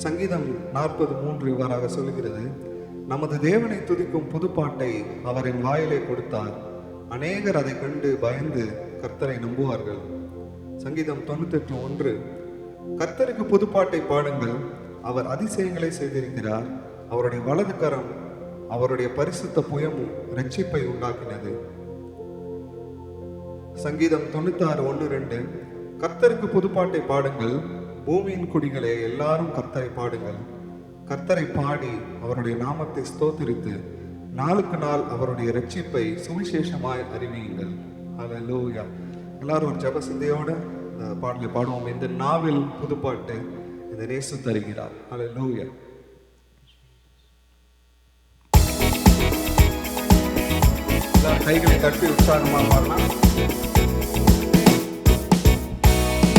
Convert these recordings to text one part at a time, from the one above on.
சங்கீதம் 43 இவ்வாறாக சொல்கிறது, நமது தேவனை துதிக்கும் புதுப்பாட்டை அவரின் வாயிலே கொடுத்தார். அநேகர் அதை கண்டு பயந்து கர்த்தரை நம்புவார்கள். சங்கீதம் 98:1, கர்த்தருக்கு புதுப்பாட்டை பாடுங்கள், அவர் அதிசயங்களை செய்திருக்கிறார். அவருடைய வலது கரம் அவருடைய பரிசுத்த புயமும் இரட்சிப்பை உண்டாக்கினது. சங்கீதம் 96:1-2, கர்த்தருக்கு புதுப்பாட்டை பாடுங்கள், பூமியின் குடிகளே எல்லாரும் கர்த்தரை பாடுங்கள். கர்த்தரை பாடி அவருடைய நாமத்தை ஸ்தோத்திரித்து நாளுக்கு நாள் அவருடைய இரட்சிப்பை சுவிசேஷமாய் அறிவியுங்கள். ஹல்லேலூயா. எல்லாரும் ஒரு ஜெப சிந்தையோட இந்த பாடலை பாடுவோம். இந்த நாவில் புதுப்பாட்டு இந்த இயேசு தருகிறார். ஹல்லேலூயா. எல்லாரும் கைகளை தட்டி உற்சாகமாக பாடலாம்.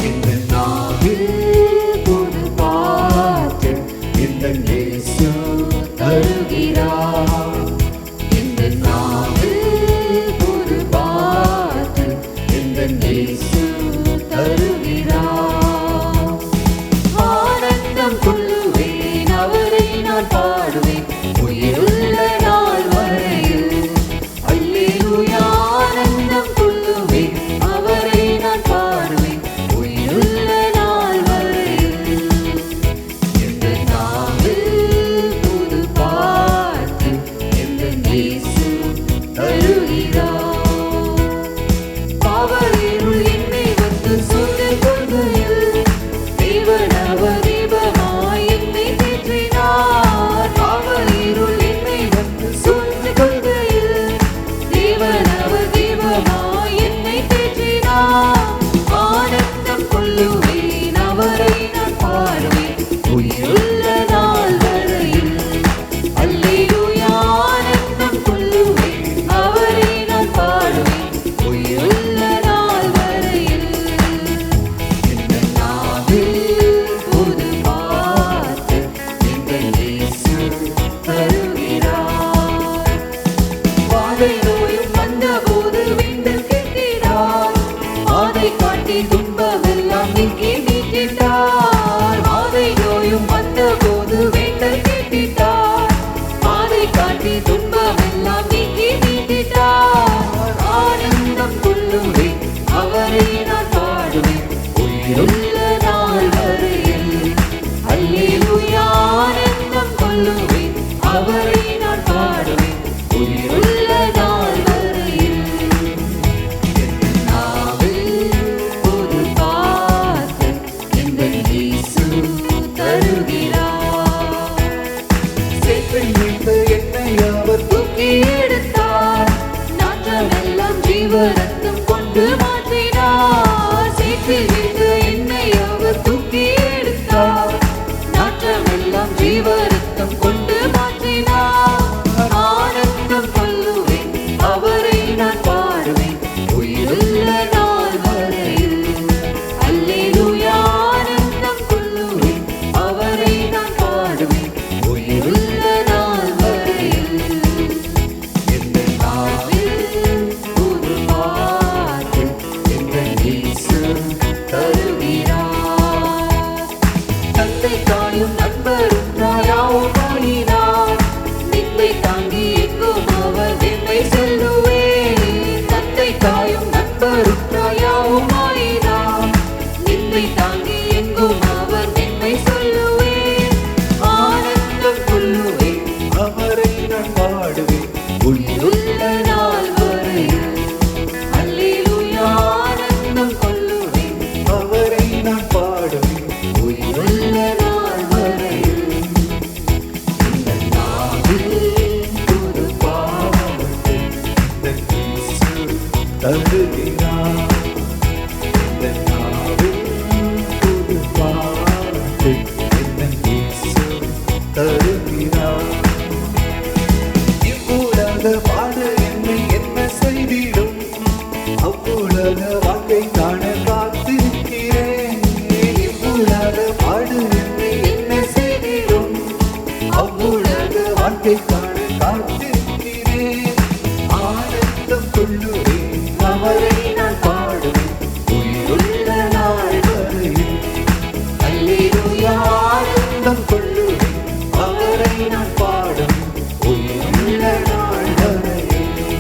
இந்த நாவில் புதுப்பாட்டு இந்த இயேசு தருகிறார். இந்த நாவில் புதுப்பாட்டு இந்த இயேசு தருகிறார். ஆனந்தம் கொள்ளுவேன், அவரை நான் பாடுவேன் உயிருள்ள நாள் வரையில். அல்லேலூயா. ஆனந்தம் கொள்ளுவேன், அவரை நான் பாடுவேன் உயிருள்ள நாள் வரையில். இந்த நாவில் புதுப்பாட்டு இந்த இயேசு தருகிறார். பாவலிருள் என்னை வந்து சூழ்ந்து கொள்கையில் தேவன் அவர் தீபமாய் என்னை தேற்றினார். பாவலிருள் என்னை வந்து சூழ்ந்து கொள்கையில் தேவன் அவர் தீபமாய் என்னை தேற்றினார். ஆனந்தம் கொள்ளுவேன், அவரை நான் பாடுவேன் உயிருள்ள நாள் வரையில். அல்லேலூயா. ஆனந்தம் கொள்ளுவேன், அவரை நான் பாடுவேன் உயிருள்ள நாள் வரையில். இந்த நாவில் புதுப்பாட்டு இந்த இயேசு தருகிறார். வாதை நோயும் வந்தபோது விண்டல் கேட்கிறார். அதை காட்டி துன்பமெல்லாம் நீக்கி மீட்டிட்டார். வாதை நோயும் வந்தபோது வேண்டல் கேட்டிட்டார். அதை காட்டி துன்பமெல்லாம் நீக்கி மீட்டிட்டார். ஆனந்தம் கொள்ளுவேன், அவரை நான் பாடுவேன் உயிருள்ள நாள் வரையில். அல்லேலூயா. ஆனந்தம் கொள்ளுவேன், அவரை நான் பாடுவேன் உயிருள்ள நாள் வரையில். இந்த நாவில் புதுப்பாட்டு இந்த இயேசு தருகிறார். சேற்றில் வீழ்ந்த என்னை அவர் தூக்கி எடுத்தார். நாற்றமெல்லாம் ஜீவரத்தம் கொண்டு மாற்றினார். சேற்றில் வீழ்ந்த என்னை அவர் தூக்கி எடுத்தார். நாற்றமெல்லாம் ஜீவரத்தம் கொண்டு மாற்றினார். ஆனந்தம் கொள்ளுவேன், அவரை நான் பாடுவேன் உயிருள்ள நாள் வரையில். அல்லேலூயா. ஆனந்தம் கொள்ளுவேன், அவரை நான் பாடுவேன் உயிருள்ள நாள் வரையில். இந்த நாவில் புதுப்பாட்டு இந்த இயேசு தருகிறார். தந்தை தாயும் நண்பரும் தாயாவும் ஆயினார். நிந்தை தாங்கி எங்கும் அவர் என்னை செல்லுவேன். தந்தை தாயும் நண்பரும் தாயாவும் ஆயினார். நிந்தை தாங்கி எங்கும் அவர் என்னை சொல்லுவேன். ஆனந்தம் கொள்ளுவேன், அவரை நான் பாடுவேன் உயிருள்ள நாள் வரையில். அல்லேலூயா. ஆனந்தம் கொள்ளுவேன், அவரை நான் பாடுவேன் உயிருள்ள நாள் வரையில். இந்த நாவில் புதுப்பாட்டு இந்த இயேசு தருகிறார். இந்த நாவில் புதுப்பாட்டு இந்த இயேசு தருகிறார். இவ்வுலக பாடு என்னை என்ன செய்திடும், அவ்வுலக வாழ்க்கை காண காத்திருக்கிறேன். இவ்வுலக பாடு என்னை என்ன செய்திடும், அவ்வுலக வாழ்க்கை காண காத்திருக்கிறேன். ஆனந்தம் கொள்ளுவேன், அவரை நான் பாடுவேன் உயிருள்ள நாள் வரையில். அல்லேலூயா. ஆனந்தம் கொள்ளுவேன் அவரை நான் பாடும் உயிருள்ள நாள் வரையில்.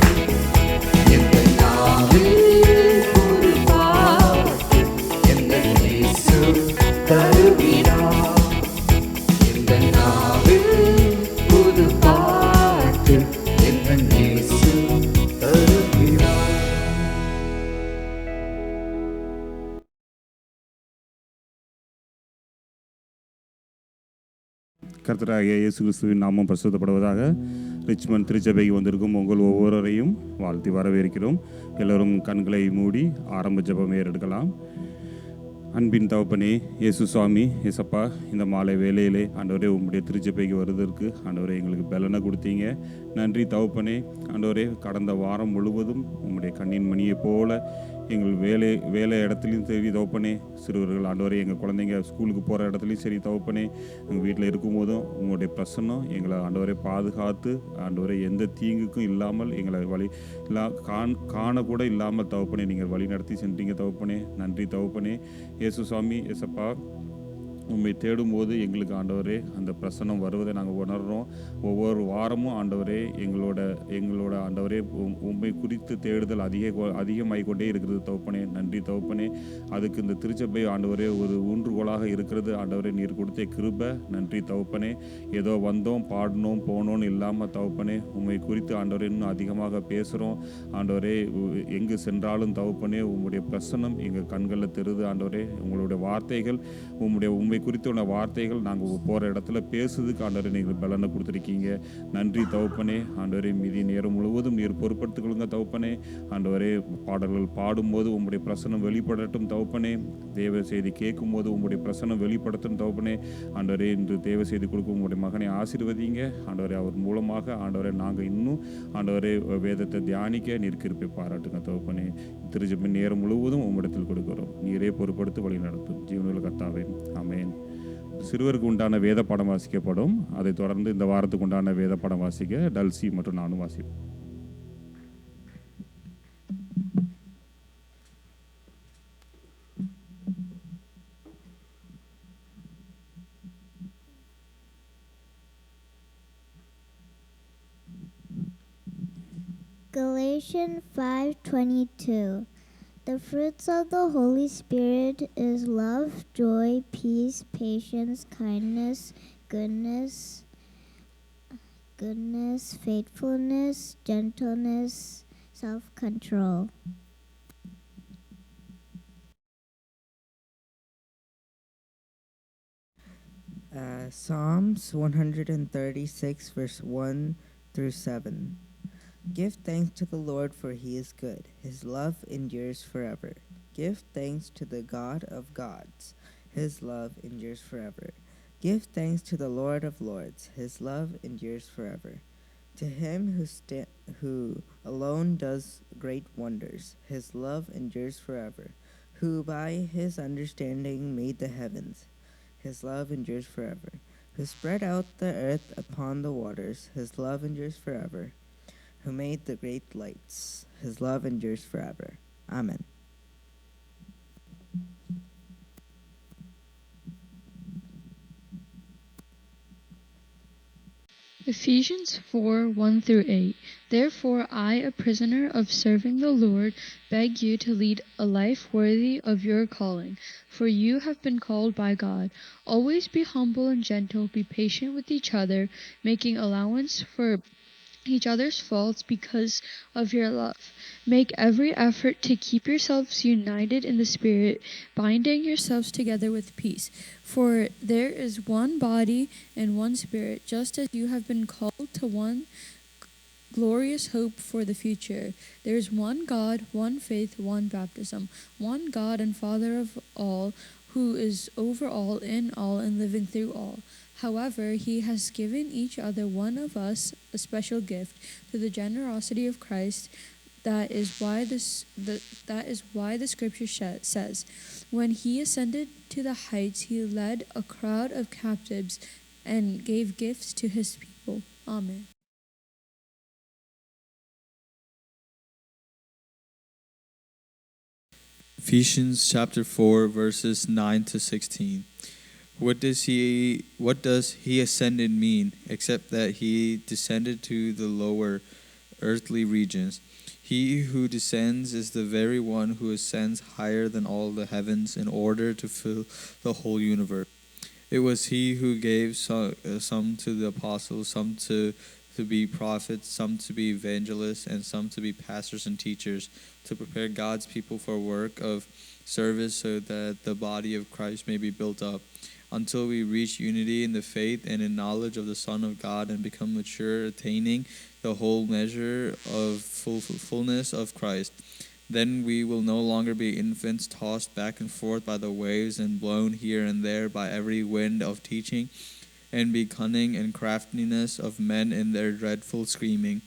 எந்தன் நாவில் ஒரு பாட்டு எந்தன் இயேசு தருகிறார். எந்தன் நாவில் ஒரு பாட்டு எந்தன் இயேசு தருகிறார். கர்த்தராகிய இயேசு கிறிஸ்துவின் நாமம் பிரசுத்தப்படுவதாக. ரிச்மண்ட் திருச்சபைக்கு வந்திருக்கும் உங்கள் ஒவ்வொருவரையும் வாழ்த்தி வரவேற்கிறோம். எல்லோரும் கண்களை மூடி ஆரம்ப ஜெபம் ஏறெடுக்கலாம். அன்பின் தகப்பனே இயேசு சுவாமி இயேசப்பா, இந்த மாலை வேளையிலே ஆண்டவரே உம்முடைய திருச்சபைக்கு வருவதற்கு ஆண்டவரே எங்களுக்கு பலனை கொடுத்தீங்க. நன்றி தகப்பனே. ஆண்டவரே, கடந்த வாரம் முழுவதும் உம்முடைய கண்ணின் மணியைப் போல எங்கள் வேலை இடத்துலையும் சரி தகப்பனே, சிறுவர்கள் ஆண்டவரே எங்கள் குழந்தைங்க ஸ்கூலுக்கு போகிற இடத்துலையும் சரி தகப்பனே, எங்கள் வீட்டில் இருக்கும்போதும் உங்களுடைய பிரசன்னம் எங்களை ஆண்டவரை பாதுகாத்து ஆண்டவரை எந்த தீங்குக்கும் இல்லாமல் எங்களை வழி காணக்கூட இல்லாமல் தகப்பனே நீங்கள் வழி நடத்தி சென்றீங்க தகப்பனே. நன்றி தகப்பனே. இயேசு சுவாமி இயேசப்பா, உண்மை தேடும்போது எங்களுக்கு ஆண்டவரே அந்த பிரசன்னம் வருவதை நாங்கள் உணர்கிறோம். ஒவ்வொரு வாரமும் ஆண்டவரே எங்களோட ஆண்டவரே உண்மை குறித்து தேடுதல் அதிகமாகி கொண்டே இருக்கிறது தகப்பனே. நன்றி தகப்பனே. அதுக்கு இந்த திருச்சபை ஆண்டவரே ஒரு ஊன்றுகோலாக இருக்கிறது ஆண்டவரே. நீர் கொடுத்த கிருபை. நன்றி தகப்பனே. ஏதோ வந்தோம் பாடினோம் போனோன்னு இல்லாமல் தகப்பனே உண்மை குறித்து ஆண்டவரே இன்னும் அதிகமாக பேசுகிறோம் ஆண்டவரே. எங்கு சென்றாலும் தகப்பனே உங்களுடைய பிரசன்னம் எங்கள் கண்களில் தெரியுது ஆண்டவரே. உங்களுடைய வார்த்தைகள் உண்மை குறித்த வார்த்தைகள் நாங்கள் போகிற இடத்துல பேசுறதுக்கு ஆண்டவரே நீங்கள் பலனை கொடுத்துருக்கீங்க. நன்றி தகப்பனே. ஆண்டவரே மீதி நேரம் முழுவதும் நீர் பொறுப்படுத்திக்கொள்ளுங்க தகப்பனே. ஆண்டவரே பாடல்கள் பாடும்போது உங்களுடைய பிரசனம் வெளிப்படட்டும் தகப்பனே. தேவ செய்தி கேட்கும்போது உங்களுடைய பிரசனம் வெளிப்படுத்தும் தகப்பனே. ஆண்டவரே இன்று தேவ செய்தி கொடுக்கும் உங்களுடைய மகனை ஆசீர்வதிங்க ஆண்டவரே. அவர் மூலமாக ஆண்டவரே நாங்கள் இன்னும் ஆண்டவரே வேதத்தை தியானிக்க நீர் கிருபை பாராட்டுங்க தகப்பனே. திருச்சபை நேரம் முழுவதும் உம்மிடத்தில் கொடுக்கிறோம். நீரே பொறுப்படுத்தி வழி நடத்தும் ஜீவனுள்ள கர்த்தாவே, ஆமென். சிறுவருக்கு உண்டான வேத பாடம் வாசிக்கப்படும். அதை தொடர்ந்து இந்த வாரத்துக்கு உண்டான வேத பாடம் வாசிக்க டல்சி மற்றும் நானும் வாசிப்போம். Galatians 5:22. The fruits of the Holy Spirit is love, joy, peace, patience, kindness, goodness, faithfulness, gentleness, self-control. Psalms 136 verse 1 through 7. Give thanks to the Lord, for he is good. His love endures forever. Give thanks to the God of gods. His love endures forever. Give thanks to the Lord of lords. His love endures forever. To him who alone does great wonders. His love endures forever. Who by his understanding made the heavens. His love endures forever. Who spread out the earth upon the waters. His love endures forever. Who made the great lights. His love endures forever. Amen. Ephesians 4:1 through 8. Therefore, I, a prisoner of serving the Lord, beg you to lead a life worthy of your calling, for you have been called by God. Always be humble and gentle, be patient with each other, making allowance for each other's faults because of your love. Make every effort to keep yourselves united in the Spirit, binding yourselves together with peace. For there is one body and one Spirit, just as you have been called to one glorious hope for the future. There is one God, one faith, one baptism, one God and Father of all, who is over all, in all, and living through all. However, he has given each other one of us a special gift through the generosity of Christ. That is why the scripture says, when he ascended to the heights, he led a crowd of captives and gave gifts to his people. Amen. Ephesians chapter 4 verses 9 to 16. What does he ascended mean, except that he descended to the lower earthly regions? He who descends is the very one who ascends higher than all the heavens in order to fill the whole universe. It was he who gave some to the apostles, some to be prophets, some to be evangelists, and some to be pastors and teachers, to prepare God's people for work of service so that the body of Christ may be built up, until we reach unity in the faith and in knowledge of the Son of God and become mature, attaining the whole measure of fullness of Christ. Then we will no longer be infants tossed back and forth by the waves and blown here and there by every wind of teaching, and be cunning and craftiness of men in their dreadful scheming.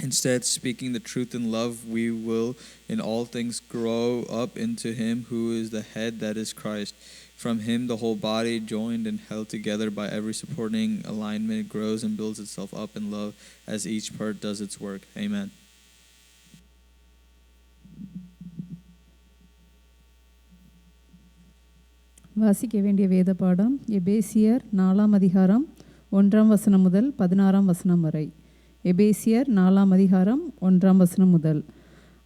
Instead, speaking the truth in love, we will in all things grow up into him who is the head, that is Christ. From him the whole body, joined and held together by every supporting alignment, grows and builds itself up in love as each part does its work. Amen. வாசிக்க வேண்டிய வேத பாடம் எபேசியர் 4ஆம் அதிகாரம் 1ஆம் வசனம் முதல் 16ஆம் வசனம் வரை. எபேசியர் 4ஆம் அதிகாரம் 1ஆம் வசனம் முதல்.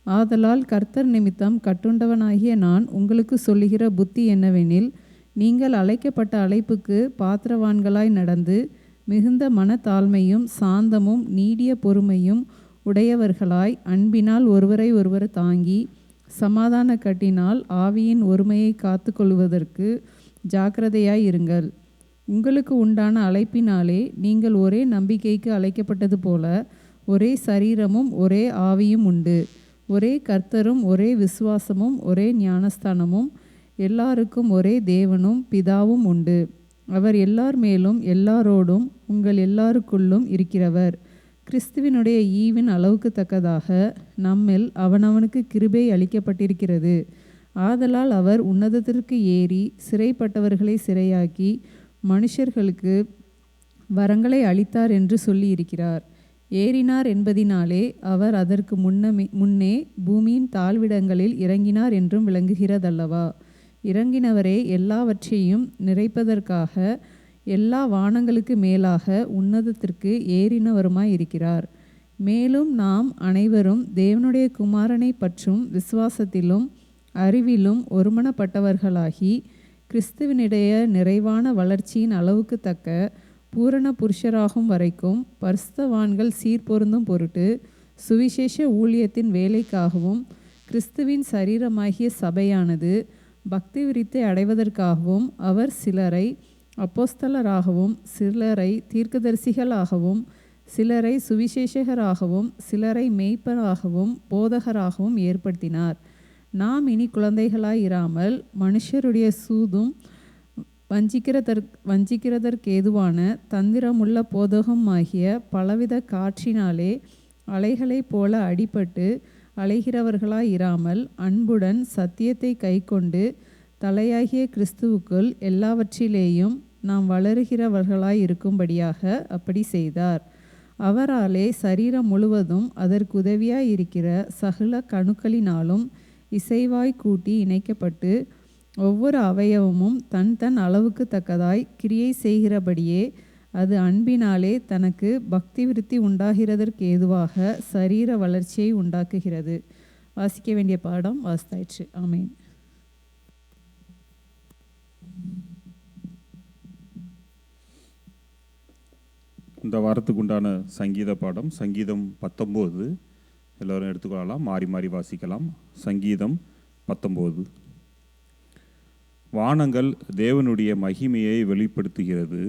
ஆதலால் கர்த்தர் நிமித்தம் கட்டுண்டவனாகிய நான் உங்களுக்கு சொல்லுகிற புத்தி என்னவெனில், நீங்கள் அழைக்கப்பட்ட அழைப்புக்கு பாத்திரவான்களாய் நடந்து மிகுந்த மனத்தாழ்மையும் சாந்தமும் நீடிய பொறுமையும் உடையவர்களாய் அன்பினால் ஒருவரை ஒருவர் தாங்கி சமாதான கட்டினால் ஆவியின் ஒருமையை காத்து கொள்வதற்கு ஜாக்கிரதையாய் இருங்கள். உங்களுக்கு உண்டான அழைப்பினாலே நீங்கள் ஒரே நம்பிக்கைக்கு அழைக்கப்பட்டது போல ஒரே சரீரமும் ஒரே ஆவியும் உண்டு. ஒரே கர்த்தரும் ஒரே விசுவாசமும் ஒரே ஞானஸ்தானமும் எல்லாருக்கும் ஒரே தேவனும் பிதாவும் உண்டு. அவர் எல்லார் மேலும் எல்லாரோடும் உங்கள் எல்லாருக்குள்ளும் இருக்கிறவர். கிறிஸ்துவினுடைய ஈவின் அளவுக்கு தக்கதாக நம்மில் அவனவனுக்கு கிருபை அளிக்கப்பட்டிருக்கிறது. ஆதலால் அவர் உன்னதத்திற்கு ஏறி சிறைப்பட்டவர்களை சிறையாக்கி மனுஷர்களுக்கு வரங்களை அளித்தார் என்று சொல்லியிருக்கிறார். ஏறினார் என்பதினாலே அவர் அதற்கு முன்னே பூமியின் தாழ்விடங்களில் இறங்கினார் என்றும் விளங்குகிறதல்லவா. இறங்கினவரே எல்லாவற்றையும் நிறைப்பதற்காக எல்லா வானங்களுக்கு மேலாக உன்னதத்திற்கு ஏறினவருமாய் இருக்கிறார். மேலும் நாம் அனைவரும் தேவனுடைய குமாரனை பற்றும் விசுவாசத்திலும் அறிவிலும் ஒருமனப்பட்டவர்களாகி கிறிஸ்துவனுடைய நிறைவான வளர்ச்சியின் அளவுக்கு தக்க பூரண புருஷராகும் வரைக்கும் பரிசுத்தவான்கள் சீர்பொருந்தும் பொருட்டு சுவிசேஷ ஊழியத்தின் வேலைக்காகவும் கிறிஸ்துவின் சரீரமாகிய சபையானது பக்தி விருத்தி அடைவதற்காகவும் அவர் சிலரை அப்போஸ்தலராகவும் சிலரை தீர்க்கதரிசிகளாகவும் சிலரை சுவிசேஷகராகவும் சிலரை மேய்ப்பராகவும் போதகராகவும் ஏற்படுத்தினார். நாம் இனி குழந்தைகளாயிராமல் மனுஷருடைய சூதும் வஞ்சிக்கிறதற்கேதுவான தந்திரமுள்ள போதகம் ஆகிய பலவித காற்றினாலே அலைகளைப் போல அடிபட்டு அலைகிறவர்களாயிராமல் அன்புடன் சத்தியத்தை கைக்கொண்டு தலையாகிய கிறிஸ்துவுக்குள் எல்லாவற்றிலேயும் நாம் வளருகிறவர்களாய் இருக்கும்படியாக அப்படி செய்தார். அவராலே சரீரம் முழுவதும் அதற்கு உதவியாய் இருக்கிற சகல கணுக்களினாலும் இசைவாய் கூட்டி இணைக்கப்பட்டு ஒவ்வொரு அவயவமும் தன் தன் அளவுக்கு தக்கதாய் கிரியை செய்கிறபடியே அது அன்பினாலே தனக்கு பக்தி விருத்தி உண்டாகிறதற்கு ஏதுவாக சரீர வளர்ச்சியை உண்டாக்குகிறது. வாசிக்க வேண்டிய பாடம் வாசித்தாயிற்று. ஆமேன். இந்த வாரத்துக்கு உண்டான சங்கீத பாடம் சங்கீதம் 19. எல்லோரும் எடுத்துக்கொள்ளலாம், மாறி மாறி வாசிக்கலாம். சங்கீதம் 19. வானங்கள் தேவனுடைய மகிமையை வெளிப்படுத்துகிறது,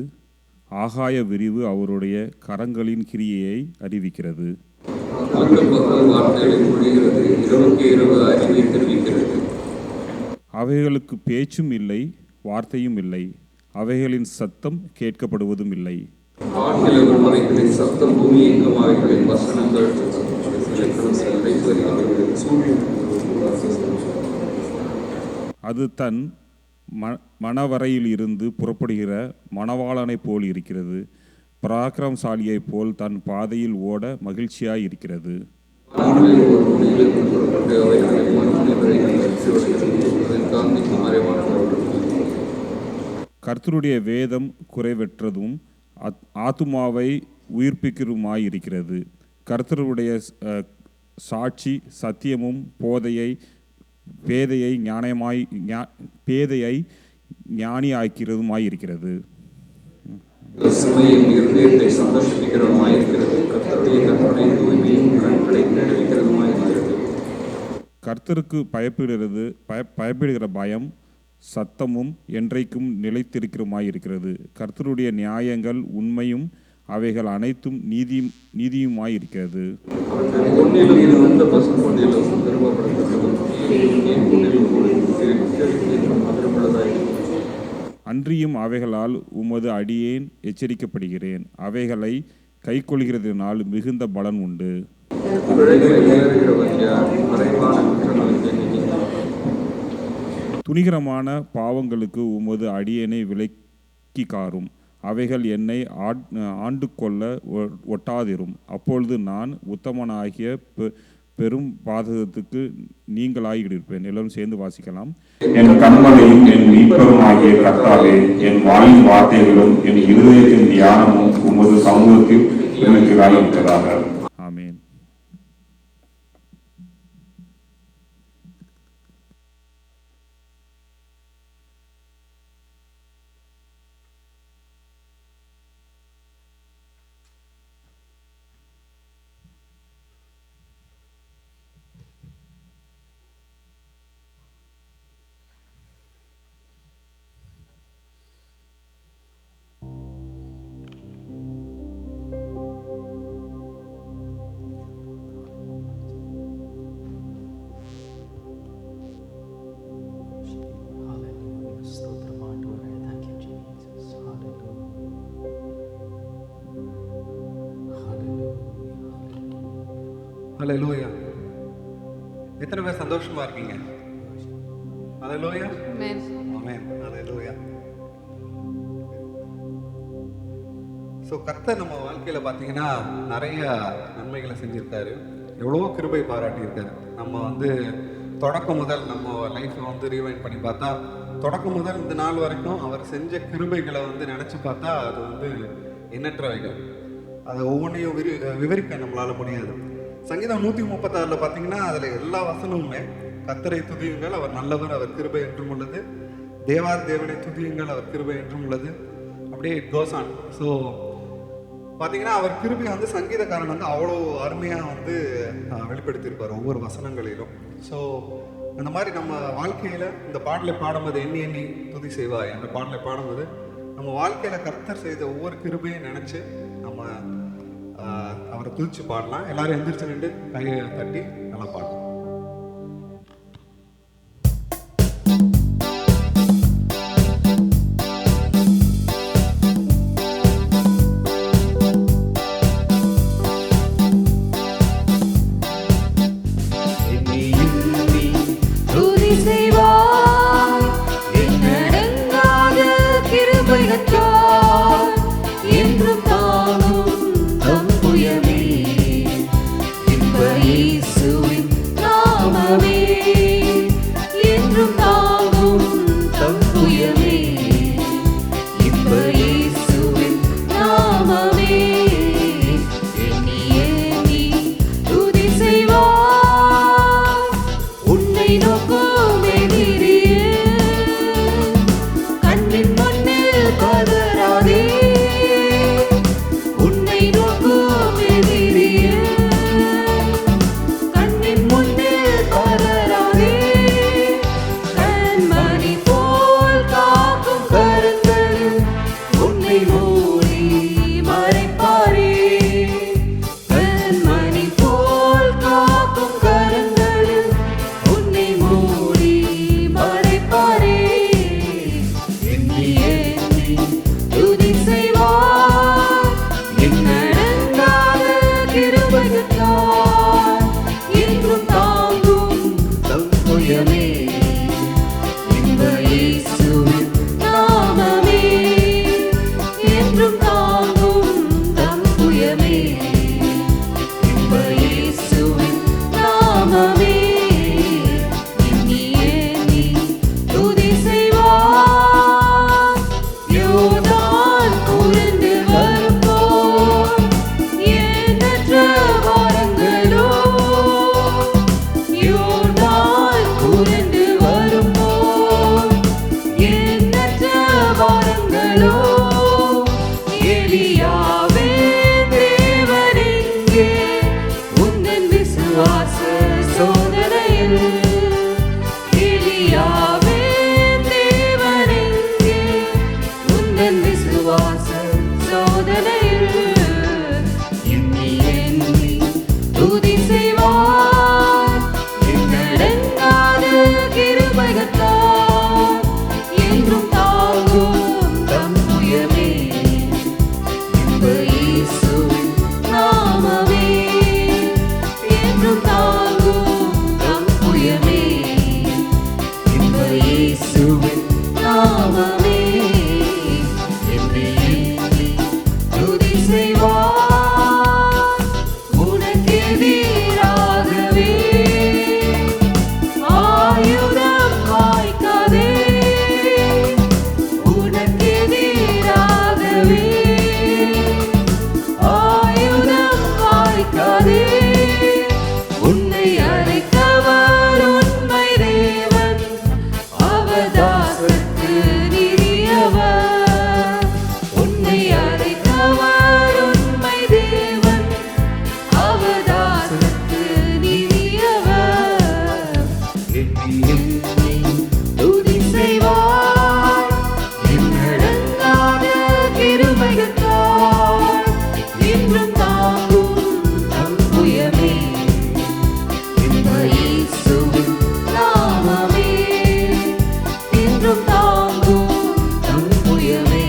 ஆகாய விரிவு அவருடைய கரங்களின் கிரியையை அறிவிக்கிறது. அவைகளுக்கு பேச்சும் இல்லை, வார்த்தையும் இல்லை, அவைகளின் சத்தம் கேட்கப்படுவதும் இல்லை. அது தன் மணவரையில் இருந்து புறப்படுகிற மணவாளனை போல் இருக்கிறது. பராக்கிரமசாலியை போல் தன் பாதையில் ஓட மகிழ்ச்சியாய் இருக்கிறது. கர்த்தருடைய வேதம் குறைவற்றதும் ஆத்துமாவை உயிர்ப்பிக்கிறதுமாயிருக்கிறது. கர்த்தருடைய சாட்சி சத்தியமும் பேதையை ஞானியாக்கிறதுமாயிருக்கிறது. இருதயத்தை சந்தோஷிப்பிக்கிறதுமாயிருக்கிறது. கர்த்தருடைய கற்பனை தூய்மையும் கண்களை நினைக்கிறதுமாயிருக்கிறது. கர்த்தருக்கு பயப்படுகிற பயம் சத்தமும் என்றைக்கும் நிலைத்திருக்கிறமாயிருக்கிறது. கர்த்தருடைய நியாயங்கள் உண்மையும் அவைகள் அனைத்தும் நீதியுமாயிருக்கிறது. அன்றியும் அவைகளால் உமது அடியேன் எச்சரிக்கப்படுகிறேன். அவைகளை கைக்கொள்கிறதினால் மிகுந்த பலன் உண்டு. துணிகரமான பாவங்களுக்கு உமது அடியேனை விலக்கி காரும். அவைகள் என்னை ஆண்டு கொள்ள ஒட்டாதிரும். அப்பொழுது நான் உத்தமனாகிய பெரும் பாதகத்துக்கு நீங்களாயிருப்பேன். எல்லோரும் சேர்ந்து வாசிக்கலாம். என் கண்மலையும் என் மீட்பரும் ஆகிய கர்த்தாவே, என் வாயின் வார்த்தைகளும் என் இருதயத்தின் தியானமும் உமது சமூகத்தில் எனக்கு இருக்கிறதாக. ஆமேன். ஹல்லேலூயா. எத்தனை பேர் சந்தோஷமா இருக்கீங்க? ஹல்லேலூயா. ஆமென். ஆமென். ஹல்லேலூயா. ஸோ கர்த்தர் நம்ம வாழ்க்கையில பார்த்தீங்கன்னா நிறைய நன்மைகளை செஞ்சிருக்காரு. எவ்வளோ கிருபை பாராட்டியிருக்காரு. நம்ம தொடக்கம் முதல் நம்ம லைஃப்பை ரீவைண்ட் பண்ணி பார்த்தா, தொடக்கம் முதல் இந்த நாள் வரைக்கும் அவர் செஞ்ச கிருபைகளை நினச்சி பார்த்தா அது எண்ணற்றவைகள். அதை ஒவ்வொன்றையும் விவரிக்க நம்மளால முடியாது. சங்கீதம் 136 பார்த்தீங்கன்னா அதில் எல்லா வசனமுமே கர்த்தரை துதியுங்கள், அவர் நல்லவர், அவர் கிருபை என்றும் உள்ளது. தேவனை துதியுங்கள், அவர் கிருபை என்றும் உள்ளது. அப்படியே இட் கோஸ் ஆன். ஸோ பார்த்தீங்கன்னா அவர் கிருபை சங்கீதக்காரன் அவ்வளோ அருமையாக வெளிப்படுத்தியிருப்பார் ஒவ்வொரு வசனங்களிலும். ஸோ அந்த மாதிரி நம்ம வாழ்க்கையில் இந்த பாடலை பாடும்போது எண்ணி எண்ணி துதி செய்வாய் அந்த பாடலை பாடும்போது நம்ம வாழ்க்கையில் கர்த்தர் செய்த ஒவ்வொரு கிருபையும் நினச்சி நம்ம அவரை துதிச்சு பாடலாம். எல்லாரும் எந்திரிச்சு நின்று கையை தட்டி நல்லா பாடலாம். உன் எந்தன் விசுவாச சோதனையில் எண்ணி எண்ணி துதி செய்வார். எண்ணடங்காத கிருபைகளால் என்றும் தாங்கும் தம் புயமே இன்ப இயேசுவின் நாமமே. என்றும் தாங்கும் தம் புயமே இன்ப இயேசுவின் நாமமே. எண்ணி எண்ணி துதி செய்வார். உனக்கெதிராகவே ஆயுதம் வாய்க்காதே. உனக்கெதிராகவே ஆயுதம் வாய்க்காதே. உன்னை அழைத்தவர் உண்மை தேவன், அவதாசத்து நிறியவர். உன்னை அழைத்தவர் உண்மை தேவன், அவதாசத்து நிறியவர். எண்ணி எண்ணி துதி செய்வார். எண்ணடங்காத கிருபைகளால் என்றும் தாங்கும் தம் புயமே இன்ப இயேசுவின் நாமமே. என்றும் தாங்கும் தம் புயமே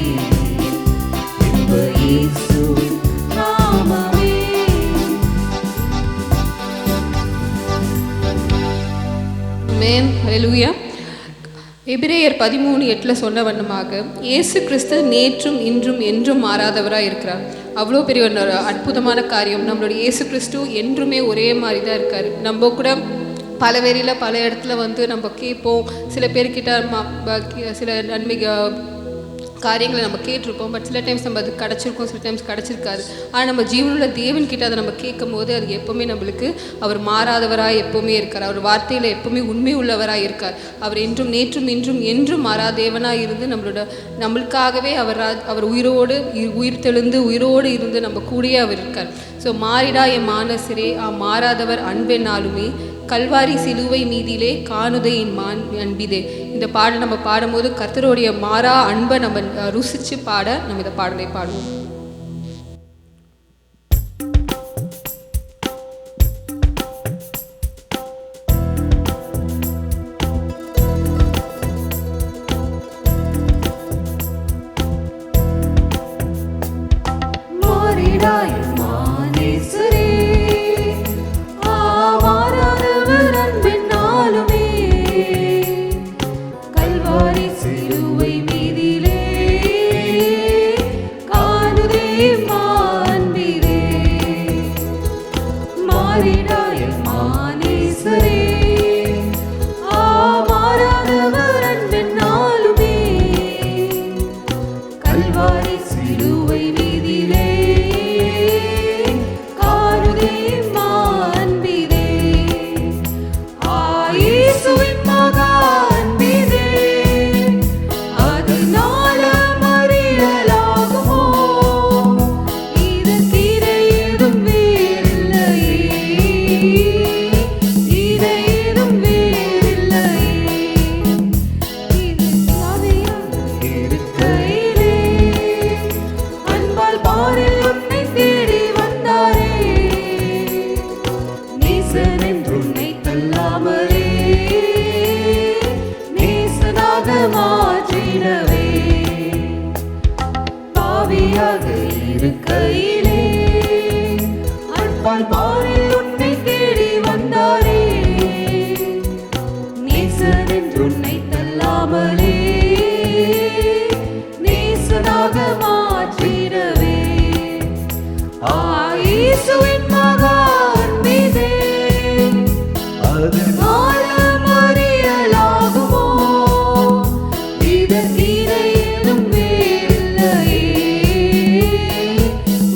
இன்ப இயேசுவின் நாமமே. மேன் ஹalleluya. எபிரேயர் 13:8 சொன்ன வண்ணமாக இயேசு கிறிஸ்து நேற்றும் இன்றும் என்றும் மாறாதவராக இருக்கிறார். அவ்வளோ பெரிய ஒரு அற்புதமான காரியம். நம்மளுடைய இயேசு கிறிஸ்து என்றுமே ஒரே மாதிரி தான் இருக்கார். நம்ம கூட பல வேலையில் பல இடத்துல நம்ம கேட்போம். சில பேர்கிட்ட சில நன்மை காரியங்களை நம்ம கேட்டிருப்போம். பட் சில டைம்ஸ் நம்ம அது கிடச்சிருக்கோம், சில டைம்ஸ் கிடச்சிருக்காது. ஆனால் நம்ம ஜீவனுள்ள தேவன்கிட்ட அதை நம்ம கேட்கும் போது அது எப்போவுமே நம்மளுக்கு அவர் மாறாதவராக எப்போவுமே இருக்கார். அவர் வார்த்தையில் எப்போவுமே உண்மை உள்ளவராக இருக்கார். அவர் என்றும் நேற்றும் இன்றும் என்றும் மாறாத தேவனாக இருந்து நம்மளுக்காகவே அவர் உயிர் தெழுந்து உயிரோடு இருந்து நம்ம கூடயே அவர் இருக்கார். ஸோ மாறிடா என் மானசரே மாறாதவர் அன்பென்னாலுமே கல்வாரி சிலுவை மீதிலே காணுதே என் அன்பிதே. இந்த பாடல் நம்ம பாடும்போது கர்த்தருடைய மாறா அன்பை நம்ம ருசித்து பாட நம்ம இந்த பாடலை பாடுவோம்.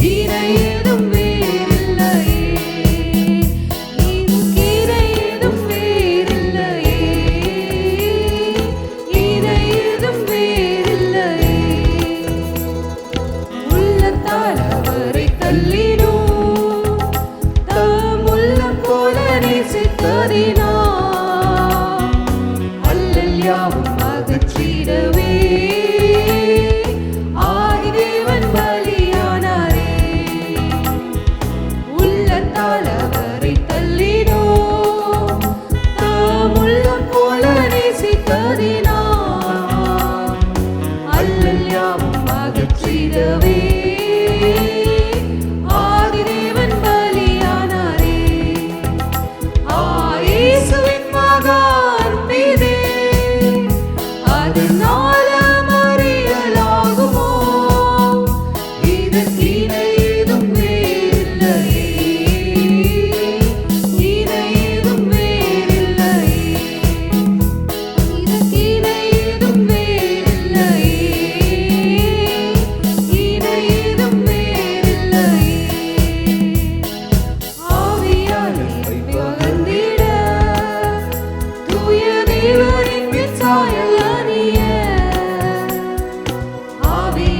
இணை ஏதும் வேறில்லையே.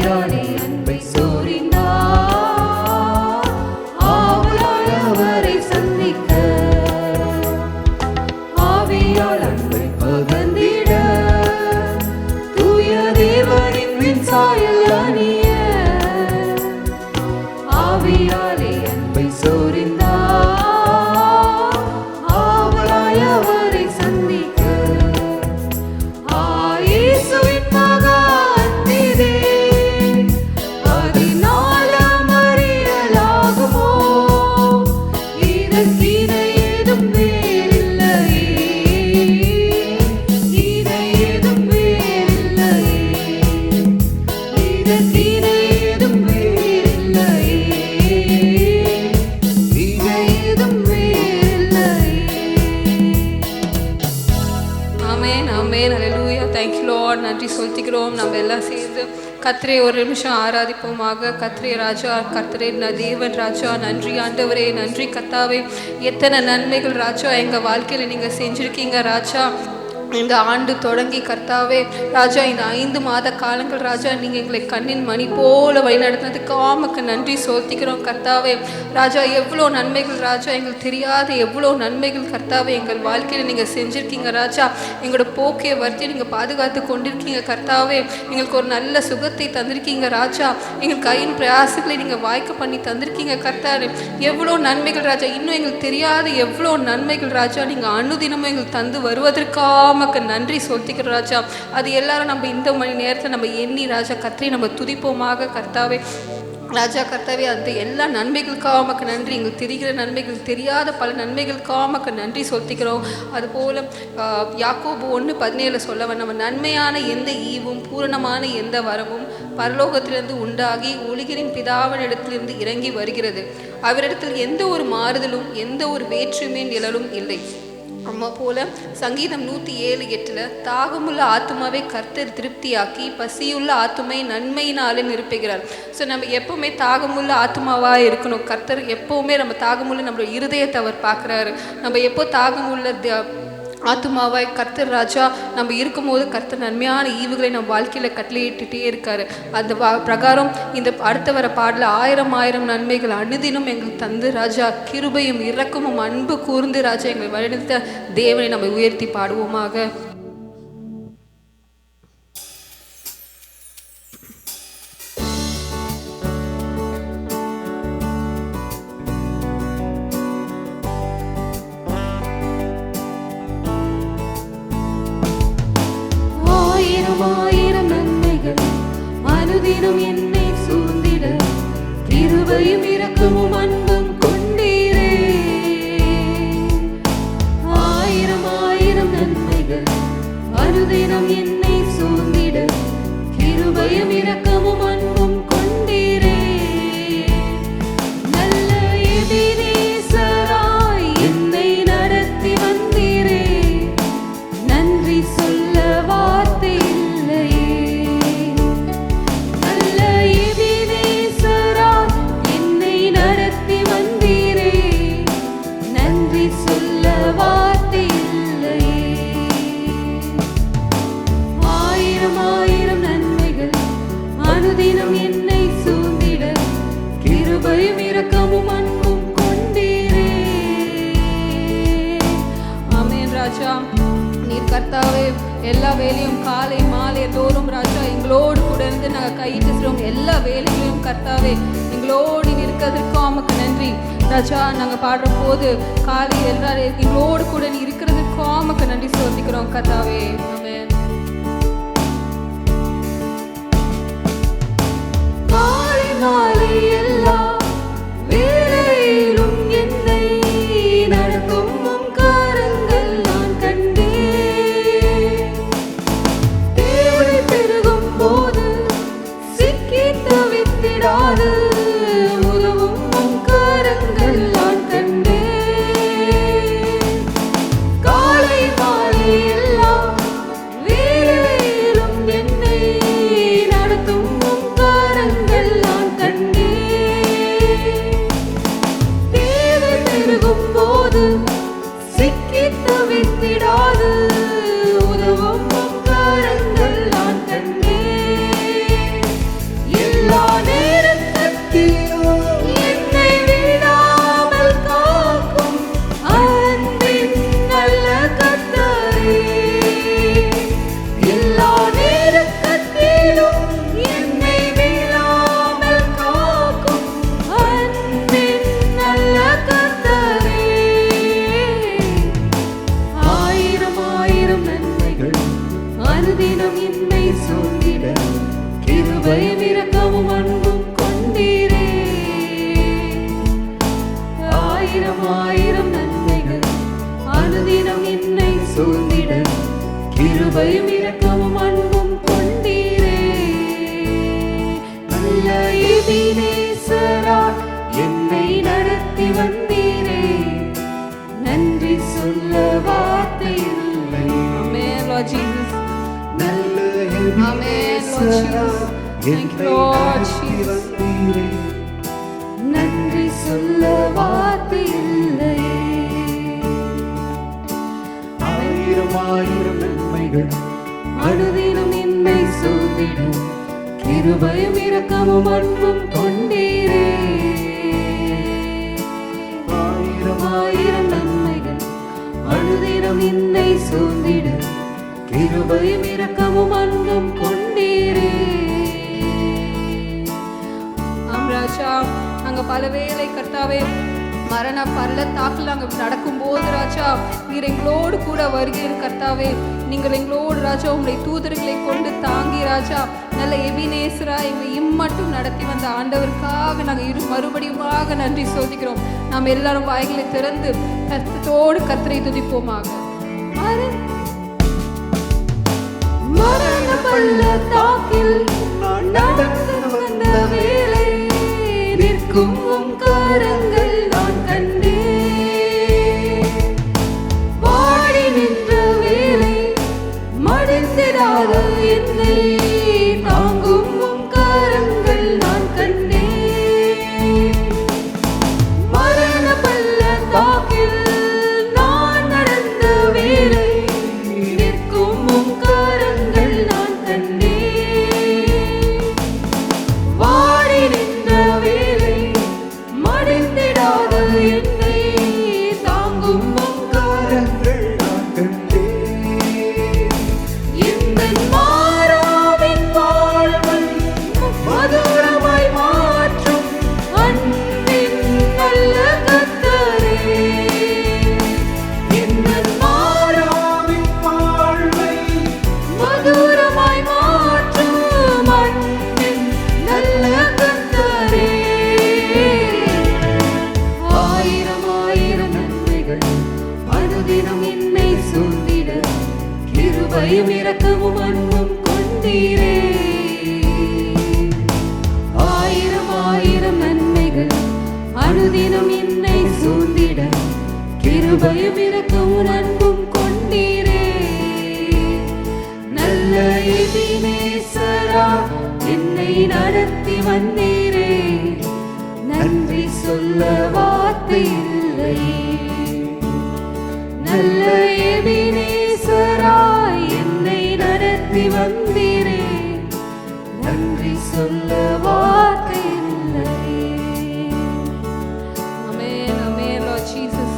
ஆவியாலே அன்பை சோரிந்தார் ஆவலாய் அவரை சந்திக்க ஆவியால் அன்பை பகர்ந்திட தூய தேவனின் விண்சாயல் அணிய ஆவியாலே அன்பை சோரிந்தார் ஆவலாய் அவரை சந்திக்க இயேசுவின் மகா அன்பிதே அதினாலம் அறியலாகுமோ இதற்கு ஏதும் வேறில்லையே இதை ஏதும் வேறில்லையே இதற்கு ஏதும் வேறில்லையே இதை ஏதும் வேறில்லையே. ஆமென் ஆமென் ஹல்லேலூயா. Thank you Lord. நன்றி சொல்லிக்கிறோம். நம்ம எல்லாம் சேர்ந்து கர்த்தரை ஒரு நிமிஷம் ஆராதிப்போமாக. கர்த்தரே ராஜா, கர்த்தரே தேவன் ராஜா. நன்றி ஆண்டவரே, நன்றி கர்த்தாவே. எத்தனை நன்மைகள் ராஜா எங்கள் வாழ்க்கையில் நீங்கள் செஞ்சுருக்கீங்க ராஜா. இந்த ஆண்டு தொடங்கி கர்த்தாவே ராஜா, இந்த 5 மாத காலங்கள் ராஜா நீங்கள் எங்களை கண்ணின் மணி போல வழிநடத்தினதுக்கு ஆமக்கு நன்றி சொல்லிக்கிறோம் கர்த்தாவே. ராஜா எவ்வளோ நன்மைகள் ராஜா, எங்களுக்கு தெரியாத எவ்வளோ நன்மைகள் கர்த்தாவே எங்கள் வாழ்க்கையில் நீங்கள் செஞ்சுருக்கீங்க ராஜா. எங்களோட போக்கே வருத்தி நீங்கள் பாதுகாத்து கொண்டிருக்கீங்க கர்த்தாவே. எங்களுக்கு ஒரு நல்ல சுகத்தை தந்திருக்கீங்க ராஜா. எங்கள் கையின் பிரயாசங்களை நீங்கள் வாய்க்க பண்ணி தந்திருக்கீங்க கர்த்தாவே. எவ்வளோ நன்மைகள் ராஜா, இன்னும் எங்களுக்கு தெரியாத எவ்வளோ நன்மைகள் ராஜா நீங்கள் அனுதினமும் எங்களுக்கு தந்து வருவதற்காக நமக்கு நன்றி சொல்லிக்கிறோம் ராஜா. அது எல்லாரும் நம்ம இந்த மணி நேரத்தில் நம்ம எண்ணி ராஜா கர்த்தரை நம்ம துதிப்போமாக கர்த்தாவே. ராஜா கர்த்தாவே, அந்த எல்லா நன்மைகளுக்காக நமக்கு நன்றி. எங்களுக்கு தெரிகிற நன்மைகள், தெரியாத பல நன்மைகளுக்காக நமக்கு நன்றி சொல்லிக்கிறோம். அதுபோல் யாக்கோபு 1:17 சொல்லவன், நம்ம நன்மையான எந்த ஈவும் பூரணமான எந்த வரமும் பரலோகத்திலிருந்து உண்டாகி ஒளிகளின் பிதாவினிடத்திலிருந்து இறங்கி வருகிறது. அவரிடத்தில் எந்த ஒரு மாறுதலும் எந்த ஒரு வேற்றுமை நிழலும் இல்லை. அம்மா போல சங்கீதம் 107:8 தாகமுள்ள ஆத்மாவை கர்த்தர் திருப்தியாக்கி பசியுள்ள ஆத்மை நன்மையினாலே நிரப்புகிறார். ஸோ நம்ம எப்போவுமே தாகமுள்ள ஆத்மாவாக இருக்கணும். கர்த்தர் எப்போவுமே நம்ம தாகமுள்ள நம்மளோட இருதயத்தை அவர் பார்க்குறாரு. நம்ம எப்போ தாகமுள்ள ஆத்மாவாய் கர்த்தர் ராஜா நம்ம இருக்கும்போது கர்த்தர் நன்மையான ஈவுகளை நம்ம வாழ்க்கையில் கட்டளையிட்டுட்டே இருக்காரு. அந்த பிரகாரம் இந்த அடுத்த வர பாடல 1000 நன்மைகள் அனுதினம் எங்களுக்கு தந்து ராஜா கிருபையும் இரக்கமும் அன்பு கூர்ந்து ராஜா எங்களை வழிநடத்த தேவனை நம்ம உயர்த்தி பாடுவோமாக. ஆயிரம் நன்மைகள் அனுதினம் என்னை சூழ்ந்திட கிருபையும் இரக்கமும் அன்பும் கொண்டீரே. ஆயிரம் நன்மைகள் அனுதினம் என்னை சூழ்ந்திட கிருபையும் இரக்கமும் அன்பும் கொண்டீரே. நல்ல எபினேசராய் என்னை நடத்தி வந்தீரே. நன்றி சொல்ல வார்த்தை இல்லையே. நல்ல எபினேசராய் என்னை நடத்தி வந்தீரே. நன்றி சொல்ல வார்த்தை இல்லையே. ஆயிரம் நன்மைகள் அனுதினம் என்னை சூழ்ந்திட கிருபையும் இரக்கமும் அன்பும் கொண்டீரே. ஆமென் ராஜா. நீர் கர்த்தாவே எல்லா வேலையும் காலை மாலை தோறும் ராஜா எங்களோடு கூட இருந்து நாங்கள் கையிட்டு செய்கிறோம். எல்லா வேலைகளையும் கர்த்தாவே எங்களோடு இருக்கிறதுக்கும் நமக்கு நன்றி ராஜா. நாங்கள் பாடுற போது காலை எல்லாரும் எங்களோடு கூட நீ இருக்கிறதுக்கும் நமக்கு நன்றி சொல்லிக்கிறோம் கர்த்தாவே. ஆமென். காலை மாலை எல்லா வேளையிலும் என்னை நடத்தும் உம் கரங்கள் நான் கண்டேன். தேவை பெருகும் போது சிக்கி தவித்திடாது உதவும் உம் கரங்கள் நான் கண்டேன். காலை மாலை எல்லா வேளையிலும் என்னை நடத்தும் உம் கரங்கள் நான் கண்டேன். தேவை பெருகும் போது சிக்கி தவித்திடாது உதவும் உம் கரங்கள் நான் கண்டேன். எல்லா நேரத்திலும் என்னை விடாமல் காக்கும் அன்பின் நல்ல கர்த்தரே. எல்லா நேரத்திலும் என்னை விடாமல் காக்கும் அன்பின் நல்ல கர்த்தரே. ஆயிரம் ஆயிரம் நன்மைகள் அனுதினம் என்னை சூழ்ந்திட கிருபையும் இரக்கமும் அன்பும் கொண்டீரே. ஆயிரம் ஆயிரம் நன்மைகள் அனுதினம் என்னை சூழ்ந்திட கிருபையும் இரக்கமும் அன்பும் கொண்டீரே. நல்ல எபினேசராய் என்னை நடத்தி வந்தீரே. நன்றி சொல்ல வார்த்தை இல்லை. Amen, Lord Jesus. நல்ல Amen, Lord Jesus. Thank you, Lord Jesus. நன்றி சொல்ல வார்த்தை இல்லை. ஆயிரம் ஆயிரம் நன்மைகள் அனுதினம் என்னை சூழ்ந்திடும் கிருபையும் இரக்கமும் அன்பும் கொண்டீரே. ஆயிரம் ஆயிரம் நன்மைகள் அனுதினம் என்னை சூழ்ந்திடும் கிருபையும் இரக்கமும் அன்பும் கொண்டீரே. ராஜா, நாங்க பல வேளை கர்த்தாவே மரண பள்ளத்தாக்கில் நாங்கள் நடக்கும்போது ராஜா நீர் எங்களோடு கூட வருகிறீர் கர்த்தாவே. நீங்கள் எங்களோடு ராஜா உங்களுடைய தூதர்களை கொண்டு தாங்கி ராஜா நல்ல எபினேசரா எங்களை இம்மட்டும் நடத்தி வந்த ஆண்டவருக்காக நாங்கள் மறுபடியுமாக நன்றி சொல்லிக்கிறோம். நாம் எல்லாரும் வாய்களை திறந்து கர்த்தத்தோடு கர்த்தரை துதிப்போமாக. மரண பள்ளத்தாக்கில் நான் நடந்து வந்த வேளை நிற்கும் உம் கரங்கள் நான் கண்டேன். வாடி நின்ற வேளை மடிந்திடாத என்னை தாங்கும் உம் கரங்கள் நான் கண்டேன். மரண பள்ளத்தாக்கில் நான் நடந்த வேளை நிற்கும் உம் கரங்கள் நான் கண்டேன். வாடி நின்ற வேளை மடிந்திடாத என்னை தாங்கும் உம் கரங்கள் நான் கண்டேன். எந்தன் மாறாவின் வாழ்வை மதுரமாய் மாற்றும் அன்பின் நல்ல கர்த்தரே. எந்தன் மாறாவின் வாழ்வை மதுரமாய் மாற்றும் அன்பின் நல்ல கர்த்தரே. ஆயிரம் ஆயிரம் நன்மைகள் அனுதினம் என்னை சூழ்ந்திட கிருபையும் இரக்கமும் அன்பும் கொண்டீரே. ஆயிரம் ஆயிரம் நன்மைகள் அனுதினம் என்னை சூழ்ந்திட கிருபையும் இரக்கமும் அன்பும் கொண்டீரே. நல்ல எபினேசரா என்னை நடத்தி வந்தீரே. நன்றி சொல்ல வார்த்தை இல்லை. நல்ல எபினேசராய் என்னை நடத்தி வந்தீரே. நன்றி சொல்ல வார்த்தை இல்லை. Amen, amen, Lord Jesus.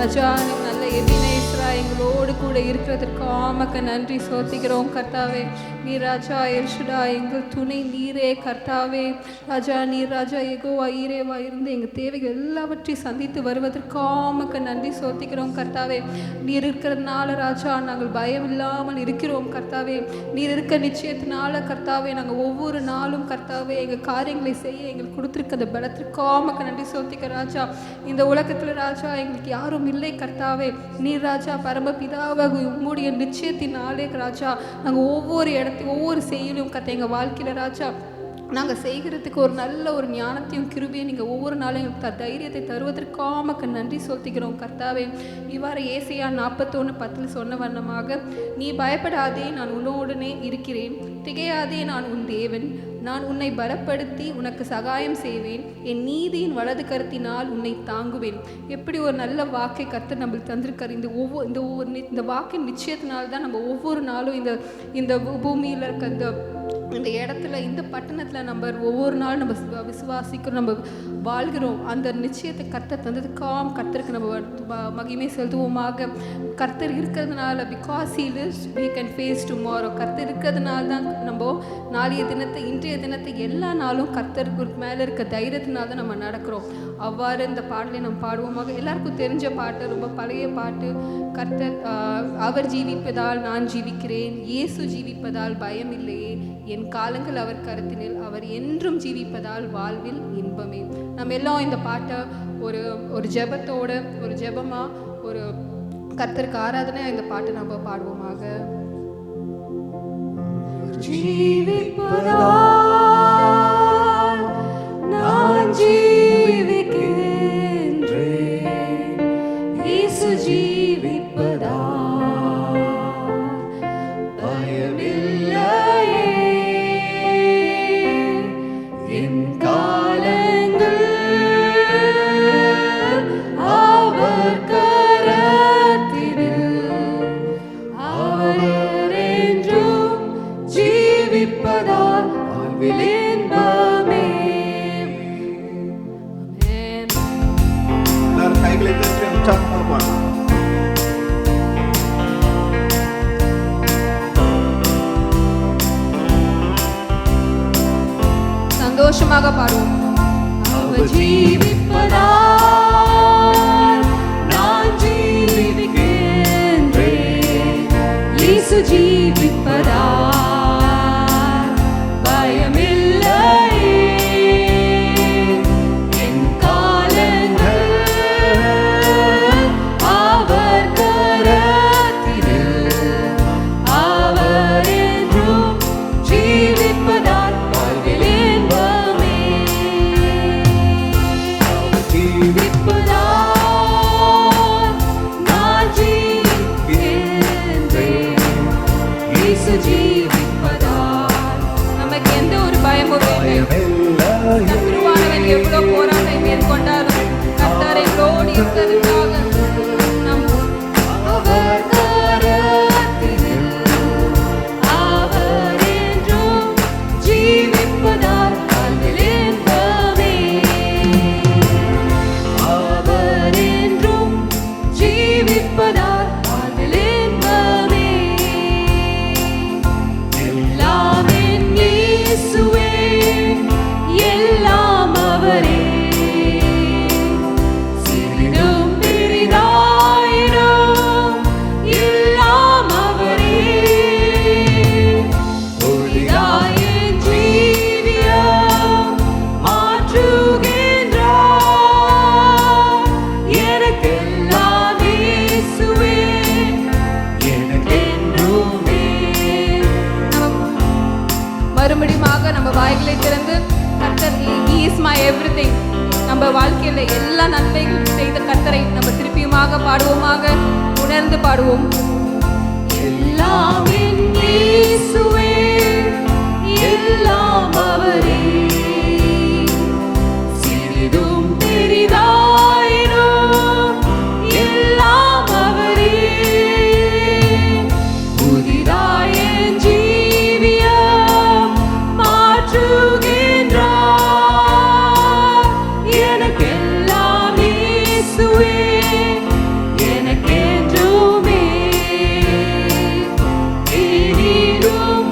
ராஜா நீங்க நல்ல எபினேசரா எங்களோடு கூட இருக்கிறதுக்காக நன்றி சோத்திக்கிறோம் கர்த்தாவே. நீ ராஜா எல்ஷடா எங்கள் துணை நீரே கர்த்தாவே. ராஜா நீர் ராஜா யெகோவா ஈரேவா இருந்து எங்கள் தேவைகள் எல்லாவற்றையும் சந்தித்து வருவதற்காக நன்றி சோத்திக்கிறோம் கர்த்தாவே. நீர் இருக்கிறதுனால ராஜா நாங்கள் பயம் இல்லாமல் இருக்கிறோம் கர்த்தாவே. நீர் இருக்க நிச்சயத்தினால கர்த்தாவே நாங்கள் ஒவ்வொரு நாளும் கர்த்தாவே எங்கள் காரியங்களை செய்ய எங்களுக்கு கொடுத்துருக்க அந்த பலத்திற்காக நன்றி சோத்திக்க ராஜா. இந்த உலகத்தில் ராஜா எங்களுக்கு யாரும் இல்லை கர்த்தாவே. நீர் ராஜா பரமபிதாவாக உம்முடைய நிச்சயத்தினாலே ராஜா நாங்கள் ஒவ்வொரு ஒவ்வொரு செயலும் கர்த்தா எங்கள் வாழ்க்கையில் ராஜா நாங்கள் செய்கிறதுக்கு ஒரு நல்ல ஒரு ஞானத்தையும் கிருபையும் நீங்கள் ஒவ்வொரு நாளும் எங்களுக்கு தைரியத்தை தருவதற்காக நன்றி சொல்லிக்கிறோம் கர்த்தாவே. இவ்வாறு ஏசாயா 41:10 சொன்ன வண்ணமாக நீ பயப்படாதே, நான் உன்னோடனே இருக்கிறேன், திகையாதே, நான் உன் தேவன், நான் உன்னை பலப்படுத்தி உனக்கு சகாயம் செய்வேன், என் நீதியின் வலது கருத்தினால் உன்னை தாங்குவேன். எப்படி ஒரு நல்ல வாக்கை கர்த்தர் நம்மளுக்கு தந்திருக்காரு. இந்த வாக்கின் நிச்சயத்தினால்தான் நம்ம ஒவ்வொரு நாளும் இந்த பூமியில் இருக்க இந்த இந்த இடத்துல இந்த பட்டணத்தில் நம்ம ஒவ்வொரு நாளும் நம்ம விசுவாசிக்கிறோம், நம்ம வாழ்கிறோம். அந்த நிச்சயத்தை கர்த்தர் தந்ததுக்காம் கர்த்தருக்கு நம்ம மகிமை செலுத்துவோமாக. கர்த்தர் இருக்கிறதுனால, because he lives we can face tomorrow. கர்த்தர் இருக்கிறதுனால தான் நம்ம நாளைய தினத்தை, இன்றைய தினத்தை, எல்லா நாளும் கர்த்தருக்கு மேலே இருக்க தைரியத்தினால தான் நம்ம நடக்கிறோம். அவ்வாறு இந்த பாடலை நம்ம பாடுவோமாக. எல்லாருக்கும் தெரிஞ்ச பாட்டு, ரொம்ப பழைய பாட்டு. கர்த்தர் அவர் ஜீவிப்பதால் நான் ஜீவிக்கிறேன், இயேசு ஜீவிப்பதால் பயம் இல்லையே, என் காலங்கள் அவர் கருத்தினில், அவர் என்றும் ஜீவிப்பதால் வாழ்வில் இன்பமே. நம்ம எல்லாம் இந்த பாட்டை ஒரு ஜெபத்தோட, ஒரு ஜெபமா, ஒரு கர்த்தருக்கு ஆராதனையா இந்த பாட்டை நம்ம பாடுவோமாக. ஜீவிப்பதால் நான் ஜீவிக்கின்றேன், இயேசு ஜீவிப்பதால் பயமில்லையே, என் காலங்கள் அவர் கரத்தினில், அவர் என்றும் ஜீவிப்பதால் வாழ்வில் இன்பமே. எல்லாரும் கைகளை தட்டி உற்சாகமா பாடுங்க. சந்தோஷமாக பாடுவோம். அவர் ஜீவிப்பதால் நான் ஜீவிக்கின்றேன், இயேசு ஜீவிப்பதால் பயமில்லையே, என் காலங்கள் அவர் கரத்தினில், அவர் என்றும் ஜீவிப்பதால் வாழ்வில் இன்பமே. ஜீவிப்பதால் நான் ஜீவிக்கின்றேன், இயேசு ஜீவிப்பதால். நமக்கு எந்த ஒரு பயமும் இல்லை. சத்ருவானவன் எவ்வளவு போராட்டம் மேற்கொண்டாலும் கர்த்தர் எங்களோடு இருக்கிறதுக்காக நம் அவர் கரத்தினில், அவர் என்றும் ஜீவிப்பதால் வாழ்வில் இன்பமே. அவர் என்றும் ஜீவிப்பதால் வாழ்வில் இன்பமே. எல்லாம் என் இயேசுவே, எல்லாம் அவரே, சிறிதும் பெரிதாயினும் எல்லாம் அவரே. ஒளியாய் என் ஜீவியம் மாற்றுகின்றார், எனக்கெல்லாம் இயேசுவே, எனக்கென்றுமே. மறுபடியுமாக நம்ம வாய்களை திறந்து கர்த்தர் he is my everything, நம்ம வாழ்க்கையில எல்லா நன்மைகள் செய்த கர்த்தரை நம்ம திருப்பியுமாக பாடுவோமாக, உணர்ந்து பாடுவோம். எல்லாம் என் இயேசுவே, எல்லாம் அவரே, சிறிதும் பெரிதாயினும் எல்லாம் அவரே. புதிதாய் என் ஜீவியம் மாற்றுகின்றார், எனக்கெல்லாம் இயேசுவே, எனக்கென்றுமே. இனியும்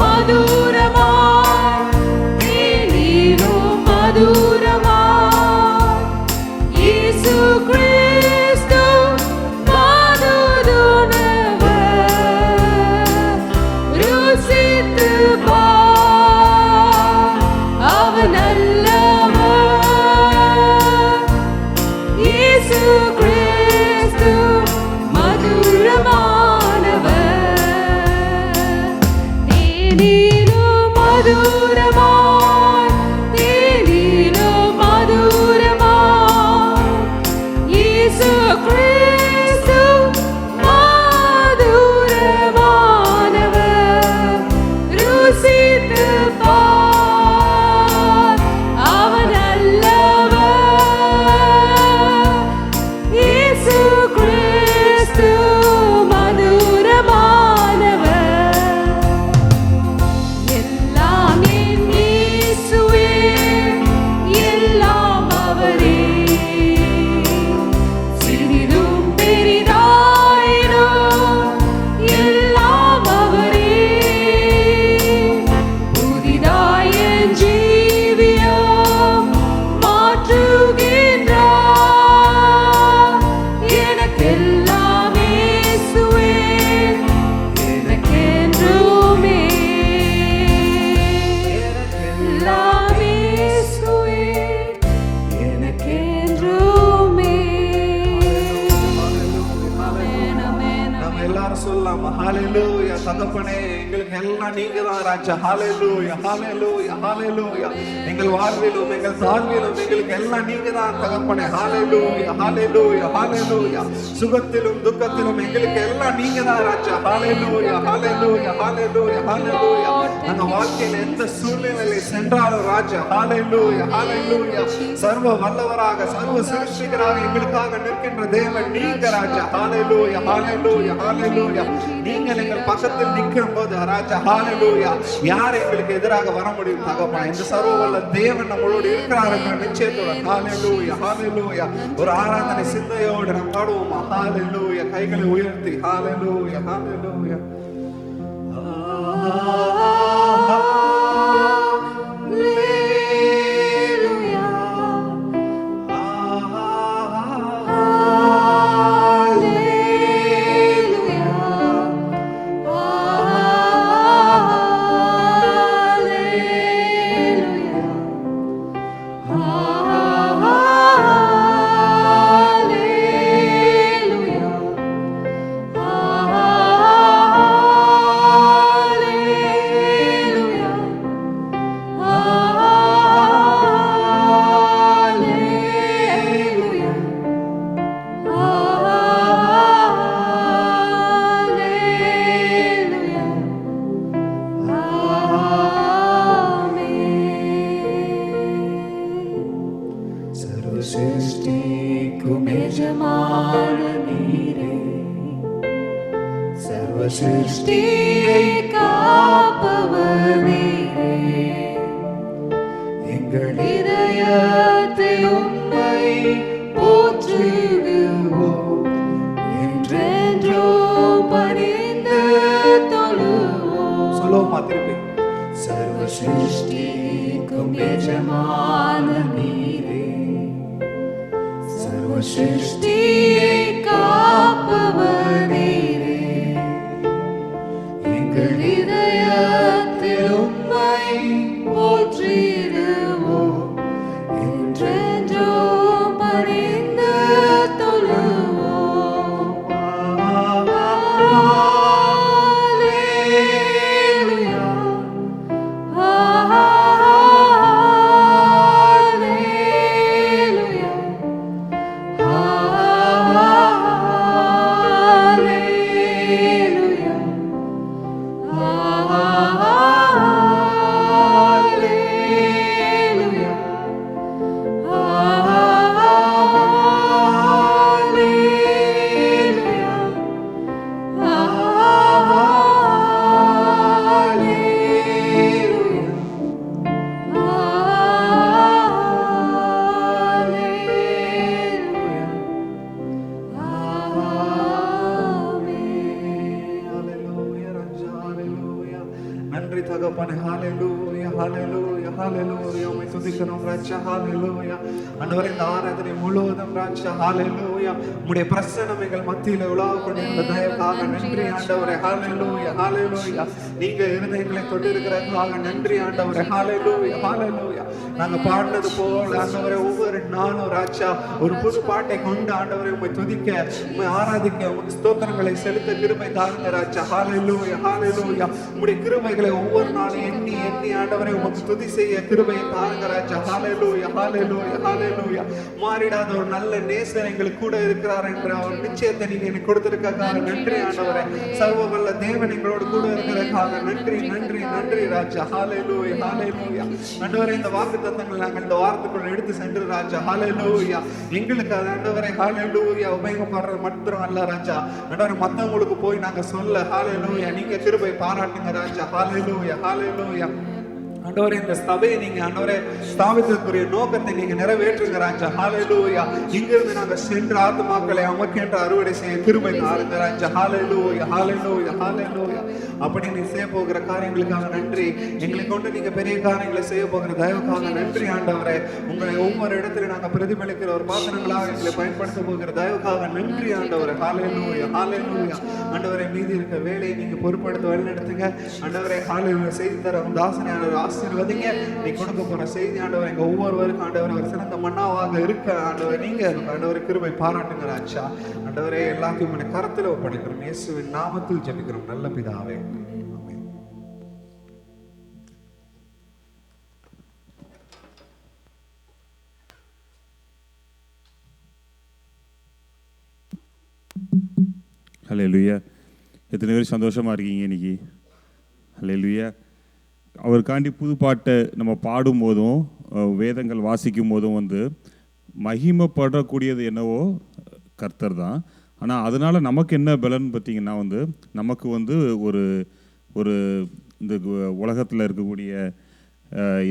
ஸ்தோத்திரம். ஹalleluya. தகப்பனே, எங்களுக்கு எல்லாம் நீங்க தான் ராஜா. ஹalleluya, ஹalleluya, ஹalleluya. எங்கள் வாழ்விலும் எங்கள் தாழ்விலும் எங்களுக்கு எல்லாம் நீங்க தான் தகப்பனே. ஹalleluya, ஹalleluya, ஹalleluya. சுகத்திலும் துக்கத்திலும் எங்களுக்கு எல்லாம் நீங்க தான் ராஜா. ஹalleluya, ஹalleluya, ஹalleluya, ஹalleluya. நம்ம வாழ்க்கையில எந்த சூழ்நிலையில சென்றாலும் ராஜா, ஹalleluya, ஹalleluya. சர்வ வல்லவராக சர்வ சிருஷ்டிகராக எங்களுக்காக நிற்கின்ற தேவன் நீங்க ராஜா. ஹalleluya, ஹalleluya, ஹalleluya. நீங்கள் எங்கள் பக்கத்தில் நிற்கும் போது ராஜா, ஹalleluya, யார் எங்களுக்கு எதிராக வர முடியும் தகப்பனே? இந்த சர்வ வல்ல தேவன் நம்மளோடு இருக்கிறார் என்ற நிச்சயத்தோட ஹalleluya, ஹalleluya. ஒரு ஆராதனை சிந்தையோடு நாம் பாடுவோமா? ஹalleluya. கைகளை உயர்த்தி ஹalleluya, ஹalleluya. சிருஷ்டியை காப்பவர் நீரே, எங்கள் இதயத்தை உம்மை போற்றிடுவோம், என்றென்றோ பணிந்து தொழுவோம். சொல்லுவோமா திருப்பி? சர்வ சிருஷ்டிக்கும் எஜமான நீரே, சர்வ சிருஷ்டியை காப்பவர் நீரே, எங்கள் இதயத்தில் உம்மை போற்றிடுவோம், என்றென்றோ பணிந்து தொழுவோம். ஹalleluya, ஹalleluya, ஹalleluya. நன்றி தகப்பனே. ஹalleluya, ஹalleluya, ஹalleluya. உம்மை துதிக்கிறோம் ராஜா. ஹalleluya. ஆண்டவரே, இந்த ஆராதனை முழுவதும் ராஜா, ஹalleluya, உம்முடைய பிரசன்னம் எங்கள் மத்தியில உலாவ கொண்டிருந்த தயவுக்காக நன்றி ஆண்டவரே. ஹalleluya, ஹalleluya. நீங்க இருதயங்களை தொட்டிருக்கிறதுக்காக நன்றி ஆண்டவரே. ஹalleluya, ஹalleluya. நாங்க பாடினது போல ஆண்டவரே, ஒவ்வொரு நாளும் ராஜா ஒரு புது பாட்டை கொண்டு ஆண்டவரை உம்மை துதிக்க, உம்மை ஆராதிக்க, உமக்கு ஸ்தோத்திரங்களை செலுத்த கிருபை தாருங்க ராஜா. ஹalleluya, ஹalleluya. உம்முடைய கிருபைகளை ஒவ்வொரு நாளும் எண்ணி எண்ணி ஆண்டவரை உமக்கு துதி செய்ய கிருபையை தாருங்க ராஜா. ஹalleluya, ஹalleluya, ஹalleluya. மாறிடாத ஒரு நல்ல நேசர் எங்களுக்கு கூட இருக்கிறார் என்ற ஒரு நிச்சயத்தை நீங்க எனக்கு கொடுத்திருக்காக நன்றி ஆண்டவரே. சர்வ வல்ல தேவன் எங்களோடு கூட இருக்கிறதுக்காக நன்றி நன்றி நன்றி ராஜா. ஹalleluya, ஹalleluya. ஆண்டவரே, இந்த வாக்குத்தத்தங்களை நாங்கள் இந்த வாரத்துக்குள்ள எடுத்து சென்று ராஜா, ஹalleluya, எங்களுக்கு அது ஆண்டவரே ஹalleluya உபயோகப்படுறது மட்டும் அல்ல ராஜா. ஆண்டவரே, மத்தவங்களுக்கு போய் நாங்க சொல்ல ஹalleluya நீங்க கிருபை பாராட்டுங்க ராஜா. ஹalleluya, ஹalleluya. ஆண்டவரே, இந்த சபையை நீங்க ஆண்டவரே ஸ்தாபித்ததுக்குரிய நோக்கத்தை நீங்க நிறைவேற்றுங்க ராஜா. ஹalleluya. இங்கிருந்து நாங்க சென்ற ஆத்துமாக்களை அமக்கென்று அறுவடை செய்ய கிருபை தாருங்க ராஜா. ஹalleluya, ஹalleluya, ஹalleluya. அப்படி நீ செய்ய போகிற காரியங்களுக்காக நன்றி. எங்களை கொண்டு நீங்க பெரிய காரியங்களை செய்ய போகிற தயவுக்காக நன்றி ஆண்டவரே. உங்களை ஒவ்வொரு இடத்துல நாங்க பிரதிபலிக்கிற ஒரு பாத்திரங்களாக எங்களை பயன்படுத்த போகிற தயவுக்காக நன்றி ஆண்டவரே. ஹalleluya, ஹalleluya. ஆண்டவரே, மீதி இருக்க வேலையை நீங்க பொறுப்படுத்த வழிநடத்துங்க ஆண்டவரே. ஹalleluya. செய்தி தர தாசனை ஆசீர்வதிங்க. நீ கொடுக்க போற செய்தி ஆண்டவர் எங்க ஒவ்வொருவருக்கும் ஆண்டவர் ஒரு சிறந்த மன்னாவாக இருக்க ஆண்டவர் நீங்க ஆண்டவர் கிருபை பாராட்டுங்க ராஜா. ஆண்டவரே எல்லாத்தையும் உடைய கரத்துல ஒப்படைக்கிறோம். இயேசுவின் நாமத்தில் ஜெபிக்கிறோம் நல்ல பிதாவே. ஹல்லேலூயா. எத்தனை பேர் சந்தோஷமாக இருக்கீங்க இன்னைக்கு? ஹல்லேலூயா. அவருக்காண்டி புது பாட்டை நம்ம பாடும்போதும் வேதங்கள் வாசிக்கும் போதும் மகிமைப்படக்கூடியது என்னவோ கர்த்தர் தான். ஆனால் அதனால் நமக்கு என்ன பலன் பார்த்தீங்கன்னா நமக்கு ஒரு ஒரு இந்த உலகத்தில் இருக்கக்கூடிய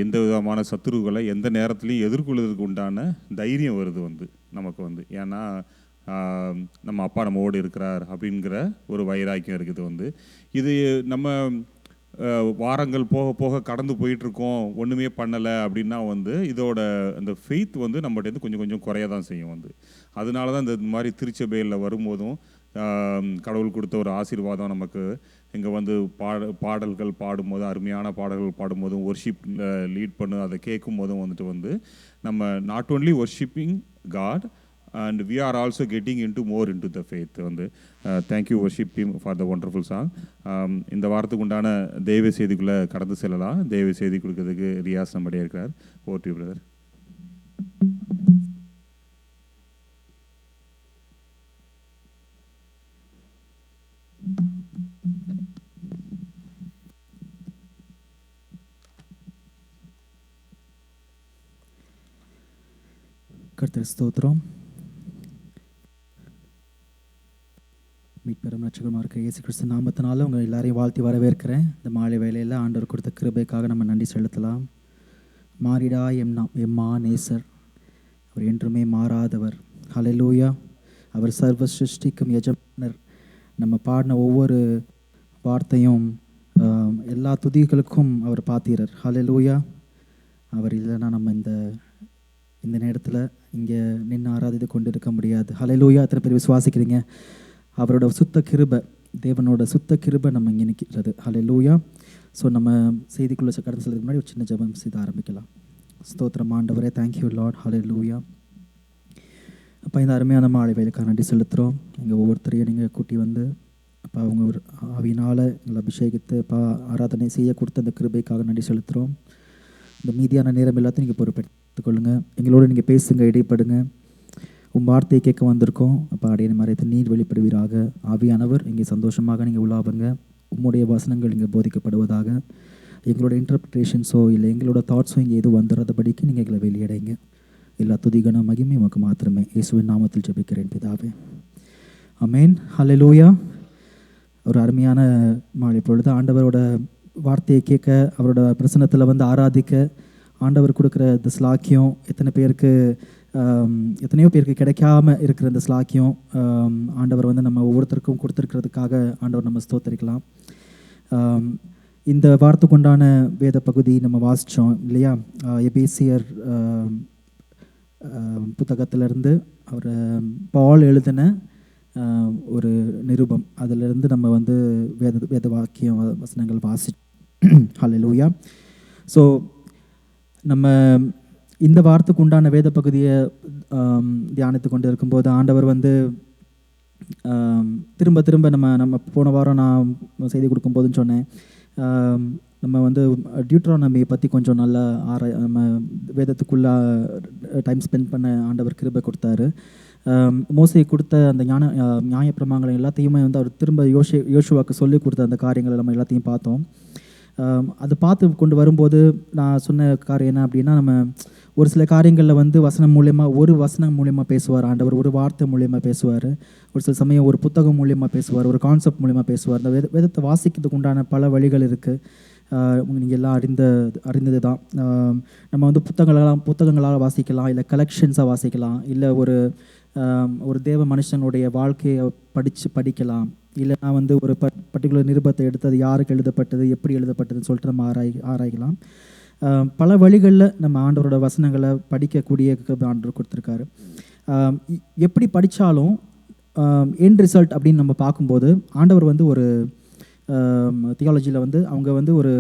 எந்த விதமான சத்துருக்களை எந்த நேரத்துலையும் எதிர்கொள்வதற்கு உண்டான தைரியம் வருது நமக்கு ஏன்னா நம்ம அப்பா நம்மோடு இருக்கிறார் அப்படிங்கிற ஒரு வைராக்கியம் இருக்குது. இது நம்ம வாரங்கள் போக போக கடந்து போயிட்டுருக்கோம், ஒன்றுமே பண்ணலை அப்படின்னா இதோட அந்த ஃபெய்த் நம்மகிட்ட கொஞ்சம் கொஞ்சம் குறைய தான் செய்யும். அதனால தான் இந்த மாதிரி திருச்சபையில் வரும்போதும் கடவுள் கொடுத்த ஒரு ஆசீர்வாதம் நமக்கு இங்கே பாடல்கள் பாடும்போது, அருமையான பாடல்கள் பாடும்போதும், ஒர்ஷிப் லீட் பண்ணு அதை கேட்கும் போதும் நம்ம not only worshipping God and we are also getting more into the faith. Thank you worship team for the wonderful song. இந்த வாரத்துக்கு உண்டான தெய்வ செய்திக்குள்ளே கடந்து செல்லலாம். தெய்வ செய்தி கொடுக்கறதுக்கு ரியாஸ் நம்முடைய இருக்கிறார். Over to you brother. கர்த்தர் ஸ்தோத்திரம். மீட்பெரும் ரட்சகருமா இருக்கிற இயேசு கிறிஸ்து நாமத்தினால உங்கள் எல்லாரையும் வாழ்த்தி வரவேற்கிறேன். இந்த மாலை வேளையில் ஆண்டவர் கொடுத்த கிருபைக்காக நம்ம நன்றி செலுத்தலாம். மாறிடா எம்மா நேசர், அவர் என்றுமே மாறாதவர். ஹல்லேலூயா. அவர் சர்வ சிருஷ்டிக்கும் எஜமானர். நம்ம பாடின ஒவ்வொரு வார்த்தையும் எல்லா துதிகளுக்கும் அவர் பாத்திரர். ஹல்லேலூயா. அவர் இல்லைன்னா நம்ம இந்த நேரத்தில் இங்கே நின்று ஆராதித்து கொண்டு இருக்க முடியாது. ஹல்லேலூயா. எத்தனை பேர் விசுவாசிக்கிறீங்க? அவரோட சுத்த கிருபை, தேவனோட சுத்த கிருபை நம்ம இங்கே நிற்கிறது. ஹல்லேலூயா. ஸோ நம்ம செய்திக்குள்ளே கடந்து செல்றதுக்கு முன்னாடி ஒரு சின்ன ஜெபம் செய்து ஆரம்பிக்கலாம். ஸ்தோத்திரம் ஆண்டவரே, தேங்க்யூ லார்ட். ஹல்லேலூயா. அப்போ இந்த அருமையான மாலை வேலைக்காக நன்றி செலுத்துகிறோம். எங்கள் ஒவ்வொருத்தரையும் நீங்கள் கூட்டி அப்போ அவங்க ஒரு ஆவியினால் எங்களை அபிஷேகித்து ஆராதனை செய்ய கொடுத்த அந்த கிருபைக்காக நன்றி செலுத்துகிறோம். இந்த மீதியான நேரம் எல்லாத்தையும் நீங்கள் பொறுப்பெடுத்துக்கொள்ளுங்க. எங்களோட நீங்கள் பேசுங்க, இடைப்படுங்க. வார்த்தையை கேட்க வந்திருக்கோம். அப்போ அடையின மறைத்து நீர் வெளிப்படுவீராக. ஆவியானவர் இங்கே சந்தோஷமாக நீங்கள் உள்ளாவுங்க. உம்முடைய வசனங்கள் இங்கே போதிக்கப்படுவதாக. எங்களோட இன்டர்பிரிட்டேஷன்ஸோ இல்லை எங்களோட தாட்ஸோ இங்கே எதுவும் வந்துடுறதுபடிக்கு நீங்கள் எங்களை வெளியடைங்க. எல்லா துதிகன மகிமை உமக்கு மாத்திரமே. இயேசுவின் நாமத்தில் ஜெபிக்கிறேன் பிதாவே, ஆமென். ஹல்லேலூயா. ஒரு அருமையான மாலை பொழுது ஆண்டவரோட வார்த்தையை கேட்க, அவரோட பிரசன்னத்தில் ஆராதிக்க ஆண்டவர் கொடுக்குற இந்த ஸ்லாக்கியம் எத்தனையோ பேருக்கு கிடைக்காம இருக்கிற இந்த ஸ்லாக்கியம் ஆண்டவர் நம்ம ஒவ்வொருத்தருக்கும் கொடுத்துருக்கிறதுக்காக ஆண்டவர் நம்ம ஸ்தோத்தரிக்கலாம். இந்த வார்த்தைக்குண்டான வேத பகுதி நம்ம வாசித்தோம் இல்லையா? எபேசியர் புத்தகத்திலிருந்து அவர் பால் எழுதின ஒரு நிருபம், அதிலிருந்து நம்ம வேத வாக்கியம் வசனங்கள் ஹல்லேலூயா. ஸோ நம்ம இந்த வாரத்துக்கு உண்டான வேத பகுதியை தியானித்து கொண்டு இருக்கும்போது ஆண்டவர் திரும்ப திரும்ப நம்ம போன வாரம் நான் செய்தி கொடுக்கும்போதுன்னு சொன்னேன், நம்ம டியூட்ரானமியை பற்றி கொஞ்சம் நல்லா நம்ம வேதத்துக்குள்ளே டைம் ஸ்பெண்ட் பண்ண ஆண்டவர் கிருபை கொடுத்தாரு. மோசே கொடுத்த அந்த நியாயப்பிரமாணங்கள் எல்லாத்தையுமே அவர் திரும்ப யோசுவாக்கு சொல்லி கொடுத்த அந்த காரியங்களை நம்ம எல்லாத்தையும் பார்த்தோம். அதை பார்த்து கொண்டு வரும்போது நான் சொன்ன காரியம் என்ன அப்படின்னா, நம்ம ஒரு சில காரியங்களில் வசனம் மூலியமாக பேசுவார் ஆண்டவர், ஒரு வார்த்தை மூலியமாக பேசுவார், ஒரு சில சமயம் ஒரு புத்தகம் மூலியமாக பேசுவார், ஒரு கான்செப்ட் மூலியமாக பேசுவார். இந்த வேதத்தை வாசிக்கிறதுக்கு உண்டான பல வழிகள் இருக்குது. நீங்கள் எல்லாம் அறிந்தது தான். நம்ம புத்தகங்களால் வாசிக்கலாம், இல்லை கலெக்ஷன்ஸாக வாசிக்கலாம், இல்லை ஒரு தேவ மனுஷனுடைய வாழ்க்கையை படிக்கலாம், இல்லை நான் ஒரு பர்டிகுலர் நிருபத்தை எடுத்து அது யாருக்கு எழுதப்பட்டது, எப்படி எழுதப்பட்டதுன்னு சொல்லிட்டு நம்ம ஆராய்க்கலாம். பல வழிகளில் நம்ம ஆண்டவரோட வசனங்களை படிக்கக்கூடிய ஆண்டவர் கொடுத்துருக்காரு. எப்படி படித்தாலும் எண்ட் ரிசல்ட் அப்படின்னு நம்ம பார்க்கும்போது ஆண்டவர் தியாலஜியில் வந்து அவங்க வந்து ஒரு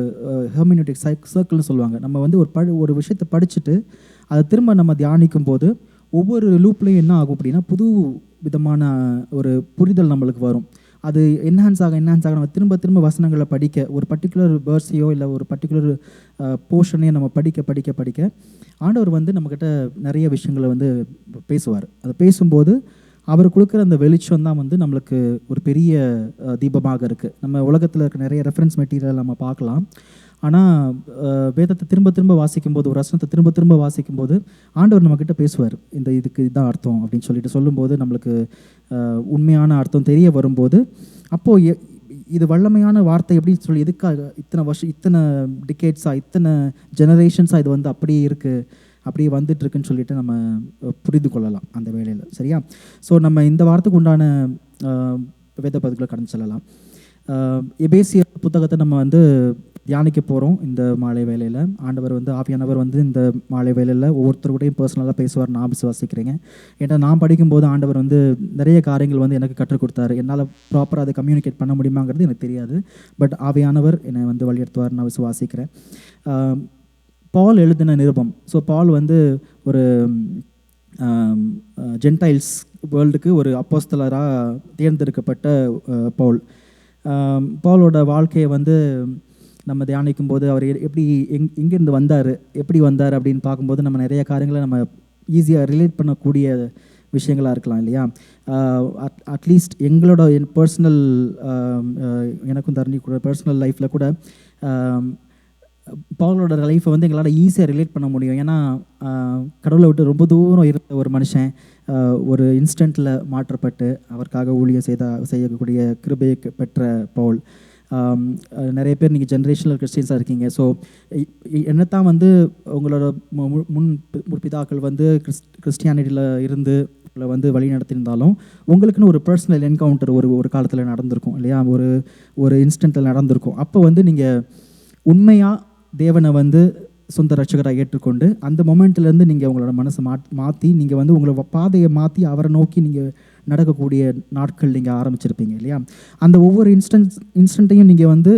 ஹெர்மெனூட்டிக் சர்க்கிள்னு சொல்லுவாங்க. நம்ம வந்து ஒரு விஷயத்தை படிச்சுட்டு அதை திரும்ப நம்ம தியானிக்கும் போது ஒவ்வொரு லூப்லேயும் என்ன ஆகும் அப்படின்னா புது விதமான ஒரு புரிதல் நம்மளுக்கு வரும். அது என்ஹான்ஸ் ஆக நம்ம திரும்ப திரும்ப வசனங்களை படிக்க ஒரு பர்டிகுலர் வேர்ஸையோ இல்லை ஒரு பர்டிகுலர் போர்ஷனையோ நம்ம படிக்க ஆண்டவர் வந்து நம்மக்கிட்ட நிறைய விஷயங்களை வந்து பேசுவார். அதை பேசும்போது அவர் கொடுக்குற அந்த வெளிச்சம் தான் வந்து நம்மளுக்கு ஒரு பெரிய தீபமாக இருக்குது. நம்ம உலகத்தில் இருக்க நிறைய ரெஃபரன்ஸ் மெட்டீரியல் நம்ம பார்க்கலாம். ஆனால் வேதத்தை திரும்ப வாசிக்கும்போது ஒரு வசனத்தை திரும்ப வாசிக்கும்போது ஆண்டவர் நம்மக்கிட்ட பேசுவார். இதுக்கு இதுதான் அர்த்தம் அப்படின்னு சொல்லும்போது நம்மளுக்கு உண்மையான அர்த்தம் தெரிய வரும்போது அப்போது இது வல்லமையான வார்த்தை எப்படின்னு சொல்லி எதுக்காக இத்தனை வருஷம் இத்தனை டிகேட்ஸாக இத்தனை ஜெனரேஷன்ஸாக இது வந்து அப்படியே இருக்குது அப்படியே வந்துட்டுருக்குன்னு சொல்லிட்டு நம்ம புரிந்து கொள்ளலாம் அந்த வேலையில். சரியா? ஸோ நம்ம இந்த வாரத்துக்கு உண்டான வேத பகுதிகளை கடந்து செல்லலாம். எபேசியர் புத்தகத்தை நம்ம வந்து தியானிக்க போகிறோம் இந்த மாலை வேலையில். ஆண்டவர் வந்து ஆவியானவர் வந்து இந்த மாலை வேலையில் ஒவ்வொருத்தருக்கூடையும் பர்சனலாக பேசுவார் நான் விசுவாசிக்கிறேங்க. ஏன்னா நான் படிக்கும்போது ஆண்டவர் வந்து நிறைய காரியங்கள் வந்து எனக்கு கற்றுக் கொடுத்தாரு. என்னால் ப்ராப்பராக அதை கம்யூனிகேட் பண்ண முடியுமாங்கிறது எனக்கு தெரியாது. பட் ஆவியானவர் என்னை வந்து வழிநடத்துவார் நான் விசுவாசிக்கிறேன். பால் எழுதின நிருபம். ஸோ பால் வந்து ஒரு ஜென்டைல்ஸ் வேர்ல்டுக்கு ஒரு அப்போஸ்தலராக தேர்ந்தெடுக்கப்பட்ட பாலோட வாழ்க்கையை வந்து நம்ம தியானிக்கும் போது அவர் எப்படி எங்கேருந்து வந்தார் எப்படி வந்தார் அப்படின்னு பார்க்கும்போது நம்ம நிறைய காரியங்களை நம்ம ஈஸியாக ரிலேட் பண்ணக்கூடிய விஷயங்களாக இருக்கலாம் இல்லையா? அட்லீஸ்ட் எங்களோட பர்சனல் எனக்கும் தரணி கூட பர்சனல் லைஃப்பில் கூட பாலோட லைஃப்பை வந்து எங்களால் ஈஸியாக ரிலேட் பண்ண முடியும். ஏன்னா கடவுளை விட்டு ரொம்ப தூரம் இருந்த ஒரு மனுஷன் ஒரு இன்ஸ்டண்ட்டில் மாற்றப்பட்டு அவருக்காக ஊழியம் செய்யக்கூடிய கிருபையை பெற்ற பவுல். நிறைய பேர் நீங்கள் ஜென்ரேஷனல் கிறிஸ்டியன்ஸாக இருக்கீங்க. ஸோ என்னத்தான் வந்து உங்களோட முற்பிதாக்கள் வந்து கிறிஸ்டியானிட்டியில் இருந்து உங்களை வந்து வழி நடத்தியிருந்தாலும் உங்களுக்குன்னு ஒரு பர்சனல் என்கவுண்டர் ஒரு காலத்தில் நடந்திருக்கும் இல்லையா? ஒரு இன்ஸ்டண்ட்டில் நடந்திருக்கும். அப்போ வந்து நீங்கள் உண்மையாக தேவனை வந்து சொந்த ரட்சகராக ஏற்றுக்கொண்டு அந்த மொமெண்ட்லேருந்து நீங்கள் உங்களோட மனசை மாற்றி நீங்கள் வந்து உங்களோட பாதையை மாற்றி அவரை நோக்கி நீங்கள் நடக்கக்கூடிய நாட்கள் நீங்கள் ஆரம்பிச்சிருப்பீங்க இல்லையா? அந்த ஒவ்வொரு இன்ஸ்டண்ட்டையும் நீங்கள் வந்து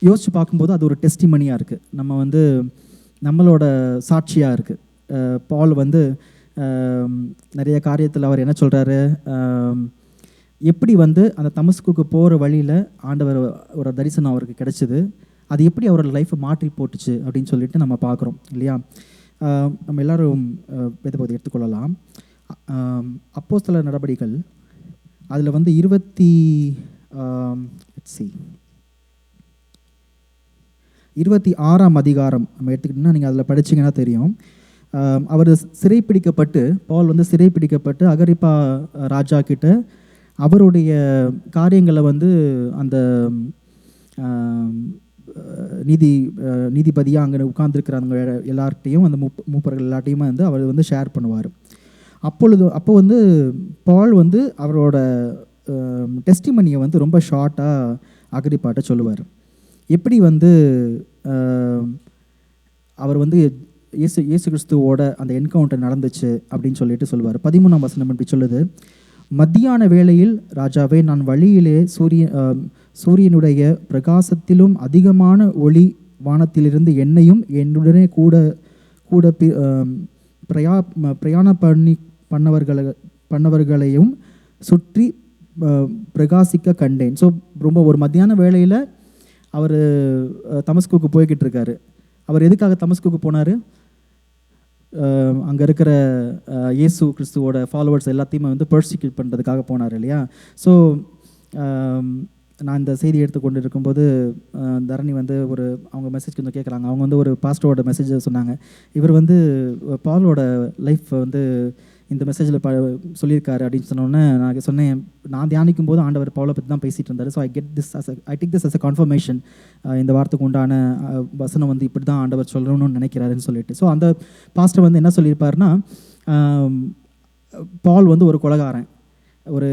யோசித்து பார்க்கும்போது அது ஒரு டெஸ்டிமனியாக இருக்குது. நம்ம வந்து நம்மளோட சாட்சியாக இருக்குது. பால் வந்து நிறைய காரியத்தில் அவர் என்ன சொல்கிறாரு, எப்படி வந்து அந்த தமஸ்குக்கு போகிற வழியில் ஆண்டவர் ஒரு தரிசனம் அவருக்கு கிடைச்சிது, அது எப்படி அவரோட லைஃப்பை மாற்றி போட்டுச்சு அப்படின்னு சொல்லிட்டு நம்ம பார்க்குறோம் இல்லையா? நம்ம எல்லோரும் வேதபகுதி எடுத்துக்கொள்ளலாம். அப்போஸ்தலர் நடபடிகள் அதில் வந்து 26ஆம் அதிகாரம் நம்ம எடுத்துக்கிட்டோம்னா நீங்கள் அதில் படிச்சிங்கன்னா தெரியும். அவர் சிறைப்பிடிக்கப்பட்டு பால் வந்து சிறைப்பிடிக்கப்பட்டு அகரிப்பா ராஜா கிட்ட அவருடைய காரியங்களை வந்து அந்த நீதிபதியாக அங்கே உட்கார்ந்துருக்கிறவங்க எல்லார்ட்டையும் அந்த மூப்பர்கள் எல்லாட்டையுமே வந்து அவர் வந்து ஷேர் பண்ணுவார். அப்போ வந்து பால் வந்து அவரோட டெஸ்டிமனியை வந்து ரொம்ப ஷார்ட்டாக அக்ரிப்பாட்ட சொல்லுவார். எப்படி வந்து அவர் வந்து இயேசு கிறிஸ்துவோட அந்த என்கவுண்டர் நடந்துச்சு அப்படின்னு சொல்லிட்டு சொல்லுவார். 13ஆம் வசனம் இப்படி சொல்லுது, மத்தியான வேளையில் ராஜாவே நான் வழியிலே சூரியனுடைய பிரகாசத்திலும் அதிகமான ஒளி வானத்திலிருந்து என்னையும் என்னுடனே கூட பிரயாண பண்ணவர்களையும் சுற்றி பிரகாசிக்க கண்டேன். ஸோ ரொம்ப ஒரு மத்தியான வேளையில் அவர் தமஸ்குக்கு போய்கிட்டு இருக்காரு. அவர் எதுக்காக தமஸ்குக்கு போனார்? அங்கே இருக்கிற இயேசு கிறிஸ்துவோட ஃபாலோவர்ஸ் எல்லாத்தையுமே வந்து பர்சிக்யூட் பண்ணுறதுக்காக போனார் இல்லையா? ஸோ நான் இந்த செய்தி எடுத்துக்கொண்டு இருக்கும்போது தரணி வந்து அவங்க மெசேஜ் கொஞ்சம் கேட்குறாங்க. அவங்க வந்து ஒரு பாஸ்டரோட மெசேஜை சொன்னாங்க. இவர் வந்து பாலோட லைஃப் வந்து இந்த மெசேஜில் சொல்லியிருக்காரு அப்படின்னு சொன்னோன்னே நான் சொன்னேன், நான் தியானிக்கும் போது ஆண்டவர் பவுலை பற்றி தான் பேசிகிட்டு இருந்தார். So I take this as a confirmation. இந்த வார்த்தைக்கு உண்டான வசனம் வந்து இப்படி தான் ஆண்டவர் சொல்லணும்னு நினைக்கிறாருன்னு சொல்லிட்டு. ஸோ அந்த பாஸ்டர் வந்து என்ன சொல்லியிருப்பாருன்னா, பால் வந்து ஒரு கொலைகாரன், ஒரு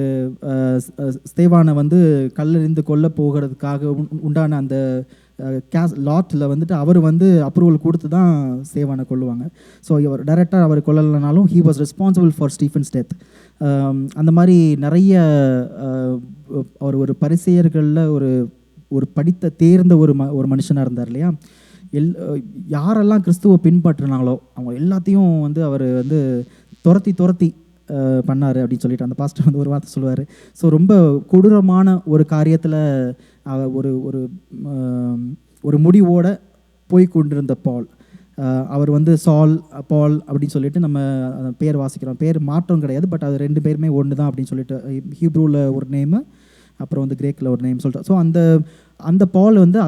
ஸ்தேவானை வந்து கல்லெறிந்து கொல்ல போகிறதுக்காக உண்டான அந்த லாட்டில் வந்துட்டு அவர் வந்து அப்ரூவல் கொடுத்து தான் ஸ்தேவானை கொல்லுவாங்க. ஸோ இவர் டைரெக்டாக அவர் கொல்லலைனாலும் he was responsible for Stephen's death. அந்த மாதிரி நிறைய அவர் ஒரு பரிசேயர்களில் ஒரு ஒரு படித்த தேர்ந்த ஒரு மனுஷனாக இருந்தார் இல்லையா. யாரெல்லாம் கிறிஸ்துவை பின்பற்றினாங்களோ அவங்க எல்லாத்தையும் வந்து அவர் வந்து துரத்தி பண்ணார் அப்படின்னு சொல்லிட்டு அந்த பாஸ்டர் வந்து ஒரு வார்த்தை சொல்லுவார். ஸோ ரொம்ப கொடூரமான ஒரு காரியத்தில் ஒரு ஒரு ஒரு முடிவோடு போய் கொண்டிருந்த பால், அவர் வந்து பால் அப்படின்னு சொல்லிட்டு நம்ம பேர் வாசிக்கிறோம். பேர் மாற்றம் கிடையாது, பட் அது 2 பேருமே ஒன்று தான் அப்படின்னு சொல்லிட்டு ஹீப்ரூவில் ஒரு நேமு, அப்புறம் வந்து கிரேக்கில் ஒரு நேம் சொல்லிட்டு. ஸோ அந்த பால் வந்து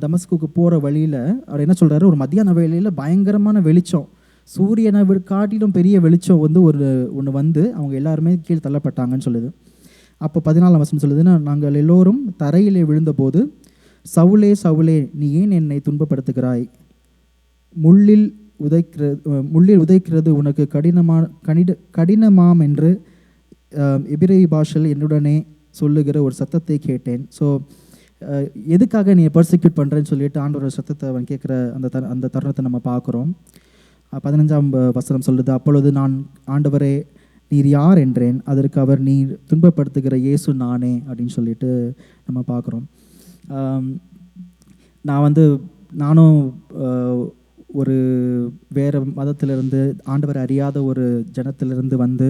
டமஸ்குக்கு போகிற வழியில் அவர் என்ன சொல்கிறாரு, ஒரு மத்தியான வேளையில் பயங்கரமான வெளிச்சம், சூரியனை காட்டிலும் பெரிய வெளிச்சம் வந்து ஒன்று வந்து அவங்க எல்லாருமே கீழே தள்ளப்பட்டாங்கன்னு சொல்லுது. அப்போ 14ஆம் வசனம் சொல்லுதுன்னா, நாங்கள் எல்லோரும் தரையிலே விழுந்தபோது, சவுலே சவுலே நீ ஏன் என்னை துன்பப்படுத்துகிறாய், முள்ளில் உதைக்கிறது உனக்கு கடினமாம் என்று எபிரேய பாஷையில் என்னுடனே சொல்லுகிற ஒரு சத்தத்தை கேட்டேன். ஸோ எதுக்காக நீ பர்சிக்யூட் பண்ணுறேன்னு சொல்லிட்டு ஆண்டவரோட சத்தத்தை அவன் கேட்குற அந்த தருணத்தை நம்ம பார்க்குறோம். 15ஆம் வசனம் சொல்லுது, அப்பொழுது நான் ஆண்டவரே நீர் யார் என்றேன். அதற்கு அவர் நீர் துன்பப்படுத்துகிற இயேசு நானே அப்படின்னு சொல்லிட்டு நம்ம பார்க்குறோம். நானும் ஒரு வேறு மதத்திலிருந்து ஆண்டவரை அறியாத ஒரு ஜனத்திலிருந்து வந்து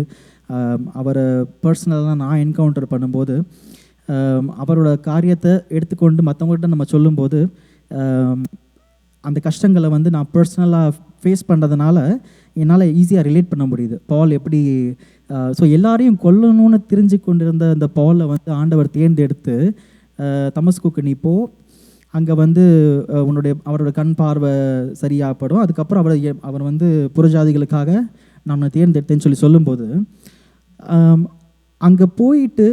அவரை பர்சனலாக நான் என்கவுண்டர் பண்ணும்போது அவரோட காரியத்தை எடுத்துக்கொண்டு மற்றவங்கள்ட்ட நம்ம சொல்லும்போது அந்த கஷ்டங்களை வந்து நான் பர்சனலாக ஃபேஸ் பண்ணுறதுனால என்னால் ஈஸியாக ரிலேட் பண்ண முடியுது. பால் எப்படி ஸோ எல்லாரையும் கொல்லணும்னு தெரிஞ்சு கொண்டிருந்த அந்த பாலை வந்து ஆண்டவர் தேர்ந்தெடுத்து தமஸ்குக்கு நீ போ, அங்கே வந்து அவரோட கண் பார்வை சரியாகப்படும், அதுக்கப்புறம் அவர் வந்து புறஜாதிகளுக்காக நான் தேர்ந்தெடுத்தேன்னு சொல்லும்போது அங்கே போயிட்டு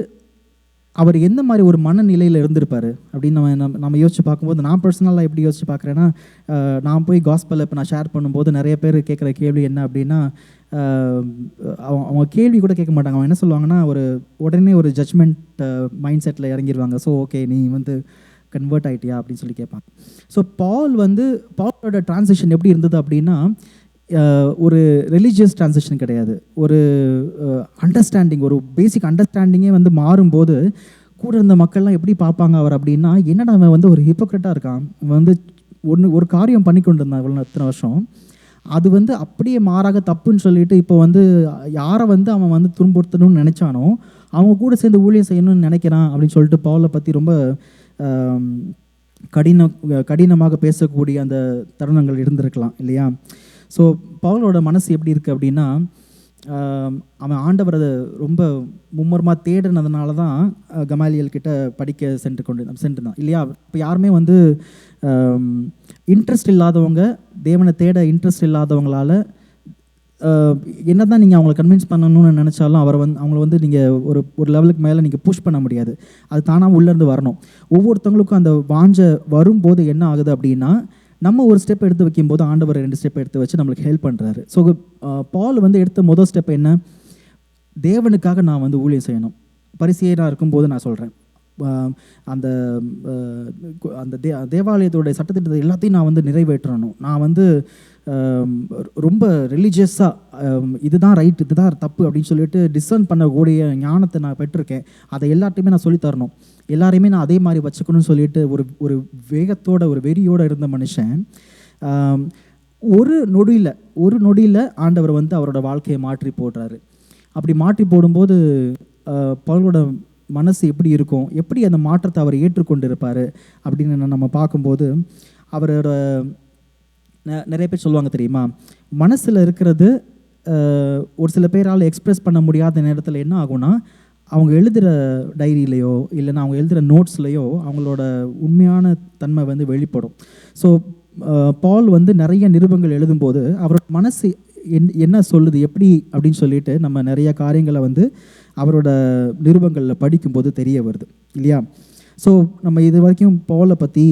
அவர் எந்த மாதிரி ஒரு மனநிலையில் இருந்திருப்பார் அப்படின்னு நம்ம யோசிச்சு பார்க்கும்போது, நான் பர்சனலாக எப்படி யோசிச்சு பார்க்குறேன்னா, நான் போய் காஸ்பலை இப்போ நான் ஷேர் பண்ணும்போது நிறைய பேர் கேட்குற கேள்வி என்ன அப்படின்னா, அவங்க கேள்வி கூட கேட்க மாட்டாங்க. அவங்க என்ன சொல்லுவாங்கன்னா, உடனே ஒரு ஜட்ஜ்மெண்ட் மைண்ட் செட்டில் இறங்கிடுவாங்க. ஸோ ஓகே நீ வந்து கன்வெர்ட் ஆகிட்டியா அப்படின்னு சொல்லி கேட்பாங்க. ஸோ பாலோட டிரான்சிஷன் எப்படி இருந்தது அப்படின்னா, ஒரு ரிலீஜியஸ் டிரான்சிஷன் கிடையாது, ஒரு அண்டர்ஸ்டாண்டிங், ஒரு பேசிக் அண்டர்ஸ்டாண்டிங்கே வந்து மாறும்போது கூட இருந்த மக்கள்லாம் எப்படி பார்ப்பாங்க அவர் அப்படின்னா, என்னடா அவன் வந்து ஒரு ஹிப்போக்ரட்டாக இருக்கான், வந்து ஒரு காரியம் பண்ணி கொண்டு இருந்தான் இவ்வளோ இத்தனை வருஷம், அது வந்து அப்படியே மாறாக தப்புன்னு சொல்லிட்டு இப்போ வந்து யாரை வந்து அவன் வந்து துன்புறுத்தணும்னு நினச்சானோ அவங்க கூட சேர்ந்து ஊழியம் செய்யணும்னு நினைக்கிறான் அப்படின்னு சொல்லிட்டு பவுலை பற்றி ரொம்ப கடினமாக பேசக்கூடிய அந்த தருணங்கள் இருந்திருக்கலாம் இல்லையா. ஸோ பவுலோட மனசு எப்படி இருக்குது அப்படின்னா, அவன் ஆண்டவரை ரொம்ப மும்முரமாக தேடினதுனால தான் கமாலியல் கிட்ட படிக்க சென்றுதான் இல்லையா. இப்போ யாருமே வந்து இன்ட்ரெஸ்ட் இல்லாதவங்க, தேவனை தேட இன்ட்ரெஸ்ட் இல்லாதவங்களால் என்ன தான் நீங்கள் அவங்களை கன்வின்ஸ் பண்ணணும்னு நினச்சாலும் அவங்கள வந்து நீங்கள் ஒரு லெவலுக்கு மேலே நீங்கள் புஷ் பண்ண முடியாது, அது தானாக உள்ளேருந்து வரணும். ஒவ்வொருத்தவங்களுக்கும் அந்த வாஞ்சை வரும்போது என்ன ஆகுது அப்படின்னா, நம்ம ஒரு ஸ்டெப் எடுத்து வைக்கும்போது ஆண்டவர் 2 ஸ்டெப் எடுத்து வச்சு நம்மளுக்கு ஹெல்ப் பண்ணுறாரு. ஸோ பால் வந்து எடுத்த முதல் ஸ்டெப் என்ன, தேவனுக்காக நான் வந்து ஊழியம் செய்யணும். பரிசேயராக இருக்கும்போது நான் சொல்கிறேன், அந்த அந்த தேவாலயத்தோடைய சட்டத்திட்டத்தை எல்லாத்தையும் நான் வந்து நிறைவேற்றணும், நான் வந்து ரொம்ப ரிலீஜியஸாக இதுதான் ரைட் இதுதான் தப்பு அப்படின்னு சொல்லிட்டு டிசர்ன் பண்ணக்கூடிய ஞானத்தை நான் பெற்றிருக்கேன், அதை எல்லாத்தையுமே நான் சொல்லித்தரணும், எல்லாரையுமே நான் அதே மாதிரி வச்சுக்கணும்னு சொல்லிட்டு ஒரு வேகத்தோட ஒரு வெறியோடு இருந்த மனுஷன் ஒரு நொடியில் ஆண்டவர் வந்து அவரோட வாழ்க்கையை மாற்றி போடுறாரு. அப்படி மாற்றி போடும்போது பவுலோட மனசு எப்படி இருக்கும், எப்படி அந்த மாற்றத்தை அவர் ஏற்றுக்கொண்டு இருப்பார் அப்படின்னு நம்ம பார்க்கும்போது, அவரோட நிறைய பேர் சொல்லுவாங்க தெரியுமா, மனசில் இருக்கிறது ஒரு சில பேரால் எக்ஸ்ப்ரெஸ் பண்ண முடியாத நேரத்தில் என்ன ஆகும்னா, அவங்க எழுதுகிற டைரியிலையோ இல்லைன்னா அவங்க எழுதுகிற நோட்ஸ்லையோ அவங்களோட உண்மையான தன்மை வந்து வெளிப்படும். ஸோ பால் வந்து நிறைய நிருபங்கள் எழுதும்போது அவரோட மனசு என்ன சொல்லுது எப்படி அப்படின்னு சொல்லிட்டு நம்ம நிறைய காரியங்களை வந்து அவரோட நிருபங்களில் படிக்கும்போது தெரிய வருது இல்லையா. ஸோ நம்ம இது வரைக்கும் பவுலை பற்றி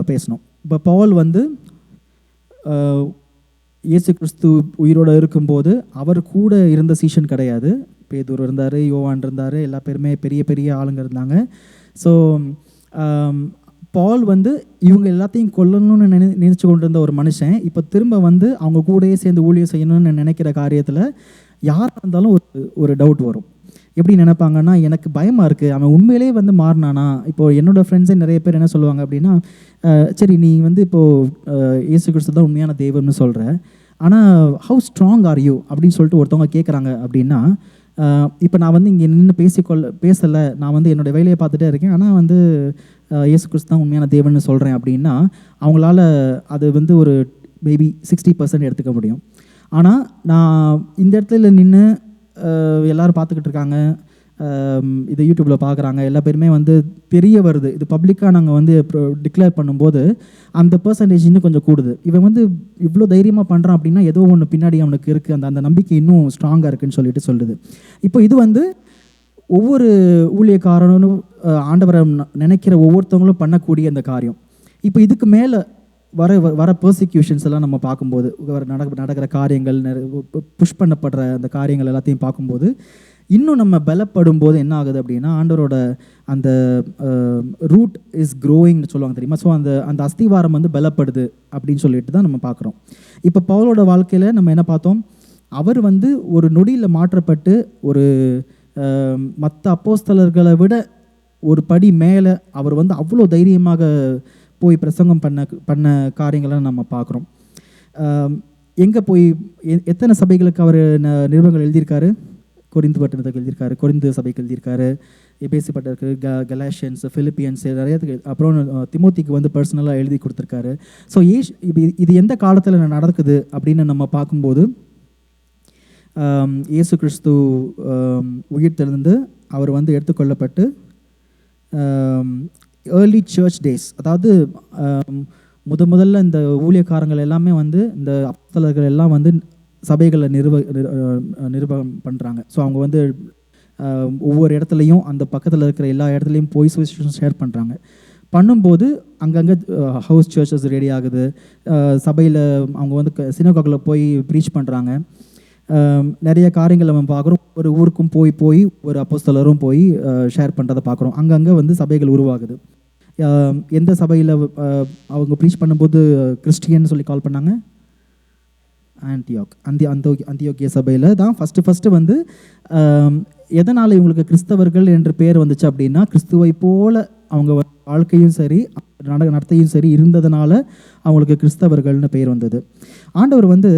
பேசணும். இப்போ பவுல் வந்து இயேசு கிறிஸ்து உயிரோடு இருக்கும்போது அவர் கூட இருந்த சீஷன் கிடையாது. பேதுரு இருந்தார், யோவான் இருந்தார், எல்லா பேருமே பெரிய பெரிய ஆளுங்க இருந்தாங்க. ஸோ பால் வந்து இவங்க எல்லாத்தையும் கொல்லணும்னு நினச்சி கொண்டு இருந்த ஒரு மனுஷன் இப்போ திரும்ப வந்து அவங்க கூடயே சேர்ந்து ஊழியம் செய்யணும்னு நினைக்கிற காரியத்தில் யாராக இருந்தாலும் ஒரு டவுட் வரும். எப்படி நினைப்பாங்கன்னா, எனக்கு பயமாக இருக்குது, அவன் உண்மையிலே வந்து மாறினானா? இப்போது என்னோடய ஃப்ரெண்ட்ஸே நிறைய பேர் என்ன சொல்லுவாங்க அப்படின்னா, சரி நீ வந்து இப்போது இயேசு கிறிஸ்து தான் உண்மையான தெய்வம்னு சொல்கிற, ஆனால் ஹவு ஸ்ட்ராங் ஆர் யூ அப்படின்னு சொல்லிட்டு ஒருத்தவங்க கேட்குறாங்க அப்படின்னா, இப்போ நான் வந்து இங்கே நின்று பேசலை, நான் வந்து என்னோடய வேலையை பார்த்துட்டே இருக்கேன், ஆனால் வந்து இயேசு கிறிஸ்து தான் உண்மையான தேவன்னு சொல்கிறேன் அப்படின்னா, அவங்களால அது வந்து ஒரு மேபி 60% எடுத்துக்க முடியும். ஆனால் நான் இந்த இடத்துல நின்று எல்லோரும் பார்த்துக்கிட்டு இருக்காங்க, இதை யூடியூப்பில் பார்க்குறாங்க, எல்லா பேருமே வந்து தெரிய வருது, இது பப்ளிக்காக நாங்கள் வந்து டிக்ளேர் பண்ணும்போது அந்த பர்சன்டேஜ் இன்னும் கொஞ்சம் கூடுது. இவன் வந்து இவ்வளோ தைரியமாக பண்ணுறான் அப்படின்னா ஏதோ ஒன்று பின்னாடி அவனுக்கு இருக்குது, அந்த நம்பிக்கை இன்னும் ஸ்ட்ராங்காக இருக்குதுன்னு சொல்லுது. இப்போ இது வந்து ஒவ்வொரு ஊழியக்காரனும் ஆண்டவரை நினைக்கிற ஒவ்வொருத்தவங்களும் பண்ணக்கூடிய அந்த காரியம். இப்போ இதுக்கு மேலே வர பர்சிக்யூஷன்ஸ் எல்லாம் நம்ம பார்க்கும்போது, நடக்கிற காரியங்கள், புஷ் பண்ணப்படுற அந்த காரியங்கள் எல்லாத்தையும் பார்க்கும்போது இன்னும் நம்ம பலப்படும் போது என்ன ஆகுது அப்படின்னா, ஆண்டவரோட அந்த ரூட் இஸ் க்ரோயிங்னு சொல்லுவாங்க தெரியுமா? ஸோ அந்த அஸ்திவாரம் வந்து பலப்படுது அப்படின்னு சொல்லிட்டு தான் நம்ம பார்க்குறோம். இப்போ பவுலோட வாழ்க்கையில் நம்ம என்ன பார்த்தோம்? அவர் வந்து ஒரு நொடியில் மாற்றப்பட்டு ஒரு மற்ற அப்போஸ்தலர்களை விட ஒரு படி மேலே அவர் வந்து அவ்வளோ தைரியமாக போய் பிரசங்கம் பண்ண காரியங்களை நம்ம பார்க்குறோம். எங்கே போய் எத்தனை சபைகளுக்கு அவர் நிருபங்கள் எழுதியிருக்காரு? கொரிந்து பட்டணத்துக்கு எழுதியிருக்காரு, கொரிந்து சபைக்கு எழுதியிருக்காரு, எபேசு பட்டணத்துக்கு, கலாஷியன்ஸ், பிலிப்பியன்ஸ், நிறைய, அப்புறம் திமோத்திக்கு வந்து பர்சனலாக எழுதி கொடுத்துருக்காரு. ஸோ இது எந்த காலத்தில் நடக்குது அப்படின்னு நம்ம பார்க்கும்போது, இயேசு கிறிஸ்து உயிர்த்தெழுந்து அவர் வந்து எடுத்துக்கொள்ளப்பட்டு ஏர்லி சர்ச் டேஸ், அதாவது முதல்ல இந்த ஊழியக்காரங்கள் எல்லாமே வந்து இந்த அப்போஸ்தலர்கள் எல்லாம் வந்து சபைகளை நிர்வாகம் பண்ணுறாங்க. ஸோ அவங்க வந்து ஒவ்வொரு இடத்துலையும் அந்த பக்கத்தில் இருக்கிற எல்லா இடத்துலையும் போய் சுவிசேஷம் ஷேர் பண்ணும்போது அங்கங்கே ஹவுஸ் சர்ச்சஸ் ரெடி ஆகுது. சபையில் அவங்க வந்து சினோகாகில் போய் ப்ரீச் பண்ணுறாங்க. நிறைய காரியங்கள் நம்ம பார்க்குறோம். ஒரு ஊருக்கும் போய் ஒரு அப்போஸ்தலரும் போய் ஷேர் பண்ணுறதை பார்க்குறோம். அங்கங்கே வந்து சபைகள் உருவாகுது. எந்த சபையில் அவங்க ப்ரீச் பண்ணும்போது கிறிஸ்டியன் சொல்லி கால் பண்ணாங்க? அந்தியோக்கிய சபையில் தான் ஃபஸ்ட்டு வந்து எதனால் இவங்களுக்கு கிறிஸ்தவர்கள் என்று பேர் வந்துச்சு அப்படின்னா, கிறிஸ்துவை போல அவங்க வாழ்க்கையும் சரி நடத்தையும் சரி இருந்ததுனால அவங்களுக்கு கிறிஸ்தவர்கள்னு பேர் வந்தது. ஆண்டவர் வந்து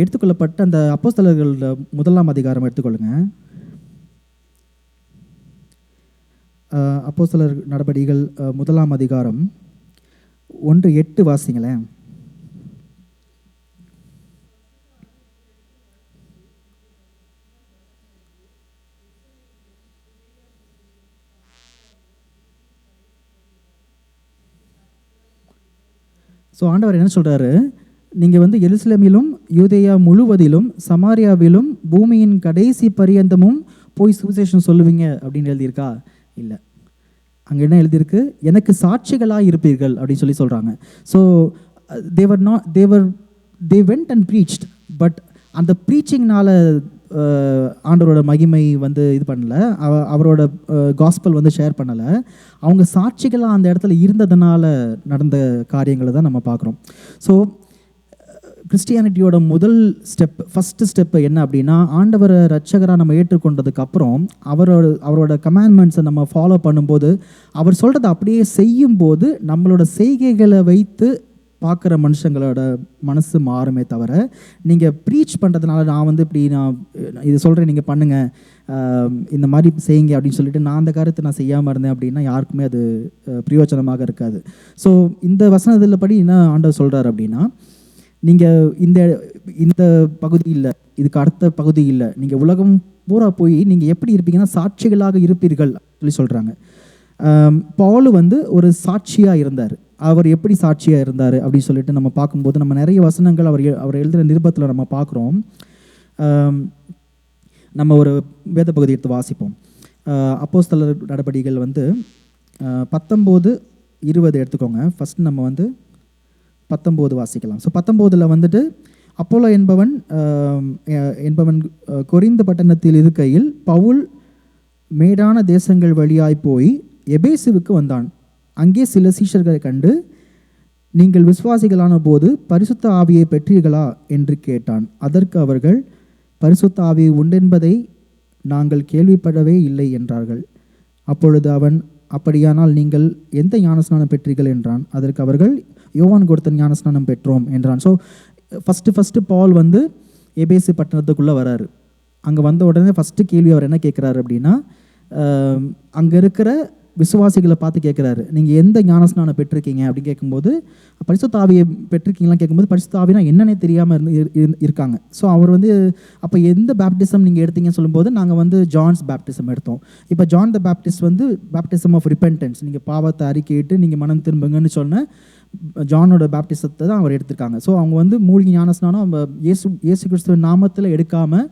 எடுத்துக்கொள்ளப்பட்ட அந்த அப்போஸ்தலர்கள் 1ஆம் அதிகாரம் எடுத்துக்கொள்ளுங்க. அப்போஸ்தலர் நடபடிகள் 1ஆம் அதிகாரம் 1:8 வாசிங்களேன். ஸோ ஆண்டவர் என்ன சொல்கிறாரு? நீங்கள் வந்து எருசலேமிலும் யூதேயா முழுவதிலும் சமாரியாவிலும் பூமியின் கடைசி பரியந்தமும் போய் சுவிசேஷம் சொல்லுவீங்க அப்படின்னு எழுதியிருக்கா? இல்லை. அங்கே என்ன எழுதியிருக்கு? எனக்கு சாட்சிகளாக இருப்பீர்கள் அப்படின்னு சொல்கிறாங்க. So they went and preached, but அந்த ப்ரீச்சிங்னால் ஆண்டவரோட மகிமை வந்து இது பண்ணல, அவரோட காஸ்பல் வந்து ஷேர் பண்ணலை. அவங்க சாட்சிகளாக அந்த இடத்துல இருந்ததுனால நடந்த காரியங்களை தான் நம்ம பார்க்குறோம். ஸோ கிறிஸ்டியானிட்டியோட ஃபஸ்ட்டு ஸ்டெப்பு என்ன அப்படின்னா, ஆண்டவரை ரட்சகராக நம்ம ஏற்றுக்கொண்டதுக்கப்புறம் அவரோட கமாண்ட்மெண்ட்ஸை நம்ம ஃபாலோ பண்ணும்போது, அவர் சொல்கிறத அப்படியே செய்யும்போது நம்மளோட செய்கைகளை வைத்து பார்க்குற மனுஷங்களோட மனசு மாறுமே தவிர, நீங்கள் ப்ரீச் பண்ணுறதுனால நான் வந்து இப்படி நான் இது சொல்கிறேன் நீங்கள் பண்ணுங்கள், இந்த மாதிரி செய்யுங்க அப்படின்னு சொல்லிட்டு நான் அந்த காரியத்தை நான் செய்யாமல் இருந்தேன் அப்படின்னா யாருக்குமே அது பிரயோஜனமாக இருக்காது. ஸோ இந்த வசனத்தில் படி என்ன ஆண்டவர் சொல்கிறார் அப்படின்னா, நீங்கள் இந்த பகுதி இல்லை, இதுக்கு அடுத்த பகுதி இல்லை, நீங்கள் உலகம் பூரா போய் நீங்கள் எப்படி இருப்பீங்கன்னா சாட்சிகளாக இருப்பீர்கள் சொல்லி சொல்கிறாங்க. பவுல் வந்து ஒரு சாட்சியாக இருந்தார். அவர் எப்படி சாட்சியாக இருந்தார் அப்படின்னு சொல்லிட்டு நம்ம பார்க்கும்போது நம்ம நிறைய வசனங்கள் அவர் எழுதுகிற நிருபத்தில் நம்ம பார்க்குறோம். நம்ம ஒரு வேத பகுதி எடுத்து வாசிப்போம். அப்போஸ்தலர் நடபடிகள் வந்து 19:20 எடுத்துக்கோங்க. ஃபஸ்ட் நம்ம வந்து 19 வாசிக்கலாம். ஸோ 19 வந்துட்டு, அப்போலோ என்பவன் கொரிந்து பட்டணத்தில் இருக்கையில் பவுல் மேடான தேசங்கள் வழியாய் போய் எபேசுவுக்கு வந்தான். அங்கே சில சீஷர்களை கண்டு, நீங்கள் விசுவாசிகளான போது பரிசுத்த ஆவியை பெற்றீர்களா என்று கேட்டான். அதற்கு அவர்கள், பரிசுத்த ஆவியை உண்டென்பதை நாங்கள் கேள்விப்படவே இல்லை என்றார்கள். அப்பொழுது அவன், அப்படியானால் நீங்கள் எந்த ஞானஸ்நானம் பெற்றீர்கள் என்றான். அதற்கு அவர்கள், யோவான் கொடுத்த ஞானஸ்நானம் பெற்றோம் என்றான். ஸோ ஃபஸ்ட்டு பால் வந்து எபேசு பட்டணத்துக்குள்ளே வராரு. அங்கே வந்த உடனே ஃபஸ்ட்டு கேள்வி அவர் என்ன கேட்குறாரு அப்படின்னா, அங்கே இருக்கிற விசுவாசிகளை பார்த்து கேட்குறாரு, நீங்கள் எந்த ஞானஸ்நானம் பெற்றிருக்கீங்க அப்படின்னு கேட்கும்போது, பரிசுத்த ஆவியை பெற்றிருக்கீங்களான்னு கேட்கும்போது பரிசுத்த ஆவினா என்னன்னே தெரியாமல் இருக்காங்க. ஸோ அவர் வந்து, அப்போ எந்த பேப்டிசம் நீங்கள் எடுத்தீங்கன்னு சொல்லும்போது, நாங்கள் வந்து ஜான்ஸ் பேப்டிசம் எடுத்தோம். இப்போ ஜான் த பேப்டிஸ்ட் வந்து பேப்டிசம் ஆஃப் ரிப்பென்டன்ஸ், நீங்கள் பாவத்தை அறிக்கையிட்டு நீங்கள் மனம் திரும்புங்கன்னு சொன்ன ஜானோட பேப்டிசத்தை தான் அவர் எடுத்திருக்காங்க. ஸோ அவங்க வந்து மூழ்கி ஞானஸ்நானம் இயேசு கிறிஸ்துவின் நாமத்தில் எடுக்காமல்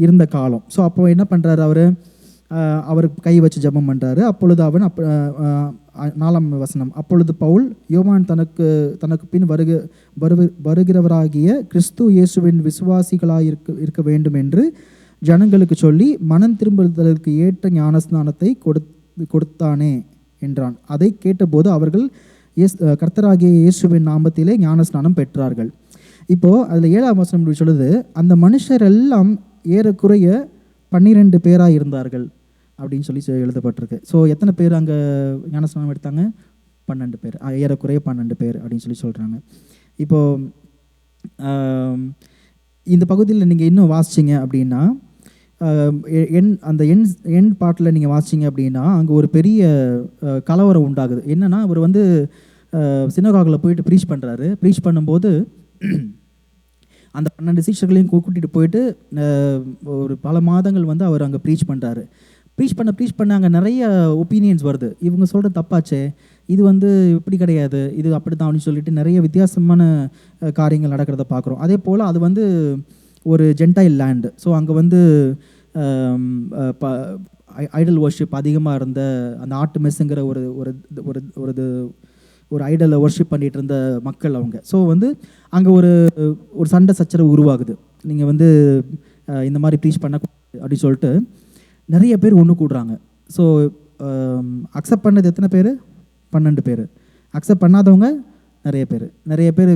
இருந்த காலம். ஸோ அப்போ என்ன பண்ணுறாரு அவர் கை வச்சு ஜெபம் பண்ணுறாரு. அப்பொழுது அவன் 4ஆம் வசனம், அப்பொழுது பவுல், யோவான் தனக்கு பின் வருகிறவராகிய கிறிஸ்து இயேசுவின் விசுவாசிகளாக இருக்க வேண்டும் என்று ஜனங்களுக்கு சொல்லி மனம் திரும்புதலுக்கு ஏற்ற ஞானஸ்நானத்தை கொடுத்தானே என்றான். அதை கேட்டபோது அவர்கள் கர்த்தராகிய இயேசுவின் நாமத்திலே ஞானஸ்நானம் பெற்றார்கள். இப்போது அதில் 7ஆம் வசனம் சொல்லுது, அந்த மனுஷர் எல்லாம் ஏறக்குறைய 12 பேராக இருந்தார்கள் அப்படின்னு சொல்லி எழுதப்பட்டிருக்கு. ஸோ எத்தனை பேர் அங்கே ஞானஸ்நானம் எடுத்தாங்க? 12 பேர், ஏறக்குறைய 12 பேர் அப்படின்னு சொல்லி சொல்கிறாங்க. இப்போது இந்த பகுதியில் நீங்கள் இன்னும் வாசிச்சிங்க அப்படின்னா, அந்த எண் பாட்டில் நீங்கள் வாசிச்சிங்க அப்படின்னா, அங்கே ஒரு பெரிய கலவரம் உண்டாகுது. என்னென்னா, அவர் வந்து சினகாகில் போயிட்டு ப்ரீச் பண்ணுறாரு. ப்ரீச் பண்ணும்போது அந்த 12 சீஷர்களையும் கூட்டிகிட்டு போயிட்டு ஒரு பல மாதங்கள் வந்து அவர் அங்கே ப்ரீச் பண்ணுறாரு. ப்ரீச் பண்ண அங்கே நிறைய ஒப்பீனியன்ஸ் வருது. இவங்க சொல்கிற தப்பாச்சே, இது வந்து இப்படி கிடையாது, இது அப்படி தான் அப்படின்னு சொல்லிட்டு நிறைய வித்தியாசமான காரியங்கள் நடக்கிறத பார்க்குறோம். அதே போல் அது வந்து ஒரு ஜென்டைல் லேண்டு. ஸோ அங்கே வந்து ஐடல் வர்ஷிப் அதிகமாக இருந்த அந்த ஆர்டெமிஸ்ங்கிற ஒரு ஐடலை வர்ஷிப் பண்ணிகிட்டு இருந்த மக்கள் அவங்க. ஸோ வந்து அங்கே ஒரு சண்டை சச்சரவு உருவாகுது. நீங்கள் வந்து இந்த மாதிரி ப்ரீச் பண்ண அப்படின்னு சொல்லிட்டு நிறைய பேர் ஒன்று கூடுறாங்க. ஸோ அக்செப்ட் பண்ணது எத்தனை பேர்? 12 பேர். அக்செப்ட் பண்ணாதவங்க நிறைய பேர்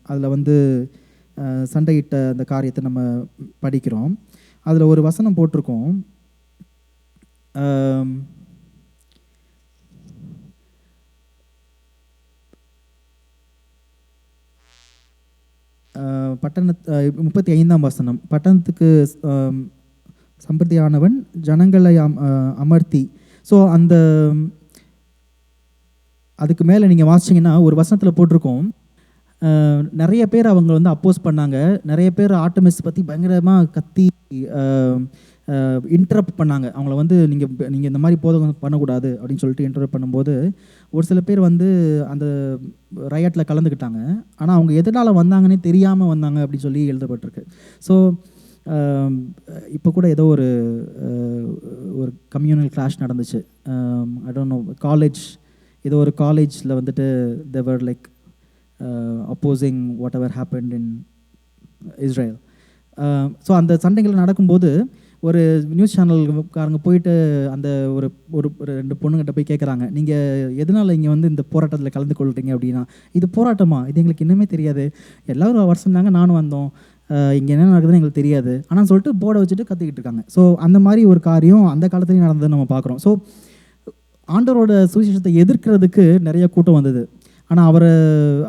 அதில் வந்து சண்டையிட்ட அந்த காரியத்தை நம்ம படிக்கிறோம். அதில் ஒரு வசனம் போட்டிருக்கோம், பட்டண 35ஆம் வசனம், பட்டணத்துக்கு சம்பிரதியானவன் ஜனங்களை அமர்த்தி. ஸோ அதுக்கு மேலே நீங்கள் வாசிச்சிங்கன்னா ஒரு வசனத்தில் போட்டிருக்கோம், நிறைய பேர் அவங்க வந்து அப்போஸ் பண்ணாங்க. நிறைய பேர் ஆர்டெமிஸ் பற்றி பயங்கரமாக கத்தி இன்டரப்ட் பண்ணாங்க. அவங்கள வந்து நீங்கள் இந்த மாதிரி போதகம் பண்ணக்கூடாது அப்படின்னு சொல்லிட்டு இன்டரப்ட் பண்ணும்போது ஒரு சில பேர் வந்து அந்த ரயட்டில் கலந்துக்கிட்டாங்க. ஆனால் அவங்க எதனால் வந்தாங்கன்னே தெரியாமல் வந்தாங்க அப்படின்னு சொல்லி எழுதப்பட்டிருக்கு. ஸோ இப்போ கூட ஏதோ ஒரு கம்யூனல் கிளாஷ் நடந்துச்சு. ஐ டோன்ட் நோ, காலேஜ், ஏதோ ஒரு காலேஜில் வந்துட்டு they were like opposing whatever happened in Israel. So அந்த சண்டைகள் நடக்கும்போது ஒரு நியூஸ் சேனல்காரங்க போயிட்டு அந்த ஒரு 2 பொண்ணுங்கிட்ட போய் கேட்குறாங்க, நீங்கள் எதனால் இங்கே வந்து இந்த போராட்டத்தில் கலந்து கொள்கிறீங்க அப்படின்னா, இது போராட்டமா, இது எங்களுக்கு இன்னுமே தெரியாது, எல்லோரும் வருஷம் தாங்க நானும் வந்தோம், இங்கே என்ன நடக்குதுன்னு எங்களுக்கு தெரியாது ஆனால் சொல்லிட்டு போர்டை வச்சுட்டு கற்றுக்கிட்டு இருக்காங்க. ஸோ அந்த மாதிரி ஒரு காரியம் அந்த காலத்துலேயும் நடந்ததை நம்ம பார்க்குறோம். ஸோ ஆண்டவரோட சுவிசேஷத்தை எதிர்க்கிறதுக்கு நிறைய கூட்டம் வந்தது. ஆனால்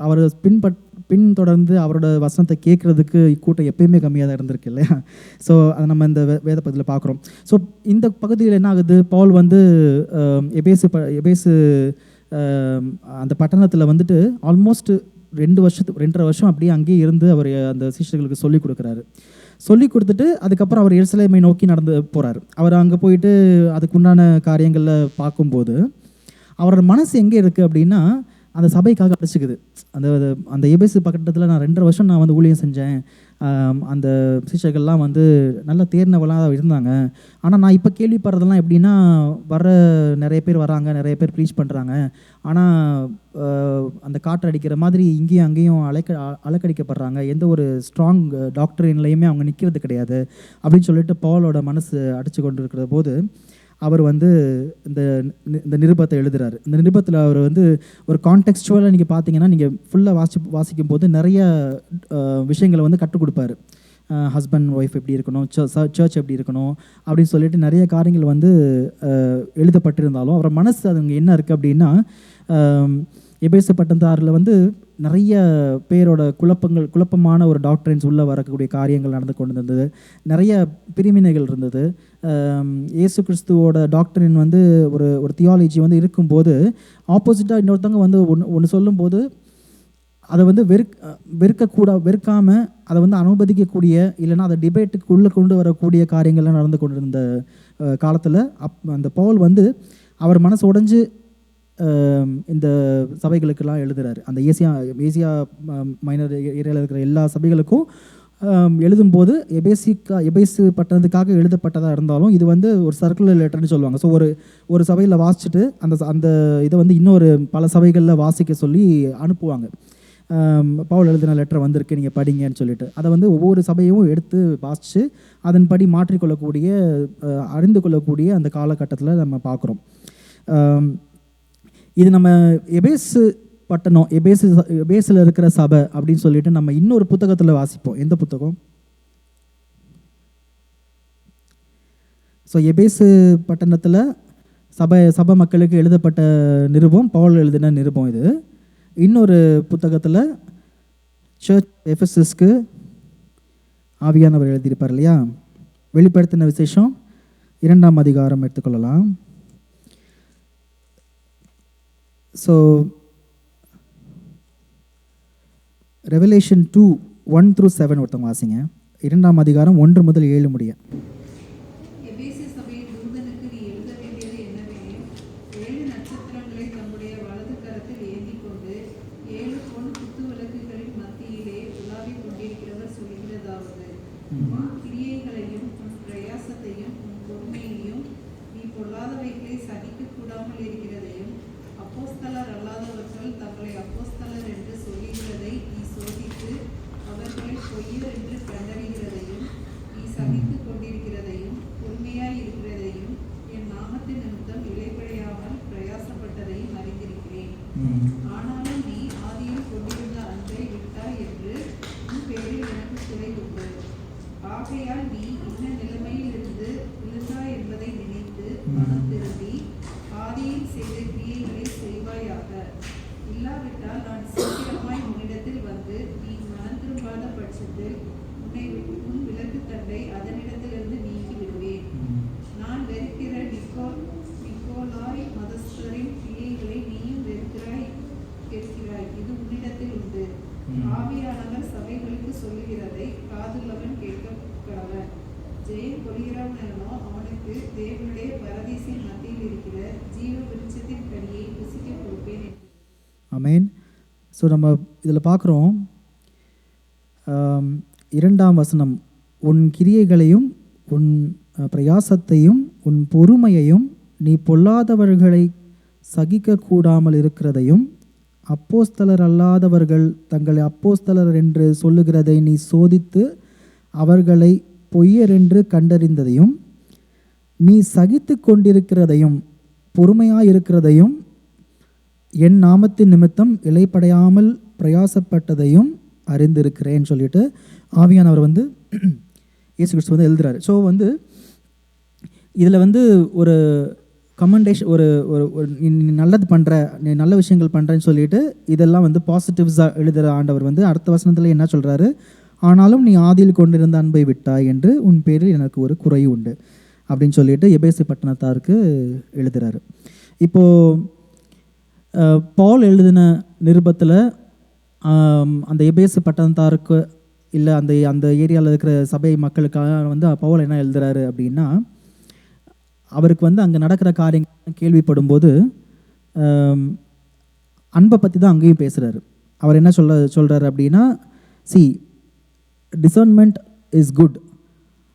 அவரை பின்தொடர்ந்து அவரோட வசனத்தை கேட்குறதுக்கு கூட்டம் எப்பயுமே கம்மியாக தான் இருந்திருக்கு இல்லையா? ஸோ அதை நம்ம இந்த வேத பகுதியில் பார்க்குறோம். ஸோ இந்த பகுதியில் என்ன ஆகுது, பவுல் வந்து எபேசு அந்த பட்டணத்தில் வந்துட்டு ஆல்மோஸ்ட் 2.5 வருஷம் அப்படியே அங்கேயே இருந்து அவர் அந்த சிஷ்யர்களுக்கு சொல்லிக் கொடுக்குறாரு. சொல்லி கொடுத்துட்டு அதுக்கப்புறம் அவர் எருசலேமை நோக்கி நடந்து போகிறார். அவர் அங்கே போயிட்டு அதுக்குண்டான காரியங்களில் பார்க்கும்போது அவரோட மனசு எங்கே இருக்குது அப்படின்னா, அந்த சபைக்காக அழைச்சிக்குது. அந்த எபேசு பக்கத்தில் நான் 2.5 வருஷம் நான் வந்து ஊழியம் செஞ்சேன், அந்த சிஷ்யர்கள்லாம் வந்து நல்லா தேர்ந்தவளாக இருந்தாங்க. ஆனால் நான் இப்போ கேள்விப்படுறதெல்லாம் எப்படின்னா, நிறைய பேர் வராங்க, நிறைய பேர் ப்ரீச் பண்ணுறாங்க, ஆனால் அந்த காற்று அடிக்கிற மாதிரி இங்கேயும் அங்கேயும் அலக்கடிக்கப்படுறாங்க, எந்த ஒரு ஸ்ட்ராங் டாக்டரின்லையுமே அவங்க நிற்கிறது கிடையாது அப்படின்னு சொல்லிட்டு பவுலோட மனசு அடித்து கொண்டு இருக்கிற போது அவர் வந்து இந்த இந்த நிருபத்தை எழுதுகிறாரு. இந்த நிருபத்தில் அவர் வந்து ஒரு கான்டெக்ஸ்டுவலாக நீங்கள் பார்த்தீங்கன்னா நீங்கள் ஃபுல்லாக வாசிக்கும் போது நிறைய விஷயங்களை வந்து கற்றுக் கொடுப்பாரு. ஹஸ்பண்ட் ஒய்ஃப் எப்படி இருக்கணும், சர்ச் எப்படி இருக்கணும் அப்படின்னு சொல்லிட்டு நிறைய காரியங்கள் வந்து எழுதப்பட்டிருந்தாலும் அவர் மனசு அது அங்கே என்ன இருக்குது அப்படின்னா, எபேசு பட்டணத்தாரில் வந்து நிறைய பேரோட குழப்பமான ஒரு டாக்டரின்ஸ் உள்ளே வரக்கூடிய காரியங்கள் நடந்து கொண்டு இருந்தது. நிறைய பிரிவினைகள் இருந்தது. இயேசு கிறிஸ்துவோட டாக்டரின் வந்து ஒரு தியாலஜி வந்து இருக்கும்போது ஆப்போசிட்டாக இன்னொருத்தவங்க வந்து ஒன்று சொல்லும்போது அதை வந்து வெறுக்காமல் அதை வந்து அனுமதிக்கக்கூடிய இல்லைன்னா அதை டிபேட்டுக்கு உள்ளே கொண்டு வரக்கூடிய காரியங்கள்லாம் நடந்து கொண்டிருந்த காலத்தில் அந்த பவுல் வந்து அவர் மனசு உடைஞ்சு இந்த சபைகளுக்கெல்லாம் எழுதுகிறாரு. அந்த ஏசியா மைனர் ஏரியாவில் இருக்கிற எல்லா சபைகளுக்கும் எழுதும்போது எபேசு பட்டணத்துக்காக எழுதப்பட்டதாக இருந்தாலும் இது வந்து ஒரு சர்க்குலர் லெட்டர்னு சொல்லுவாங்க. ஸோ ஒரு சபையில் வாசிச்சுட்டு அந்த இதை வந்து இன்னொரு பல சபைகளில் வாசிக்க சொல்லி அனுப்புவாங்க. பவுல் எழுதின லெட்டர் வந்திருக்கு, நீங்கள் படிங்கன்னு சொல்லிட்டு அதை வந்து ஒவ்வொரு சபையும் எடுத்து வாசித்து அதன்படி மாற்றிக்கொள்ளக்கூடிய அறிந்து கொள்ளக்கூடிய அந்த காலகட்டத்தில் நம்ம பார்க்குறோம். இது நம்ம எபேசு பட்டணம் எபேசில் இருக்கிற சபை அப்படின்னு சொல்லிட்டு நம்ம இன்னொரு புத்தகத்தில் வாசிப்போம். எந்த புத்தகம்? ஸோ எபேசு பட்டணத்தில் சபை மக்களுக்கு எழுதப்பட்ட நிருபம், பவுல் எழுதின நிருபம். இது இன்னொரு புத்தகத்தில் சர்ச் எஃபெசஸ்க்கு ஆவியானவர் எழுதியிருப்பார் இல்லையா, வெளிப்படுத்தின விசேஷம் 2ஆம் அதிகாரம் எடுத்துக்கொள்ளலாம். ஸோ ரெவலேஷன் 2:1-7 ஒருத்தவங்க வாசிங்க. 2ஆம் அதிகாரம் 1 முதல் 7 முடிய. ஆமென். ஸோ நம்ம இதில் பார்க்குறோம் 2ஆம் வசனம், உன் கிரியைகளையும் உன் பிரயாசத்தையும் உன் பொறுமையையும் நீ பொல்லாதவர்களை சகிக்கக்கூடாமல் இருக்கிறதையும் அப்போஸ்தலர் அல்லாதவர்கள் தங்களை அப்போஸ்தலர் என்று சொல்லுகிறதை நீ சோதித்து அவர்களை பொய்யர் என்று கண்டறிந்ததையும் நீ சகித்து கொண்டிருக்கிறதையும் பொறுமையாயிருக்கிறதையும் என் நாமத்தின் நிமித்தம் இலைப்படையாமல் பிரயாசப்பட்டதையும் அறிந்திருக்கிறேன்னு சொல்லிட்டு ஆவியானவர் வந்து இயேசு கிறிஸ்து வந்து எழுதுறாரு. ஸோ வந்து இதில் வந்து ஒரு கமெண்டேஷன், ஒரு நீ நல்லது பண்ணுற, நீ நல்ல விஷயங்கள் பண்ணுறேன்னு சொல்லிட்டு இதெல்லாம் வந்து பாசிட்டிவ்ஸாக எழுதுகிற ஆண்டவர் வந்து அடுத்த வசனத்தில் என்ன சொல்கிறாரு, ஆனாலும் நீ ஆதியில் கொண்டிருந்த அன்பை விட்டாய் என்று உன் பேரில் எனக்கு ஒரு குறை உண்டு அப்படின்னு சொல்லிட்டு எபேசு பட்டணத்தாருக்கு எழுதுகிறாரு. இப்போது பவுல் எழுதின நிருபத்தில் அந்த எபேசு பட்டணத்தாருக்கு இல்லை அந்த ஏரியாவில் இருக்கிற சபை மக்களுக்காக வந்து பவுல் என்ன எழுதுகிறாரு அப்படின்னா, அவருக்கு வந்து அங்கே நடக்கிற காரியங்கள் கேள்விப்படும் போது அன்பை பற்றி தான் அங்கேயும் பேசுகிறாரு. அவர் என்ன சொல்கிறாரு அப்படின்னா, டிசர்ன்மெண்ட் இஸ் குட்.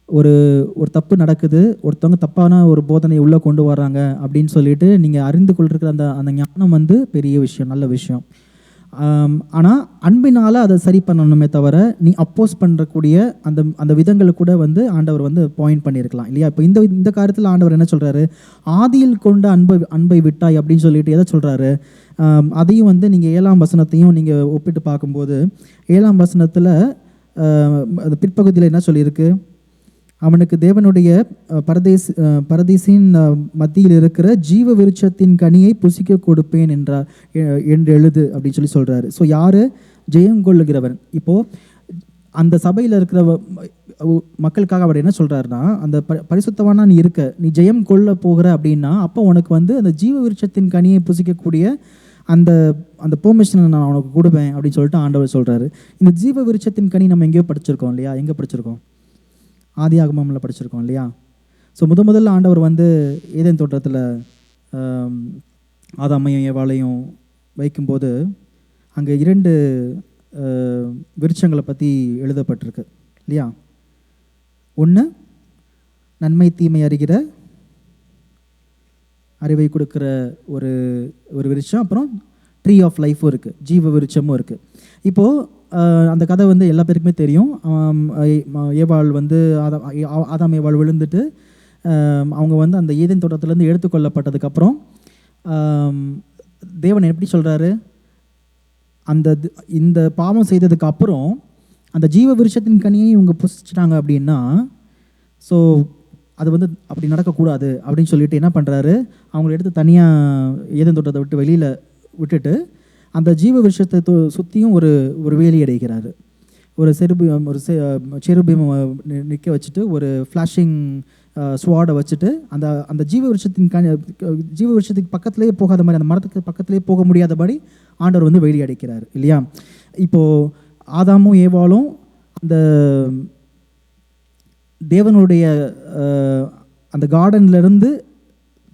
ஒரு தப்பு நடக்குது, ஒருத்தவங்க தப்பான ஒரு போதனையை உள்ளே கொண்டு வர்றாங்க அப்படின்னு சொல்லிட்டு நீங்கள் அறிந்து கொள்கிற அந்த ஞானம் வந்து பெரிய விஷயம், நல்ல விஷயம். ஆனால் அன்பினால் அதை சரி பண்ணணுமே தவிர நீ அப்போஸ் பண்ணுறக்கூடிய அந்த விதங்களை கூட வந்து ஆண்டவர் வந்து பாயிண்ட் பண்ணியிருக்கலாம் இல்லையா? இப்போ இந்த காரியத்தில் ஆண்டவர் என்ன சொல்கிறாரு? ஆதியில் கொண்ட அன்பை விட்டாய் அப்படின்னு சொல்லிட்டு எதை சொல்கிறாரு? அதையும் வந்து நீங்கள் 7ஆம் வசனத்தையும் நீங்கள் ஒப்பிட்டு பார்க்கும்போது 7ஆம் வசனத்தில் அந்த பிற்பகுதியில் என்ன சொல்லியிருக்கு? அவனுக்கு தேவனுடைய பரதீசின் மத்தியில் இருக்கிற ஜீவ விருட்சத்தின் கனியை புசிக்க கொடுப்பேன் என்று எழுது அப்படின்னு சொல்கிறாரு. ஸோ யார் ஜெயம் கொள்ளுகிறவன்? இப்போது அந்த சபையில் இருக்கிற மக்களுக்காக அவர் என்ன சொல்கிறாருன்னா, அந்த பரிசுத்தவானா நீ இருக்க, நீ ஜெயம் கொள்ள போகிற அப்படின்னா அப்போ உனக்கு வந்து அந்த ஜீவ விருட்சத்தின் கனியை புசிக்கக்கூடிய அந்த பெர்மிஷனை நான் உனக்கு கொடுப்பேன் அப்படின்னு சொல்லிட்டு ஆண்டவர் சொல்கிறாரு. இந்த ஜீவ விருட்சத்தின் கனி நம்ம எங்கேயோ படிச்சிருக்கோம் இல்லையா? எங்கே படிச்சிருக்கோம்? ஆதியாகமம்ல படிச்சிருக்கோம் இல்லையா? ஸோ முதல்ல ஆண்டவர் வந்து ஏதேன் தோட்டத்தில் ஆதாமையும் ஏவாளையும் வைக்கும்போது அங்கே 2 விருட்சங்களை பற்றி எழுதப்பட்டிருக்கு இல்லையா? ஒன்று நன்மை தீமை அறிகிற அறிவை கொடுக்குற ஒரு விருட்சம், அப்புறம் ட்ரீ ஆஃப் லைஃபும் இருக்குது, ஜீவ விருட்சமும் இருக்குது. இப்போது அந்த கதை வந்து எல்லா பேருக்குமே தெரியும். ஏவாள் வந்து ஆதாம் ஏவாள் விழுந்துட்டு அவங்க வந்து அந்த ஏதேன் தோட்டத்திலேருந்து எடுத்துக்கொள்ளப்பட்டதுக்கப்புறம் தேவன் எப்படி சொல்கிறாரு? இந்த பாவம் செய்ததுக்கு அப்புறம் அந்த ஜீவ விருட்சத்தின் கனியை இவங்க புசிச்சிட்டாங்க அப்படின்னா, ஸோ அது வந்து அப்படி நடக்கக்கூடாது அப்படின்னு சொல்லிட்டு என்ன பண்ணுறாரு? அவங்கள எடுத்து தனியாக ஏதேன் தோட்டத்தை விட்டு வெளியில் விட்டுட்டு அந்த ஜீவ விருட்சத்தை சுற்றியும் ஒரு வேலி அடைகிறாரு. ஒரு செருபீம் நிற்க வச்சுட்டு ஒரு ஃப்ளாஷிங் ஸ்வாடை வச்சுட்டு அந்த ஜீவ விருட்சத்துக்கு பக்கத்துலேயே போகாத மாதிரி, அந்த மரத்துக்கு பக்கத்துலேயே போக முடியாதபடி ஆண்டவர் வந்து வேலி அடைக்கிறார் இல்லையா? இப்போது ஆதாமும் ஏவாளும் அந்த தேவனுடைய அந்த கார்டன்லேருந்து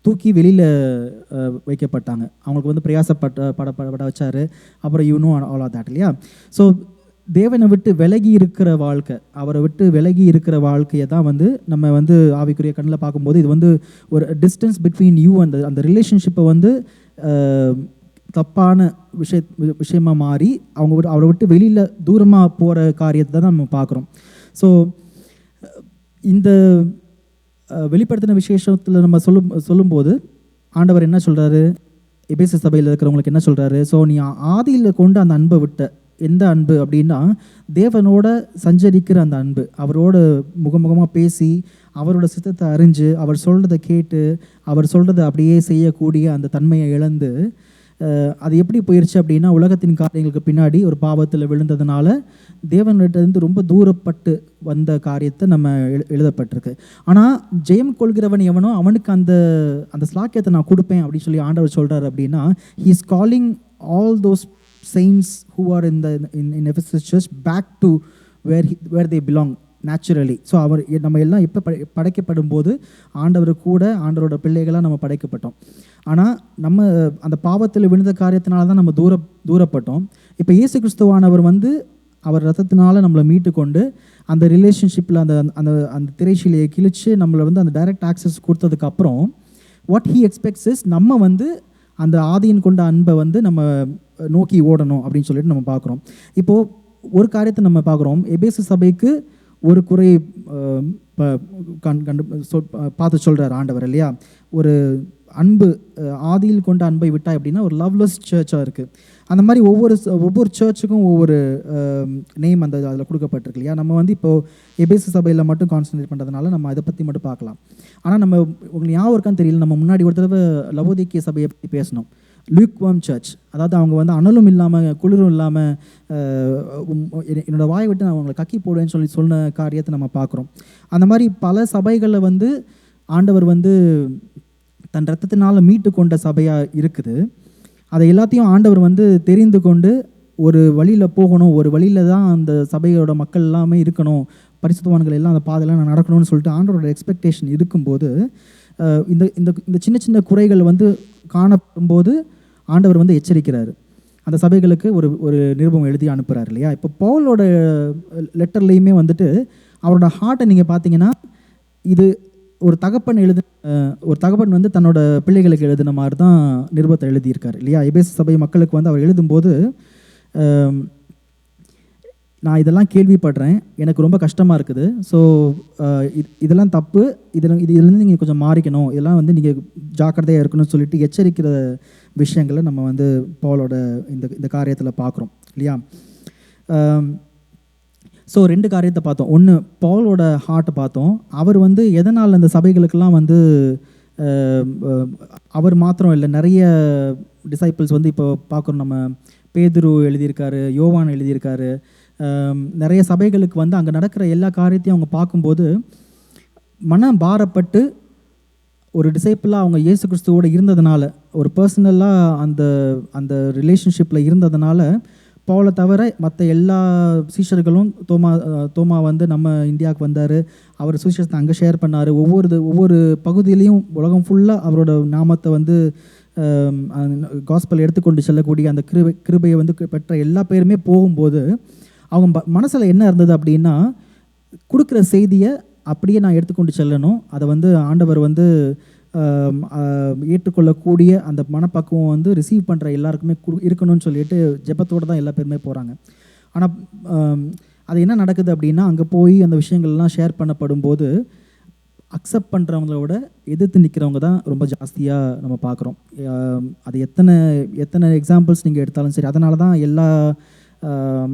தூக்கி வெளியில் வைக்கப்பட்டாங்க. அவங்களுக்கு வந்து பிரயாசப்பட வச்சார். அப்புறம் யூனோ ஆல் ஆஃப் தட் இல்லையா? ஸோ தேவனை விட்டு விலகி இருக்கிற வாழ்க்கை, அவரை விட்டு விலகி இருக்கிற வாழ்க்கையை தான் வந்து நம்ம வந்து ஆவிக்குரிய கண்ணில் பார்க்கும்போது இது வந்து ஒரு டிஸ்டன்ஸ் பிட்வீன் யூ அந்த ரிலேஷன்ஷிப்பை வந்து தப்பான விஷயமாக மாறி அவரை விட்டு வெளியில் தூரமாக போகிற காரியத்தை தான் நம்ம பார்க்குறோம். ஸோ இந்த வெளிப்படுத்தின விசேஷத்தில் நம்ம சொல்லும்போது ஆண்டவர் என்ன சொல்கிறாரு? எபேசு சபையில் இருக்கிறவங்களுக்கு என்ன சொல்கிறாரு? ஸோ நீ ஆதியில் கொண்டு அந்த அன்பை விட்ட, எந்த அன்பு அப்படின்னா தேவனோட சஞ்சரிக்கிற அந்த அன்பு, அவரோட முகமுகமாக பேசி அவரோட சித்தத்தை அறிஞ்சு அவர் சொல்கிறத கேட்டு அவர் சொல்கிறத அப்படியே செய்யக்கூடிய அந்த தன்மையை இழந்து அது எப்படி போயிடுச்சு அப்படின்னா, உலகத்தின் காரியங்களுக்கு பின்னாடி ஒரு பாவத்தில் விழுந்ததுனால தேவனிடத்திலிருந்து ரொம்ப தூரப்பட்டு வந்த காரியத்தை நம்ம எழுதப்பட்டிருக்கு. ஆனால் ஜெயம் கொள்கிறவன் எவனோ அவனுக்கு அந்த ஸ்லாக்கியத்தை நான் கொடுப்பேன் அப்படின்னு சொல்லி ஆண்டவர் சொல்கிறார். அப்படின்னா he is calling all those saints who are in Ephesus church back to where they belong naturally. So நம்ம எல்லாம் இப்போ படைக்கப்படும் போது ஆண்டவர் கூட ஆண்டவரோட பிள்ளைகளாக நம்ம படைக்கப்பட்டோம். ஆனால் நம்ம அந்த பாவத்தில் விழுந்த காரியத்தினால தான் நம்ம தூரப்பட்டோம். இப்போ இயேசு கிறிஸ்துவானவர் வந்து அவர் ரத்தத்தினால நம்மளை மீட்டு கொண்டு அந்த ரிலேஷன்ஷிப்பில் அந்த திரைச்சீலையை கிழிச்சு நம்மளை வந்து அந்த டைரக்ட் ஆக்சஸ் கொடுத்ததுக்கப்புறம் வாட் ஹீ எக்ஸ்பெக்ட்ஸ் இஸ் நம்ம வந்து அந்த ஆதியின் கொண்ட அன்பை வந்து நம்ம நோக்கி ஓடணும் அப்படின்னு சொல்லிட்டு நம்ம பார்க்குறோம். இப்போது ஒரு காரியத்தை நம்ம பார்க்குறோம், எபேசு சபைக்கு ஒரு குறை பார்த்து சொல்கிறார் ஆண்டவர் இல்லையா? ஒரு அன்பு ஆதியில் கொண்ட அன்பை விட்டா அப்படின்னா ஒரு லவ்லெஸ் சர்ச்சாக இருக்குது. அந்த மாதிரி ஒவ்வொரு சர்ச்சுக்கும் ஒவ்வொரு நேம் அதில் கொடுக்கப்பட்டிருக்கு இல்லையா? நம்ம வந்து இப்போது எபேசு சபையில் மட்டும் கான்சன்ட்ரேட் பண்ணுறதுனால நம்ம அதை பற்றி மட்டும் பார்க்கலாம். ஆனால் நம்ம உங்களுக்கு ஞாபகம் இருக்கான்னு தெரியல, நம்ம முன்னாடி ஒரு தடவை லவோதிக்கேய சபையை பற்றி பேசணும். லுக்வார்ம் சர்ச், அதாவது அவங்க வந்து அனலும் இல்லாமல் குளிரும் இல்லாமல் என்னோடய வாயை விட்டு நான் அவங்களை கக்கி போடுவேன்னு சொன்ன காரியத்தை நம்ம பார்க்குறோம். அந்த மாதிரி பல சபைகளில் வந்து ஆண்டவர் வந்து தன் ரத்தத்தினால் மீட்டு கொண்ட சபையாக இருக்குது. அதை எல்லாத்தையும் ஆண்டவர் வந்து தெரிந்து கொண்டு ஒரு வழியில் போகணும், ஒரு வழியில் தான் அந்த சபையோட மக்கள் எல்லாமே இருக்கணும், பரிசுத்தவான்கள் எல்லாம் அந்த பாதையெல்லாம் நடக்கணும்னு சொல்லிட்டு ஆண்டவரோட எக்ஸ்பெக்டேஷன் இருக்கும்போது இந்த சின்ன சின்ன குறைகள் வந்து காணப்படும்போது ஆண்டவர் வந்து எச்சரிக்கிறாரு. அந்த சபைகளுக்கு ஒரு நிருபம் எழுதி அனுப்புகிறார் இல்லையா? இப்போ பவுலோட லெட்டர்லேயுமே வந்துட்டு அவரோட ஹார்ட்டை நீங்கள் பார்த்தீங்கன்னா இது ஒரு தகப்பன் வந்து தன்னோட பிள்ளைகளுக்கு எழுதின மாதிரி தான் நிருபத்தை எழுதியிருக்கார் இல்லையா? எபேசு சபை மக்களுக்கு வந்து அவர் எழுதும்போது நான் இதெல்லாம் கேள்விப்படுறேன், எனக்கு ரொம்ப கஷ்டமாக இருக்குது. ஸோ இதெல்லாம் தப்பு, இதுலேருந்து நீங்கள் கொஞ்சம் மாறிக்கணும், இதெல்லாம் வந்து நீங்கள் ஜாக்கிரதையாக இருக்கணும்னு சொல்லிட்டு எச்சரிக்கிற விஷயங்களை நம்ம வந்து பவுலோட இந்த காரியத்தில் பார்க்குறோம் இல்லையா. ஸோ 2 காரியத்தை பார்த்தோம். ஒன்று பவுலோட ஹார்ட்டை பார்த்தோம். அவர் வந்து எதனால் அந்த சபைகளுக்கெல்லாம் வந்து அவர் மாத்திரம் இல்லை, நிறைய டிசைபிள்ஸ் வந்து இப்போ பார்க்குறோம். நம்ம பேதுரு எழுதியிருக்காரு, யோவான் எழுதியிருக்காரு. நிறைய சபைகளுக்கு வந்து அங்கே நடக்கிற எல்லா காரியத்தையும் அவங்க பார்க்கும்போது மனம் பாரப்பட்டு ஒரு டிசைப்பிளாக அவங்க இயேசு கிறிஸ்துவோடு இருந்ததுனால, ஒரு பர்சனலாக அந்த ரிலேஷன்ஷிப்பில் இருந்ததுனால, பவுலை தவிர மற்ற எல்லா சீஷர்களும் தோமா வந்து நம்ம இந்தியாவுக்கு வந்தார், அவர் சுவிசேஷத்தை அங்கே ஷேர் பண்ணார். ஒவ்வொரு பகுதியிலையும் உலகம் ஃபுல்லாக அவரோட நாமத்தை வந்து காஸ்பல் எடுத்துக்கொண்டு செல்லக்கூடிய அந்த கிருபையை வந்து பெற்ற எல்லா பேருமே போகும்போது அவங்க மனசில் என்ன இருந்தது அப்படின்னா, கொடுக்குற செய்தியை அப்படியே நான் எடுத்துக்கொண்டு செல்லணும், அதை வந்து ஆண்டவர் வந்து ஏற்றுக்கொள்ளக்கூடிய அந்த மனப்பக்குவம் வந்து ரிசீவ் பண்ணுற எல்லாருக்குமே இருக்கணும்னு சொல்லிட்டு ஜெபத்தோடு தான் எல்லா பேருமே போகிறாங்க. ஆனால் அது என்ன நடக்குது அப்படின்னா, அங்கே போய் அந்த விஷயங்கள்லாம் ஷேர் பண்ணப்படும் போது அக்செப்ட் பண்ணுறவங்களோட எதிர்த்து நிற்கிறவங்க தான் ரொம்ப ஜாஸ்தியாக நம்ம பார்க்குறோம். அது எத்தனை எக்ஸாம்பிள்ஸ் நீங்கள் எடுத்தாலும் சரி. அதனால தான் எல்லா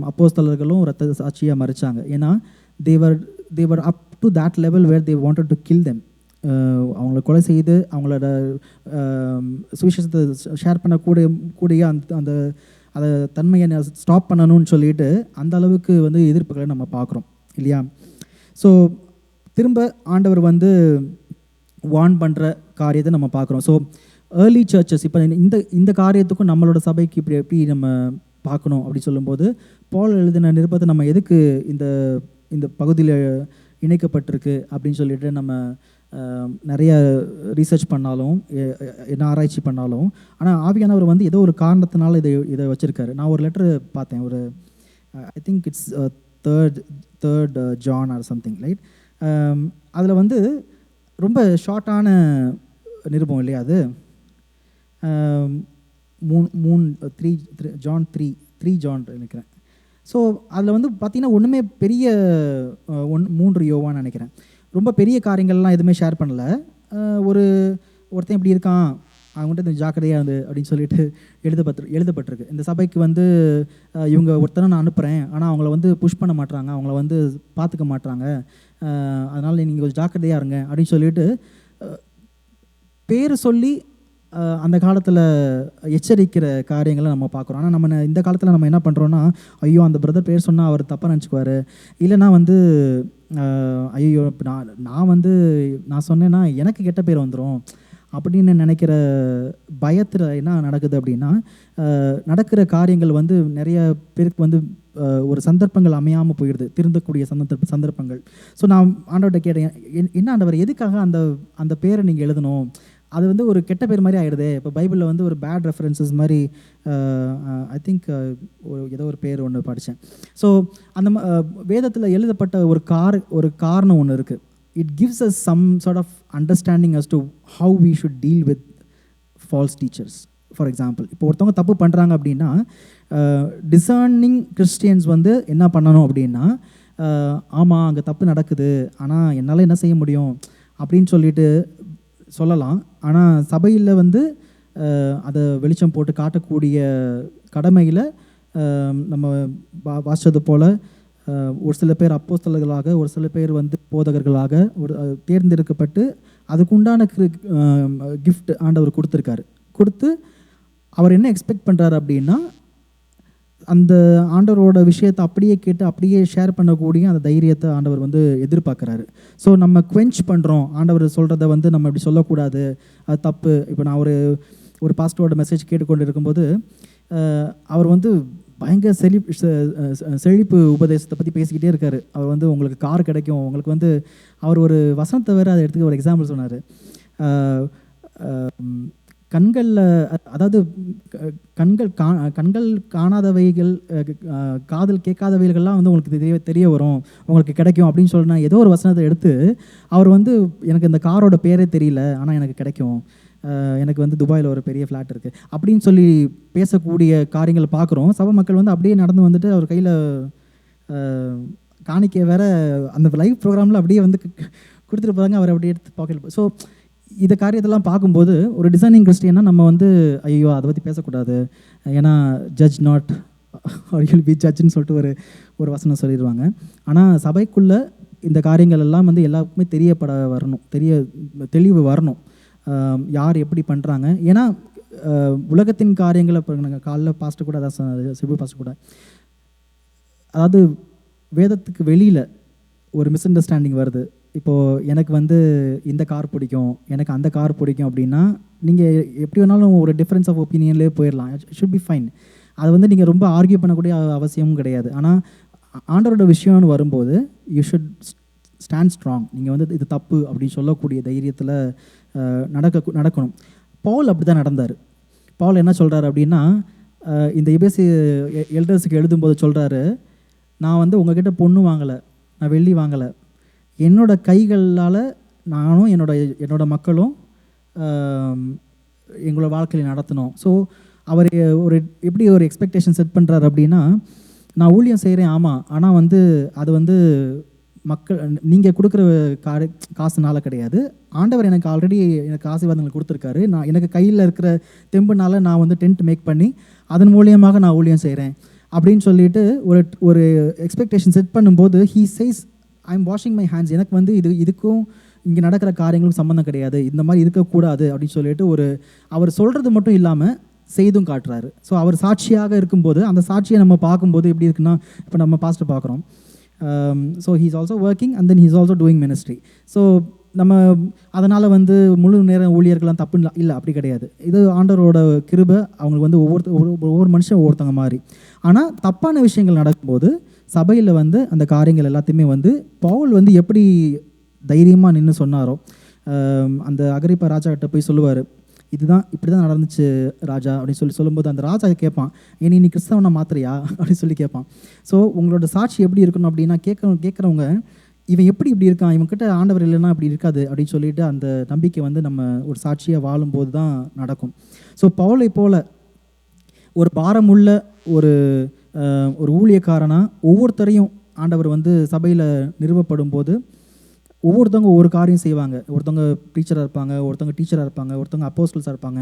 அப்போஸ்தலர்களும் ரத்த சாட்சியாக மறிச்சாங்க. ஏன்னா they were up to that level where they wanted to kill them. அவங்கள கொலை செய்து அவங்களோட சுவிசேஷத்தை ஷேர் பண்ணக்கூடிய அந்த அதை தன்மையை ஸ்டாப் பண்ணணும்னு சொல்லிட்டு அந்த அளவுக்கு வந்து எதிர்ப்புகளை நம்ம பார்க்குறோம் இல்லையா. ஸோ திரும்ப ஆண்டவர் வந்து வார்ன் பண்ணுற காரியத்தை நம்ம பார்க்குறோம். ஸோ ஏர்லி சர்ச்சஸ் இப்போ இந்த காரியத்துக்கும் நம்மளோட சபைக்கு எப்படி நம்ம பார்க்கணும் அப்படி சொல்லும்போது, பவுல் எழுதின நிருபத்தை நம்ம எதுக்கு இந்த பகுதியில் இணைக்கப்பட்டிருக்கு அப்படின்னு சொல்லிட்டு நம்ம நிறைய ரீசர்ச் பண்ணாலும் என்ன ஆராய்ச்சி பண்ணாலும், ஆனால் ஆவியானவர் வந்து ஏதோ ஒரு காரணத்தினால இதை வச்சுருக்காரு. நான் ஒரு லெட்டர் பார்த்தேன், ஒரு I think it's third John or something right. அதில் வந்து ரொம்ப ஷார்ட்டான நிருபம் இல்லையா அது, 3 ஜான் 3 ஜான் நினைக்கிறேன். ஸோ அதில் வந்து பார்த்திங்கன்னா ஒன்றுமே பெரிய 3 யோவான்னு நினைக்கிறேன். ரொம்ப பெரிய காரியங்கள்லாம் எதுவுமே ஷேர் பண்ணலை. ஒருத்தன் இப்படி இருக்கான், அவங்ககிட்ட இந்த ஜாக்கிரதையாக இருந்து அப்படின்னு சொல்லிட்டு எழுதப்பட்டிருக்கு. இந்த சபைக்கு வந்து இவங்க ஒருத்தனை நான் அனுப்புகிறேன், ஆனால் அவங்கள வந்து புஷ் பண்ண மாட்டாங்க, அவங்கள வந்து பார்த்துக்க மாட்டாங்க, அதனால் நீங்கள் கொஞ்சம் ஜாக்கிரதையாக இருங்க அப்படின்னு சொல்லிட்டு பேர் சொல்லி அந்த காலத்தில் எச்சரிக்கிற காரியங்களை நம்ம பார்க்குறோம். ஆனால் நம்ம இந்த காலத்தில் நம்ம என்ன பண்ணுறோன்னா, ஐயோ அந்த பிரதர் பேர் சொன்னால் அவர் தப்பாக நினச்சிக்குவார், இல்லைனா வந்து ஐயோ நான் சொன்னேன்னா எனக்கு கெட்ட பேர் வந்துடும் அப்படின்னு நினைக்கிற பயத்தில் என்ன நடக்குது அப்படின்னா, நடக்கிற காரியங்கள் வந்து நிறைய பேருக்கு வந்து ஒரு சந்தர்ப்பங்கள் அமையாமல் போயிடுது, திருந்தக்கூடிய சந்தர்ப்பங்கள். ஸோ நான் ஆண்டவர்கிட்ட கேட்டேன், என்ன ஆண்டவர் எதுக்காக அந்த பேரை நீங்கள் எழுதணும், அது வந்து ஒரு கெட்ட பேர் மாதிரி ஆகிடுது. இப்போ பைபிளில் வந்து ஒரு பேட் ரெஃபரன்சஸ் மாதிரி ஐ திங்க் ஏதோ ஒரு பேர் ஒன்று படித்தேன். ஸோ அந்த வேதத்தில் எழுதப்பட்ட ஒரு காரணம் ஒன்று இருக்குது. It gives us some sort of understanding as to how we should deal with false teachers. For example, இப்போ ஒருத்தவங்க தப்பு பண்ணுறாங்க அப்படின்னா, டிசர்னிங் கிறிஸ்டியன்ஸ் வந்து என்ன பண்ணணும் அப்படின்னா, ஆமாம் அங்கே தப்பு நடக்குது, ஆனால் என்னால் என்ன செய்ய முடியும் அப்படின்னு சொல்லிட்டு சொல்லலாம். ஆனால் சபையில் வந்து அதை வெளிச்சம் போட்டு காட்டக்கூடிய கடமையில் நம்ம வாசித்தது போல் ஒரு சில பேர் அப்போஸ்தலர்களாக, ஒரு சில பேர் வந்து போதகர்களாக தேர்ந்தெடுக்கப்பட்டு அதுக்குண்டான கிஃப்ட் ஆண்டவர் கொடுத்து அவர் என்ன எக்ஸ்பெக்ட் பண்ணுறாரு அப்படின்னா, அந்த ஆண்டவரோட விஷயத்தை அப்படியே கேட்டு அப்படியே ஷேர் பண்ணக்கூடிய அந்த தைரியத்தை ஆண்டவர் வந்து எதிர்பார்க்குறாரு. ஸோ நம்ம குவென்ச் பண்ணுறோம், ஆண்டவர் சொல்கிறத வந்து நம்ம இப்படி சொல்லக்கூடாது, அது தப்பு. இப்போ நான் ஒரு பாஸ்டரோட மெசேஜ் கேட்டுக்கொண்டு இருக்கும்போது அவர் வந்து பயங்கர செழிப்பு உபதேசத்தை பற்றி பேசிக்கிட்டே இருக்கார். அவர் வந்து உங்களுக்கு கார் கிடைக்கும், உங்களுக்கு வந்து அவர் ஒரு வசனத்தை வேறு அதை எடுத்துக்க ஒரு எக்ஸாம்பிள் சொன்னார். கண்களில், அதாவது கண்கள் காணாதவைகள், காதல் கேட்காதவைகள்லாம் வந்து உங்களுக்கு தெரிய வரும், உங்களுக்கு கிடைக்கும் அப்படின்னு சொன்னால் ஏதோ ஒரு வசனத்தை எடுத்து அவர் வந்து எனக்கு இந்த காரோட பேரே தெரியல ஆனால் எனக்கு கிடைக்கும், எனக்கு வந்து துபாயில் ஒரு பெரிய ஃப்ளாட் இருக்குது அப்படின்னு சொல்லி பேசக்கூடிய காரியங்களை பார்க்குறோம். சபை மக்கள் வந்து அப்படியே நடந்து வந்துட்டு அவர் கையில் காணிக்க வேற அந்த லைவ் ப்ரோக்ராமில் அப்படியே வந்து கொடுத்துட்டு போகிறாங்க. அவர் அப்படியே எடுத்து பாக்கெட். ஸோ இந்த காரியத்தெல்லாம் பார்க்கும்போது ஒரு டிசைனிங் கிறிஸ்டியனா நம்ம வந்து ஐயோ அதை பற்றி பேசக்கூடாது, ஏன்னா judge not or you'll be ஜட்ஜ்னு சொல்லிட்டு ஒரு வசனம் சொல்லிடுவாங்க. ஆனால் சபைக்குள்ளே இந்த காரியங்கள் எல்லாம் வந்து எல்லாருக்குமே வரணும், தெளிவு வரணும், யார் எப்படி பண்ணுறாங்க. ஏன்னா உலகத்தின் காரியங்களை இப்போ நாங்கள் காலைல பாஸ்டர் கூட அதான் சொன்னார், சிபு பாஸ்டர் கூட, அதாவது வேதத்துக்கு வெளியில் ஒரு மிஸ் அண்டர்ஸ்டாண்டிங் வருது. இப்போது எனக்கு வந்து இந்த கார் பிடிக்கும், எனக்கு அந்த கார் பிடிக்கும் அப்படின்னா நீங்கள் எப்படி வேணாலும் ஒரு டிஃப்ரென்ஸ் ஆஃப் ஒப்பீனியன்லேயே போயிடலாம். It should be fine. அதை வந்து நீங்கள் ரொம்ப ஆர்கியூ பண்ணக்கூடிய அவசியமும் கிடையாது. ஆனால் ஆண்டவரோட விஷயம்னு வரும்போது யூ ஷுட் ஸ்டாண்ட் ஸ்ட்ராங். நீங்கள் வந்து இது தப்பு அப்படின்னு சொல்லக்கூடிய தைரியத்தில் நடக்கணும். பவுல் அப்படி தான் நடந்தார். பவுல் என்ன சொல்கிறார் அப்படின்னா, இந்த எபேசு எல்டர்ஸுக்கு எழுதும்போது சொல்கிறாரு, நான் வந்து உங்ககிட்ட பொண்ணு வாங்கலை, நான் வெள்ளி வாங்கலை, என்னோட கைகளால் நானும் என்னோட மக்களும் எங்களோட வாழ்க்கையை நடத்தணும். ஸோ அவர் எப்படி ஒரு எக்ஸ்பெக்டேஷன் செட் பண்ணுறாரு அப்படின்னா, நான் ஊழியம் செய்கிறேன் ஆமாம், ஆனால் வந்து அது வந்து மக்கள் நீங்கள் கொடுக்குற காசுனால கிடையாது, ஆண்டவர் எனக்கு ஆல்ரெடி எனக்கு ஆசீர்வாதங்கள் கொடுத்துருக்காரு, நான் எனக்கு கையில் இருக்கிற தெம்புனால நான் வந்து டென்ட் மேக் பண்ணி அதன் மூலியமாக நான் ஊழியம் செய்கிறேன் அப்படின்னு சொல்லிட்டு ஒரு எக்ஸ்பெக்டேஷன் செட் பண்ணும்போது he says I am washing my hands, எனக்கு வந்து இதுக்கும் இங்கே நடக்கிற காரியங்களுக்கும் சம்மந்தம் கிடையாது, இந்த மாதிரி இருக்கக்கூடாது அப்படின்னு சொல்லிட்டு அவர் சொல்கிறது மட்டும் இல்லாமல் செய்தும் காட்டுறாரு. ஸோ அவர் சாட்சியாக இருக்கும்போது அந்த சாட்சியை நம்ம பார்க்கும்போது எப்படி இருக்குன்னா, இப்போ நம்ம பாஸ்டர் பார்க்குறோம். So he's also working and then he's also doing ministry. So நம்ம அதனால் வந்து முழு நேரம் ஊழியர்கள்லாம் தப்பு இல்லை, அப்படி கிடையாது. இது ஆண்டவரோட கிருபை. அவங்களுக்கு வந்து ஒவ்வொரு மனுஷன் ஒவ்வொருத்தங்க மாதிரி. ஆனால் தப்பான விஷயங்கள் நடக்கும்போது சபையில் வந்து அந்த காரியங்கள் எல்லாத்தையுமே வந்து பவுல் வந்து எப்படி தைரியமாக நின்று சொன்னாரோ, அந்த அகிரிப்பா ராஜா கிட்ட போய் சொல்லுவார், இப்படி தான் நடந்துச்சு ராஜா அப்படின்னு சொல்லும்போது அந்த ராஜா கேட்பான், நீ கிறிஸ்தவனை மாத்திரையா அப்படின்னு சொல்லி கேட்பான். ஸோ உங்களோட சாட்சி எப்படி இருக்கணும் அப்படின்னா, கேட்குறவங்க இவன் இப்படி இருக்கான், இவன்கிட்ட ஆண்டவர் இல்லைன்னா அப்படி இருக்காது அப்படின்னு சொல்லிட்டு அந்த நம்பிக்கை வந்து நம்ம ஒரு சாட்சியாக வாழும்போது தான் நடக்கும். ஸோ பவுலை போல ஒரு பாரமுள்ள ஒரு ஊழியக்காரனாக ஒவ்வொருத்தரையும் ஆண்டவர் வந்து சபையில் நிறுவப்படும் போது ஒவ்வொருத்தவங்க ஒவ்வொரு காரியம் செய்வாங்க. ஒருத்தவங்க டீச்சராக இருப்பாங்க, ஒருத்தவங்க டீச்சராக இருப்பாங்க, ஒருத்தவங்க அப்போஸ்டல்ஸாக இருப்பாங்க,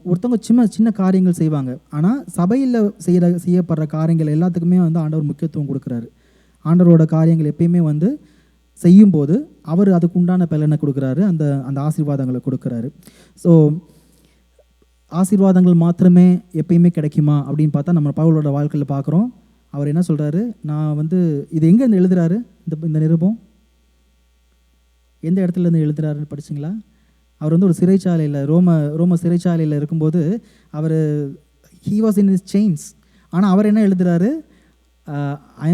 ஒருத்தவங்க சின்ன காரியங்கள் செய்வாங்க. ஆனால் சபையில் செய்யப்படுற காரியங்கள் எல்லாத்துக்குமே வந்து ஆண்டவர் முக்கியத்துவம் கொடுக்குறாரு. ஆண்டவரோட காரியங்கள் எப்பயுமே வந்து செய்யும்போது அவர் அதுக்கு உண்டான பலனை கொடுக்குறாரு, அந்த ஆசீர்வாதங்களை கொடுக்குறாரு. ஸோ ஆசீர்வாதங்கள் மாத்திரமே எப்பயுமே கிடைக்குமா அப்படின்னு பார்த்தா நம்ம பவுலோட வாழ்க்கையில் பார்க்குறோம். அவர் என்ன சொல்கிறாரு, நான் வந்து இது எங்கேருந்து எழுதுறாரு, இந்த நிருபம் எந்த இடத்துலேருந்து எழுதுறாருன்னு படிச்சிங்களா? அவர் வந்து ஒரு சிறைச்சாலையில் ரோம சிறைச்சாலையில் இருக்கும்போது he was in his chains. ஆனால் அவர் என்ன எழுதுறாரு, I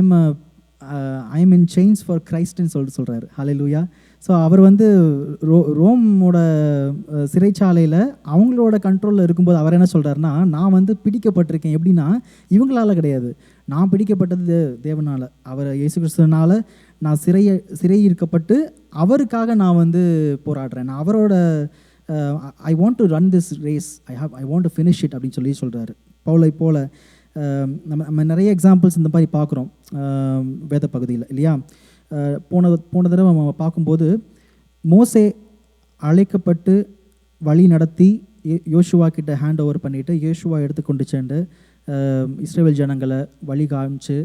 am in chains for கிரைஸ்ட்ன்னு சொல்கிறாரு. ஹல்லேலூயா. ஸோ அவர் வந்து ரோமோட சிறைச்சாலையில் அவங்களோட கண்ட்ரோலில் இருக்கும்போது அவர் என்ன சொல்கிறாருன்னா, நான் வந்து பிடிக்கப்பட்டிருக்கேன். எப்படின்னா இவங்களால கிடையாது, நான் பிடிக்கப்பட்டது தேவனால், அவர் இயேசு கிறிஸ்துவனால் நான் சிறையிருக்கப்பட்டு அவருக்காக நான் வந்து போராடுறேன். நான் அவரோட I want to run this race, I want to finish it அப்படின்னு சொல்கிறாரு. பவுலை போல நம்ம நிறைய எக்ஸாம்பிள்ஸ் இந்த மாதிரி பார்க்குறோம் வேத பகுதியில் இல்லையா? போன தடவை நம்ம பார்க்கும்போது மோசே அழைக்கப்பட்டு வழி நடத்தி யோசுவா கிட்ட ஹேண்ட் ஓவர் பண்ணிவிட்டு யோசுவா எடுத்துக்கொண்டு சென்று இஸ்ரேல் ஜனங்களை வழி காமிச்சு,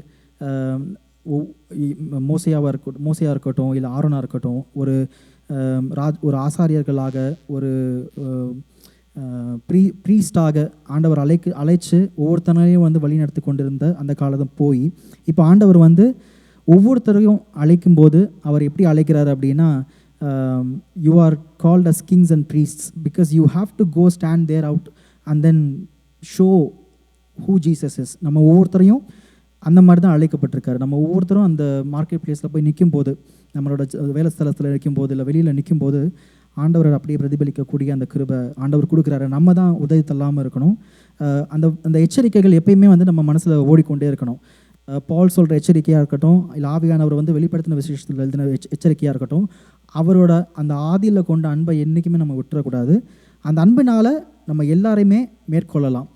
மோசையாக இருக்கட்டும் இல்லை ஆரோனாக இருக்கட்டும், ஒரு ஆசாரியர்களாக ஒரு ப்ரீஸ்டாக ஆண்டவர் அழைச்சு ஒவ்வொருத்தனையும் வந்து வழி நடத்தி கொண்டிருந்த அந்த காலத்தை போய் இப்போ ஆண்டவர் வந்து ஒவ்வொருத்தரையும் அழைக்கும்போது அவர் எப்படி அழைக்கிறார் அப்படின்னா, you are called as kings and priests because you have to go stand there out and then show who Jesus is. நம்ம ஒவ்வொருத்தரையும் அந்த மாதிரி தான் அழைக்கப்பட்டிருக்காரு. நம்ம ஒவ்வொருத்தரும் அந்த மார்க்கெட் பிளேஸில் போய் நிற்கும் போது, நம்மளோட வேலை ஸ்தலத்தில் நிற்கும் போது இல்லை வெளியில் நிற்கும் போது ஆண்டவர் அப்படியே பிரதிபலிக்கக்கூடிய அந்த கிருபை ஆண்டவர் கொடுக்குறாரு. நம்ம தான் உதவி தள்ளாமல் இருக்கணும். அந்த எச்சரிக்கைகள் எப்பயுமே வந்து நம்ம மனசில் ஓடிக்கொண்டே இருக்கணும். பால் சொல்கிற எச்சரிக்கையாக இருக்கட்டும், இல்லை ஆவியானவர் வந்து வெளிப்படுத்தின விசேஷத்தில் எழுதின எச்சரிக்கையாக இருக்கட்டும், அவரோட அந்த ஆதியில் கொண்ட அன்பை என்றைக்குமே நம்ம விட்டுறக்கூடாது. அந்த அன்பினால் நம்ம எல்லாரையுமே மேற்கொள்ளலாம்.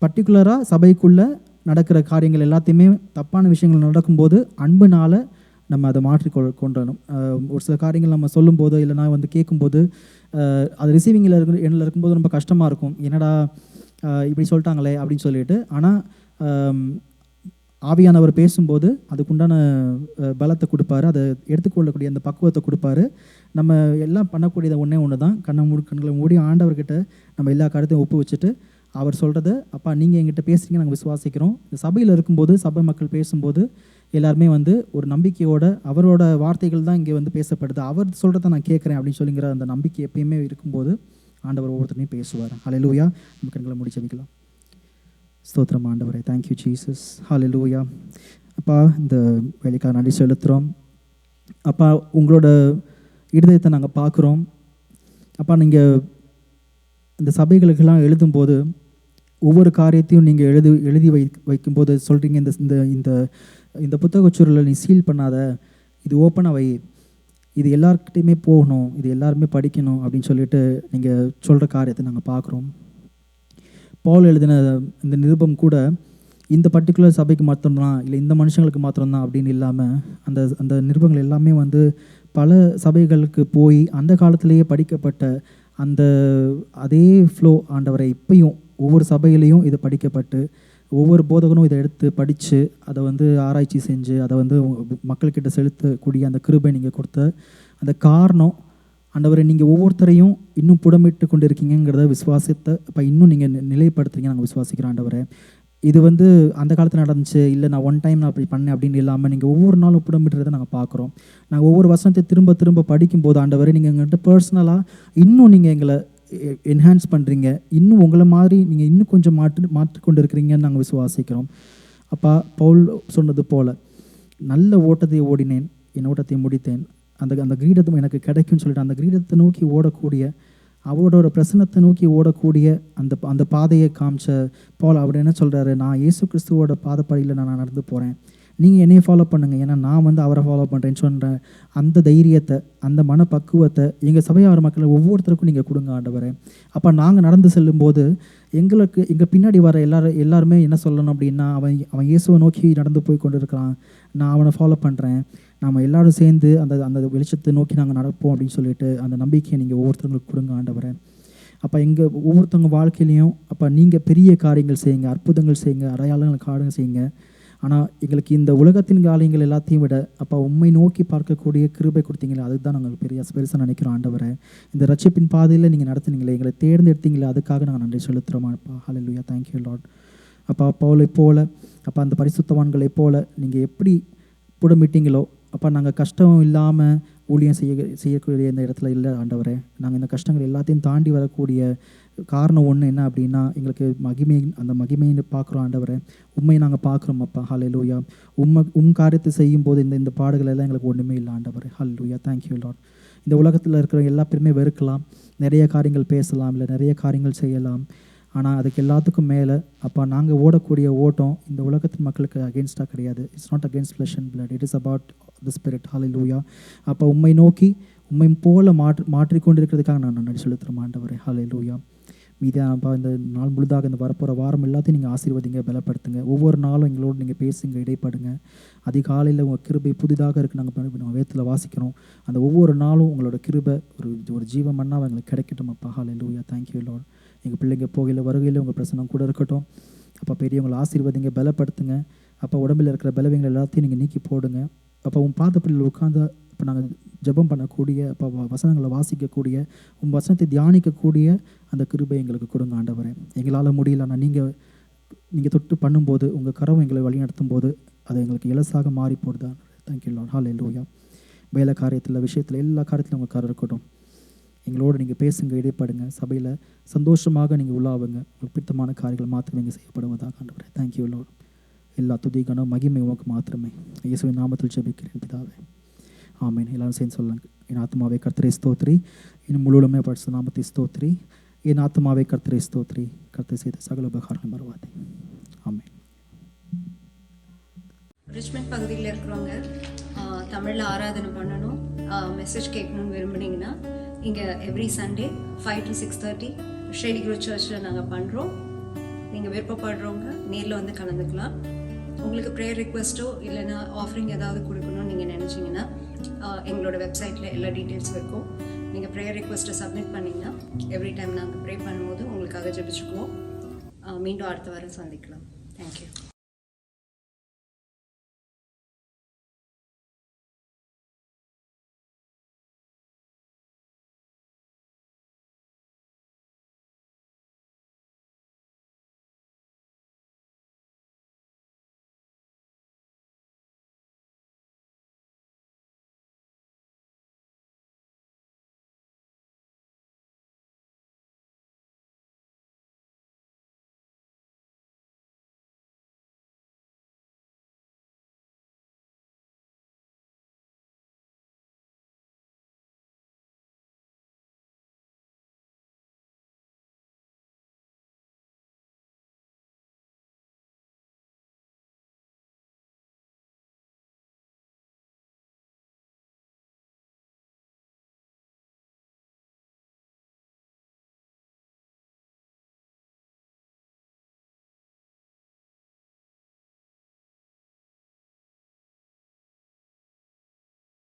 பர்டிகுலராக சபைக்குள்ளே நடக்கிற காரியங்கள் எல்லாத்தையுமே தப்பான விஷயங்கள் நடக்கும்போது அன்பினால் நம்ம அதை மாற்றி கொண்டணும். ஒரு சில காரியங்கள் நம்ம சொல்லும்போது இல்லைனா கேட்கும்போது அது ரிசீவிங்கில் எண்ணில் இருக்கும்போது ரொம்ப கஷ்டமாக இருக்கும். என்னடா இப்படி சொல்லிட்டாங்களே அப்படின்னு சொல்லிட்டு. ஆனால் ஆவியானவர் பேசும்போது அதுக்குண்டான பலத்தை கொடுப்பாரு, அதை எடுத்துக்கொள்ளக்கூடிய அந்த பக்குவத்தை கொடுப்பாரு. நம்ம எல்லாம் பண்ணக்கூடியது ஒன்று தான், கண்களை மூடி ஆண்டவர்கிட்ட நம்ம எல்லா காரியத்தையும் ஒப்பு வச்சுட்டு அவர் சொல்கிறத, அப்பா நீங்கள் எங்கிட்ட பேசுகிறீங்க, நாங்கள் விசுவாசிக்கிறோம். இந்த சபையில் இருக்கும்போது சபை மக்கள் பேசும்போது எல்லாருமே ஒரு நம்பிக்கையோட அவரோட வார்த்தைகள் தான் இங்கே பேசப்படுது, அவர் சொல்கிறத நான் கேட்குறேன் அப்படின்னு சொல்லிங்கிற அந்த நம்பிக்கை எப்பயுமே இருக்கும்போது ஆண்டவர் ஒவ்வொருத்தரையும் பேசுவார். ஹல்லேலூயா. நம்ம கண்களை மூடி ஜெபிக்கலாம். ஸ்தோத்திரம் ஆண்டவரே, தேங்க்யூ ஜீசஸ். ஹல்லேலூயா. அப்பா, இந்த வேலைக்காக நன்றி செலுத்துகிறோம். அப்பா, உங்களோட இருதயத்தை நாங்கள் பார்க்குறோம். அப்பா, நீங்கள் இந்த சபைகளுக்கெல்லாம் எழுதும்போது ஒவ்வொரு காரியத்தையும் நீங்கள் எழுதி வைக்கும்போது சொல்கிறீங்க, இந்த இந்த புத்தகச்சூழலை நீ சீல் பண்ணாத, இது ஓப்பனாக வை, இது எல்லாருக்கிட்டையுமே போகணும், இது எல்லாருமே படிக்கணும் அப்படின்னு சொல்லிட்டு நீங்கள் சொல்கிற காரியத்தை நாங்கள் பார்க்குறோம். பவுல் எழுதின இந்த நிருபம் கூட இந்த பர்டிகுலர் சபைக்கு மாத்திரம்தான், இல்லை இந்த மனுஷங்களுக்கு மாத்திரம்தான் அப்படின்னு இல்லாமல் அந்த நிருபங்கள் எல்லாமே பல சபைகளுக்கு போய் அந்த காலத்திலேயே படிக்கப்பட்ட அந்த அதே ஃப்ளோ ஆண்டவரை இப்பையும் ஒவ்வொரு சபையிலையும் இது படிக்கப்பட்டு ஒவ்வொரு போதகனும் இதை எடுத்து படித்து அதை ஆராய்ச்சி செஞ்சு அதை மக்கள்கிட்ட செலுத்தக்கூடிய அந்த கிருபை நீங்கள் கொடுத்த அந்த காரணம் ஆண்டவரை, நீங்கள் ஒவ்வொருத்தரையும் இன்னும் புடமிட்டு கொண்டு இருக்கீங்கிறத விசுவாசத்தை இப்போ இன்னும் நீங்கள் நிலைப்படுத்துறீங்க. நாங்கள் விசுவாசிக்கிறோம் ஆண்டவரை. இது அந்த காலத்தில் நடந்துச்சு, இல்லை நான் ஒன் டைம் நான் அப்படி பண்ணேன் அப்படின்னு இல்லாமல் நீங்கள் ஒவ்வொரு நாளும் புடமிட்டுறதை நாங்கள் பார்க்குறோம். நாங்கள் ஒவ்வொரு வசனத்தை திரும்ப திரும்ப படிக்கும்போது ஆண்டவரை, நீங்கள் எங்கள்கிட்ட பர்சனலாக இன்னும் நீங்கள் எங்களை என்ஹான்ஸ் பண்ணுறீங்க, இன்னும் உங்களை மாதிரி நீங்கள் இன்னும் கொஞ்சம் மாற்றிக்கொண்டு இருக்கிறீங்கன்னு நாங்கள் விசுவாசிக்கிறோம். அப்பா, பவுல் சொன்னது போல் நல்ல ஓட்டத்தை ஓடினேன், என் ஓட்டத்தை முடித்தேன், அந்த கிரீடத்தும் எனக்கு கிடைக்கும்னு சொல்லிட்டு அந்த கிரீடத்தை நோக்கி ஓடக்கூடிய, அவரோட பிரசன்னத்தை நோக்கி ஓடக்கூடிய அந்த பாதையை காமிச்ச பவுல் அவர் என்ன சொல்கிறாரு, நான் இயேசு கிறிஸ்துவோட பாதப்படியில் நான் நடந்து போகிறேன், நீங்கள் என்னையை ஃபாலோ பண்ணுங்கள், ஏன்னா நான் அவரை ஃபாலோ பண்ணுறேன்னு சொல்கிறேன். அந்த தைரியத்தை, அந்த மனப்பக்குவத்தை எங்கள் சபையார் மக்களை ஒவ்வொருத்தருக்கும் நீங்கள் கொடுங்க ஆண்டவரே. அப்போ நாங்கள் நடந்து செல்லும்போது எங்கள் பின்னாடி வர எல்லாருமே என்ன சொல்லணும் அப்படின்னா, அவன் இயேசுவை நோக்கி நடந்து போய் கொண்டு இருக்கிறான், நான் அவனை ஃபாலோ பண்ணுறேன், நாம் எல்லோரும் சேர்ந்து அந்த வெளிச்சத்தை நோக்கி நாங்கள் நடப்போம் அப்படின்னு சொல்லிட்டு அந்த நம்பிக்கையை நீங்கள் ஒவ்வொருத்தவங்களுக்கு கொடுங்க ஆண்டவரே. அப்போ எங்கள் ஒவ்வொருத்தவங்க வாழ்க்கையிலையும் அப்போ நீங்கள் பெரிய காரியங்கள் செய்யுங்க, அற்புதங்கள் செய்யுங்க, அடையாளங்கள் காரியங்கள் செய்யுங்க. ஆனால் எங்களுக்கு இந்த உலகத்தின் காரியங்கள் எல்லாத்தையும் விட அப்போ உண்மை நோக்கி பார்க்கக்கூடிய கிருபை கொடுத்தீங்களே, அதுக்கு தான் நாங்கள் பெருசாக நினைக்கிறோம் ஆண்டவரை. இந்த ரட்சிப்பின் பாதையில் நீங்கள் நடத்துனீங்களே, எங்களை தேர்ந்தெடுத்தீங்களே, அதுக்காக நாங்கள் நன்றி செலுத்துகிறோம் அப்பா. ஹல்லேலூயா. Thank you lord. அப்பா, பவுலை போல அப்போ அந்த பரிசுத்தவான்களை போல நீங்கள் எப்படி புடமிட்டீங்களோ அப்போ நாங்கள் கஷ்டம் இல்லாமல் ஊழியம் செய்யக்கூடிய இந்த இடத்துல இல்லை ஆண்டவரே. நாங்கள் இந்த கஷ்டங்கள் எல்லாத்தையும் தாண்டி வரக்கூடிய காரணம் ஒன்று என்ன அப்படின்னா, எங்களுக்கு அந்த மகிமையை பார்க்குறோம் ஆண்டவரே, உண்மையை நாங்கள் பார்க்குறோம் அப்பா. ஹல்லேலூயா. காரியத்தை செய்யும்போது இந்த பாடுகள் எல்லாம் எங்களுக்கு ஒன்றுமே இல்லை ஆண்டவரே. ஹல்லேலூயா. Thank you lord. இந்த உலகத்தில் இருக்கிற எல்லா பேருமே வெறுக்கலாம், நிறைய காரியங்கள் பேசலாம், இல்லை நிறைய காரியங்கள் செய்யலாம். ஆனால் அதுக்கு எல்லாத்துக்கும் மேலே அப்போ நாங்கள் ஓடக்கூடிய ஓட்டம் இந்த உலகத்தின் மக்களுக்கு அகென்ஸ்டாக கிடையாது. It's not against flesh and blood, it is about the spirit. Hallelujah. அப்போ உண்மை நோக்கி உண்மை போல மாற்றிக்கொண்டிருக்கிறதுக்காக நான் நன்றி செலுத்துகிறேன் ஆண்டவரே. ஹல்லேலூயா. மீதியானப்பா, இந்த நாள் முழுதாக இந்த வரப்போகிற வாரம் எல்லாத்தையும் நீங்கள் ஆசீர்வதிங்க, பலப்படுத்துங்க. ஒவ்வொரு நாளும் எங்களோடு நீங்கள் பேசுங்க, இடைப்படுங்க. அதிகாலையில் உங்கள் கிருபை புதிதாக இருக்குது நாங்கள் வேதத்தில் வாசிக்கிறோம். அந்த ஒவ்வொரு நாளும் உங்களோட கிருபை ஒரு ஜீவமண்ணாக எங்களுக்கு கிடைக்கட்டும் அப்பா. ஹல்லேலூயா. Thank you lord. எங்கள் பிள்ளைங்க போகையில் வருகையில் உங்கள் பிரசனம் கூட இருக்கட்டும் அப்போ. பெரியவங்களை ஆசீர்வதிங்க, பலப்படுத்துங்க அப்போ. உடம்பில் இருக்கிற பலவீனங்கள் எல்லாத்தையும் நீங்கள் நீக்கி போடுங்க அப்போ. உன் பாதப்படியில் உட்காந்து இப்போ நாங்கள் ஜெபம் பண்ணக்கூடிய அப்போ, வசனங்களை வாசிக்கக்கூடிய, உன் வசனத்தை தியானிக்கக்கூடிய அந்த கிருபை எங்களுக்கு கொடுங்க ஆண்டவரே. எங்களால் முடியல, ஆனால் நீங்கள் தொட்டு பண்ணும்போது உங்கள் கரம் எங்களை வழிநடத்தும் போது அது எங்களுக்கு இலசாக மாறி போடுதா. Thank you Lord. ஹல்லேலூயா. வேலை காரியத்தில், விஷயத்தில், எல்லா காரியத்திலும் உங்கள் கரம் இருக்கட்டும். எங்களோடு நீங்கள் பேசுங்க, இடைப்படுங்க. சபையில் சந்தோஷமாக நீங்கள் உள்ளாவுங்க. உங்களுக்கு பிடித்தமான காரியங்கள் மாத்திரமே இங்கே செய்யப்படுவதாக ஆண்டவரே. Thank you Lord. எல்லா துதி கனம் மகிமை உமக்கு மாத்திரமே. இயேசுவின் நாமத்தில் ஜெபிக்கிறேன் பிதாவே. ஆமீன். எல்லாரும் சேர்ந்து சொல்லுங்க. என் ஆத்மாவே கர்த்தரை ஸ்தோத்ரி, இன்னும் முழுவதுமே பரிசுத்த நாமத்தை ஸ்தோத்ரி. என் ஆத்மாவே கர்த்தரை ஸ்தோத்ரி, கர்த்தர் செய்த சகல உபகாரங்கள் மறவாதே. ஆமீன். ரிச்மண்ட் பகுதியில் இருக்கிறவங்க தமிழில் ஆராதனை பண்ணணும், மெசேஜ் கேட்கணும்னு விரும்புனீங்கன்னா இங்கே every Sunday 5 to 6:30 shady grow சர்ச்சில் நாங்கள் பண்ணுறோம். நீங்கள் விருப்பப்படுறவங்க நேரில் வந்து கலந்துக்கலாம். உங்களுக்கு ப்ரேயர் ரிக்வெஸ்ட்டோ இல்லைன்னா ஆஃபரிங் ஏதாவது கொடுக்கணும்னு நீங்கள் நினச்சிங்கன்னா எங்களோட வெப்சைட்டில் எல்லா டீட்டெயில்ஸ் இருக்கும். நீங்கள் ப்ரேயர் ரிக்வெஸ்ட்டை சப்மிட் பண்ணிங்கன்னா எவ்ரி டைம் நாங்கள் ப்ரே பண்ணும்போது உங்களுக்காக ஜெபிச்சுக்குவோம். மீண்டும் அடுத்த வாரம் சந்திக்கலாம். தேங்க்யூ.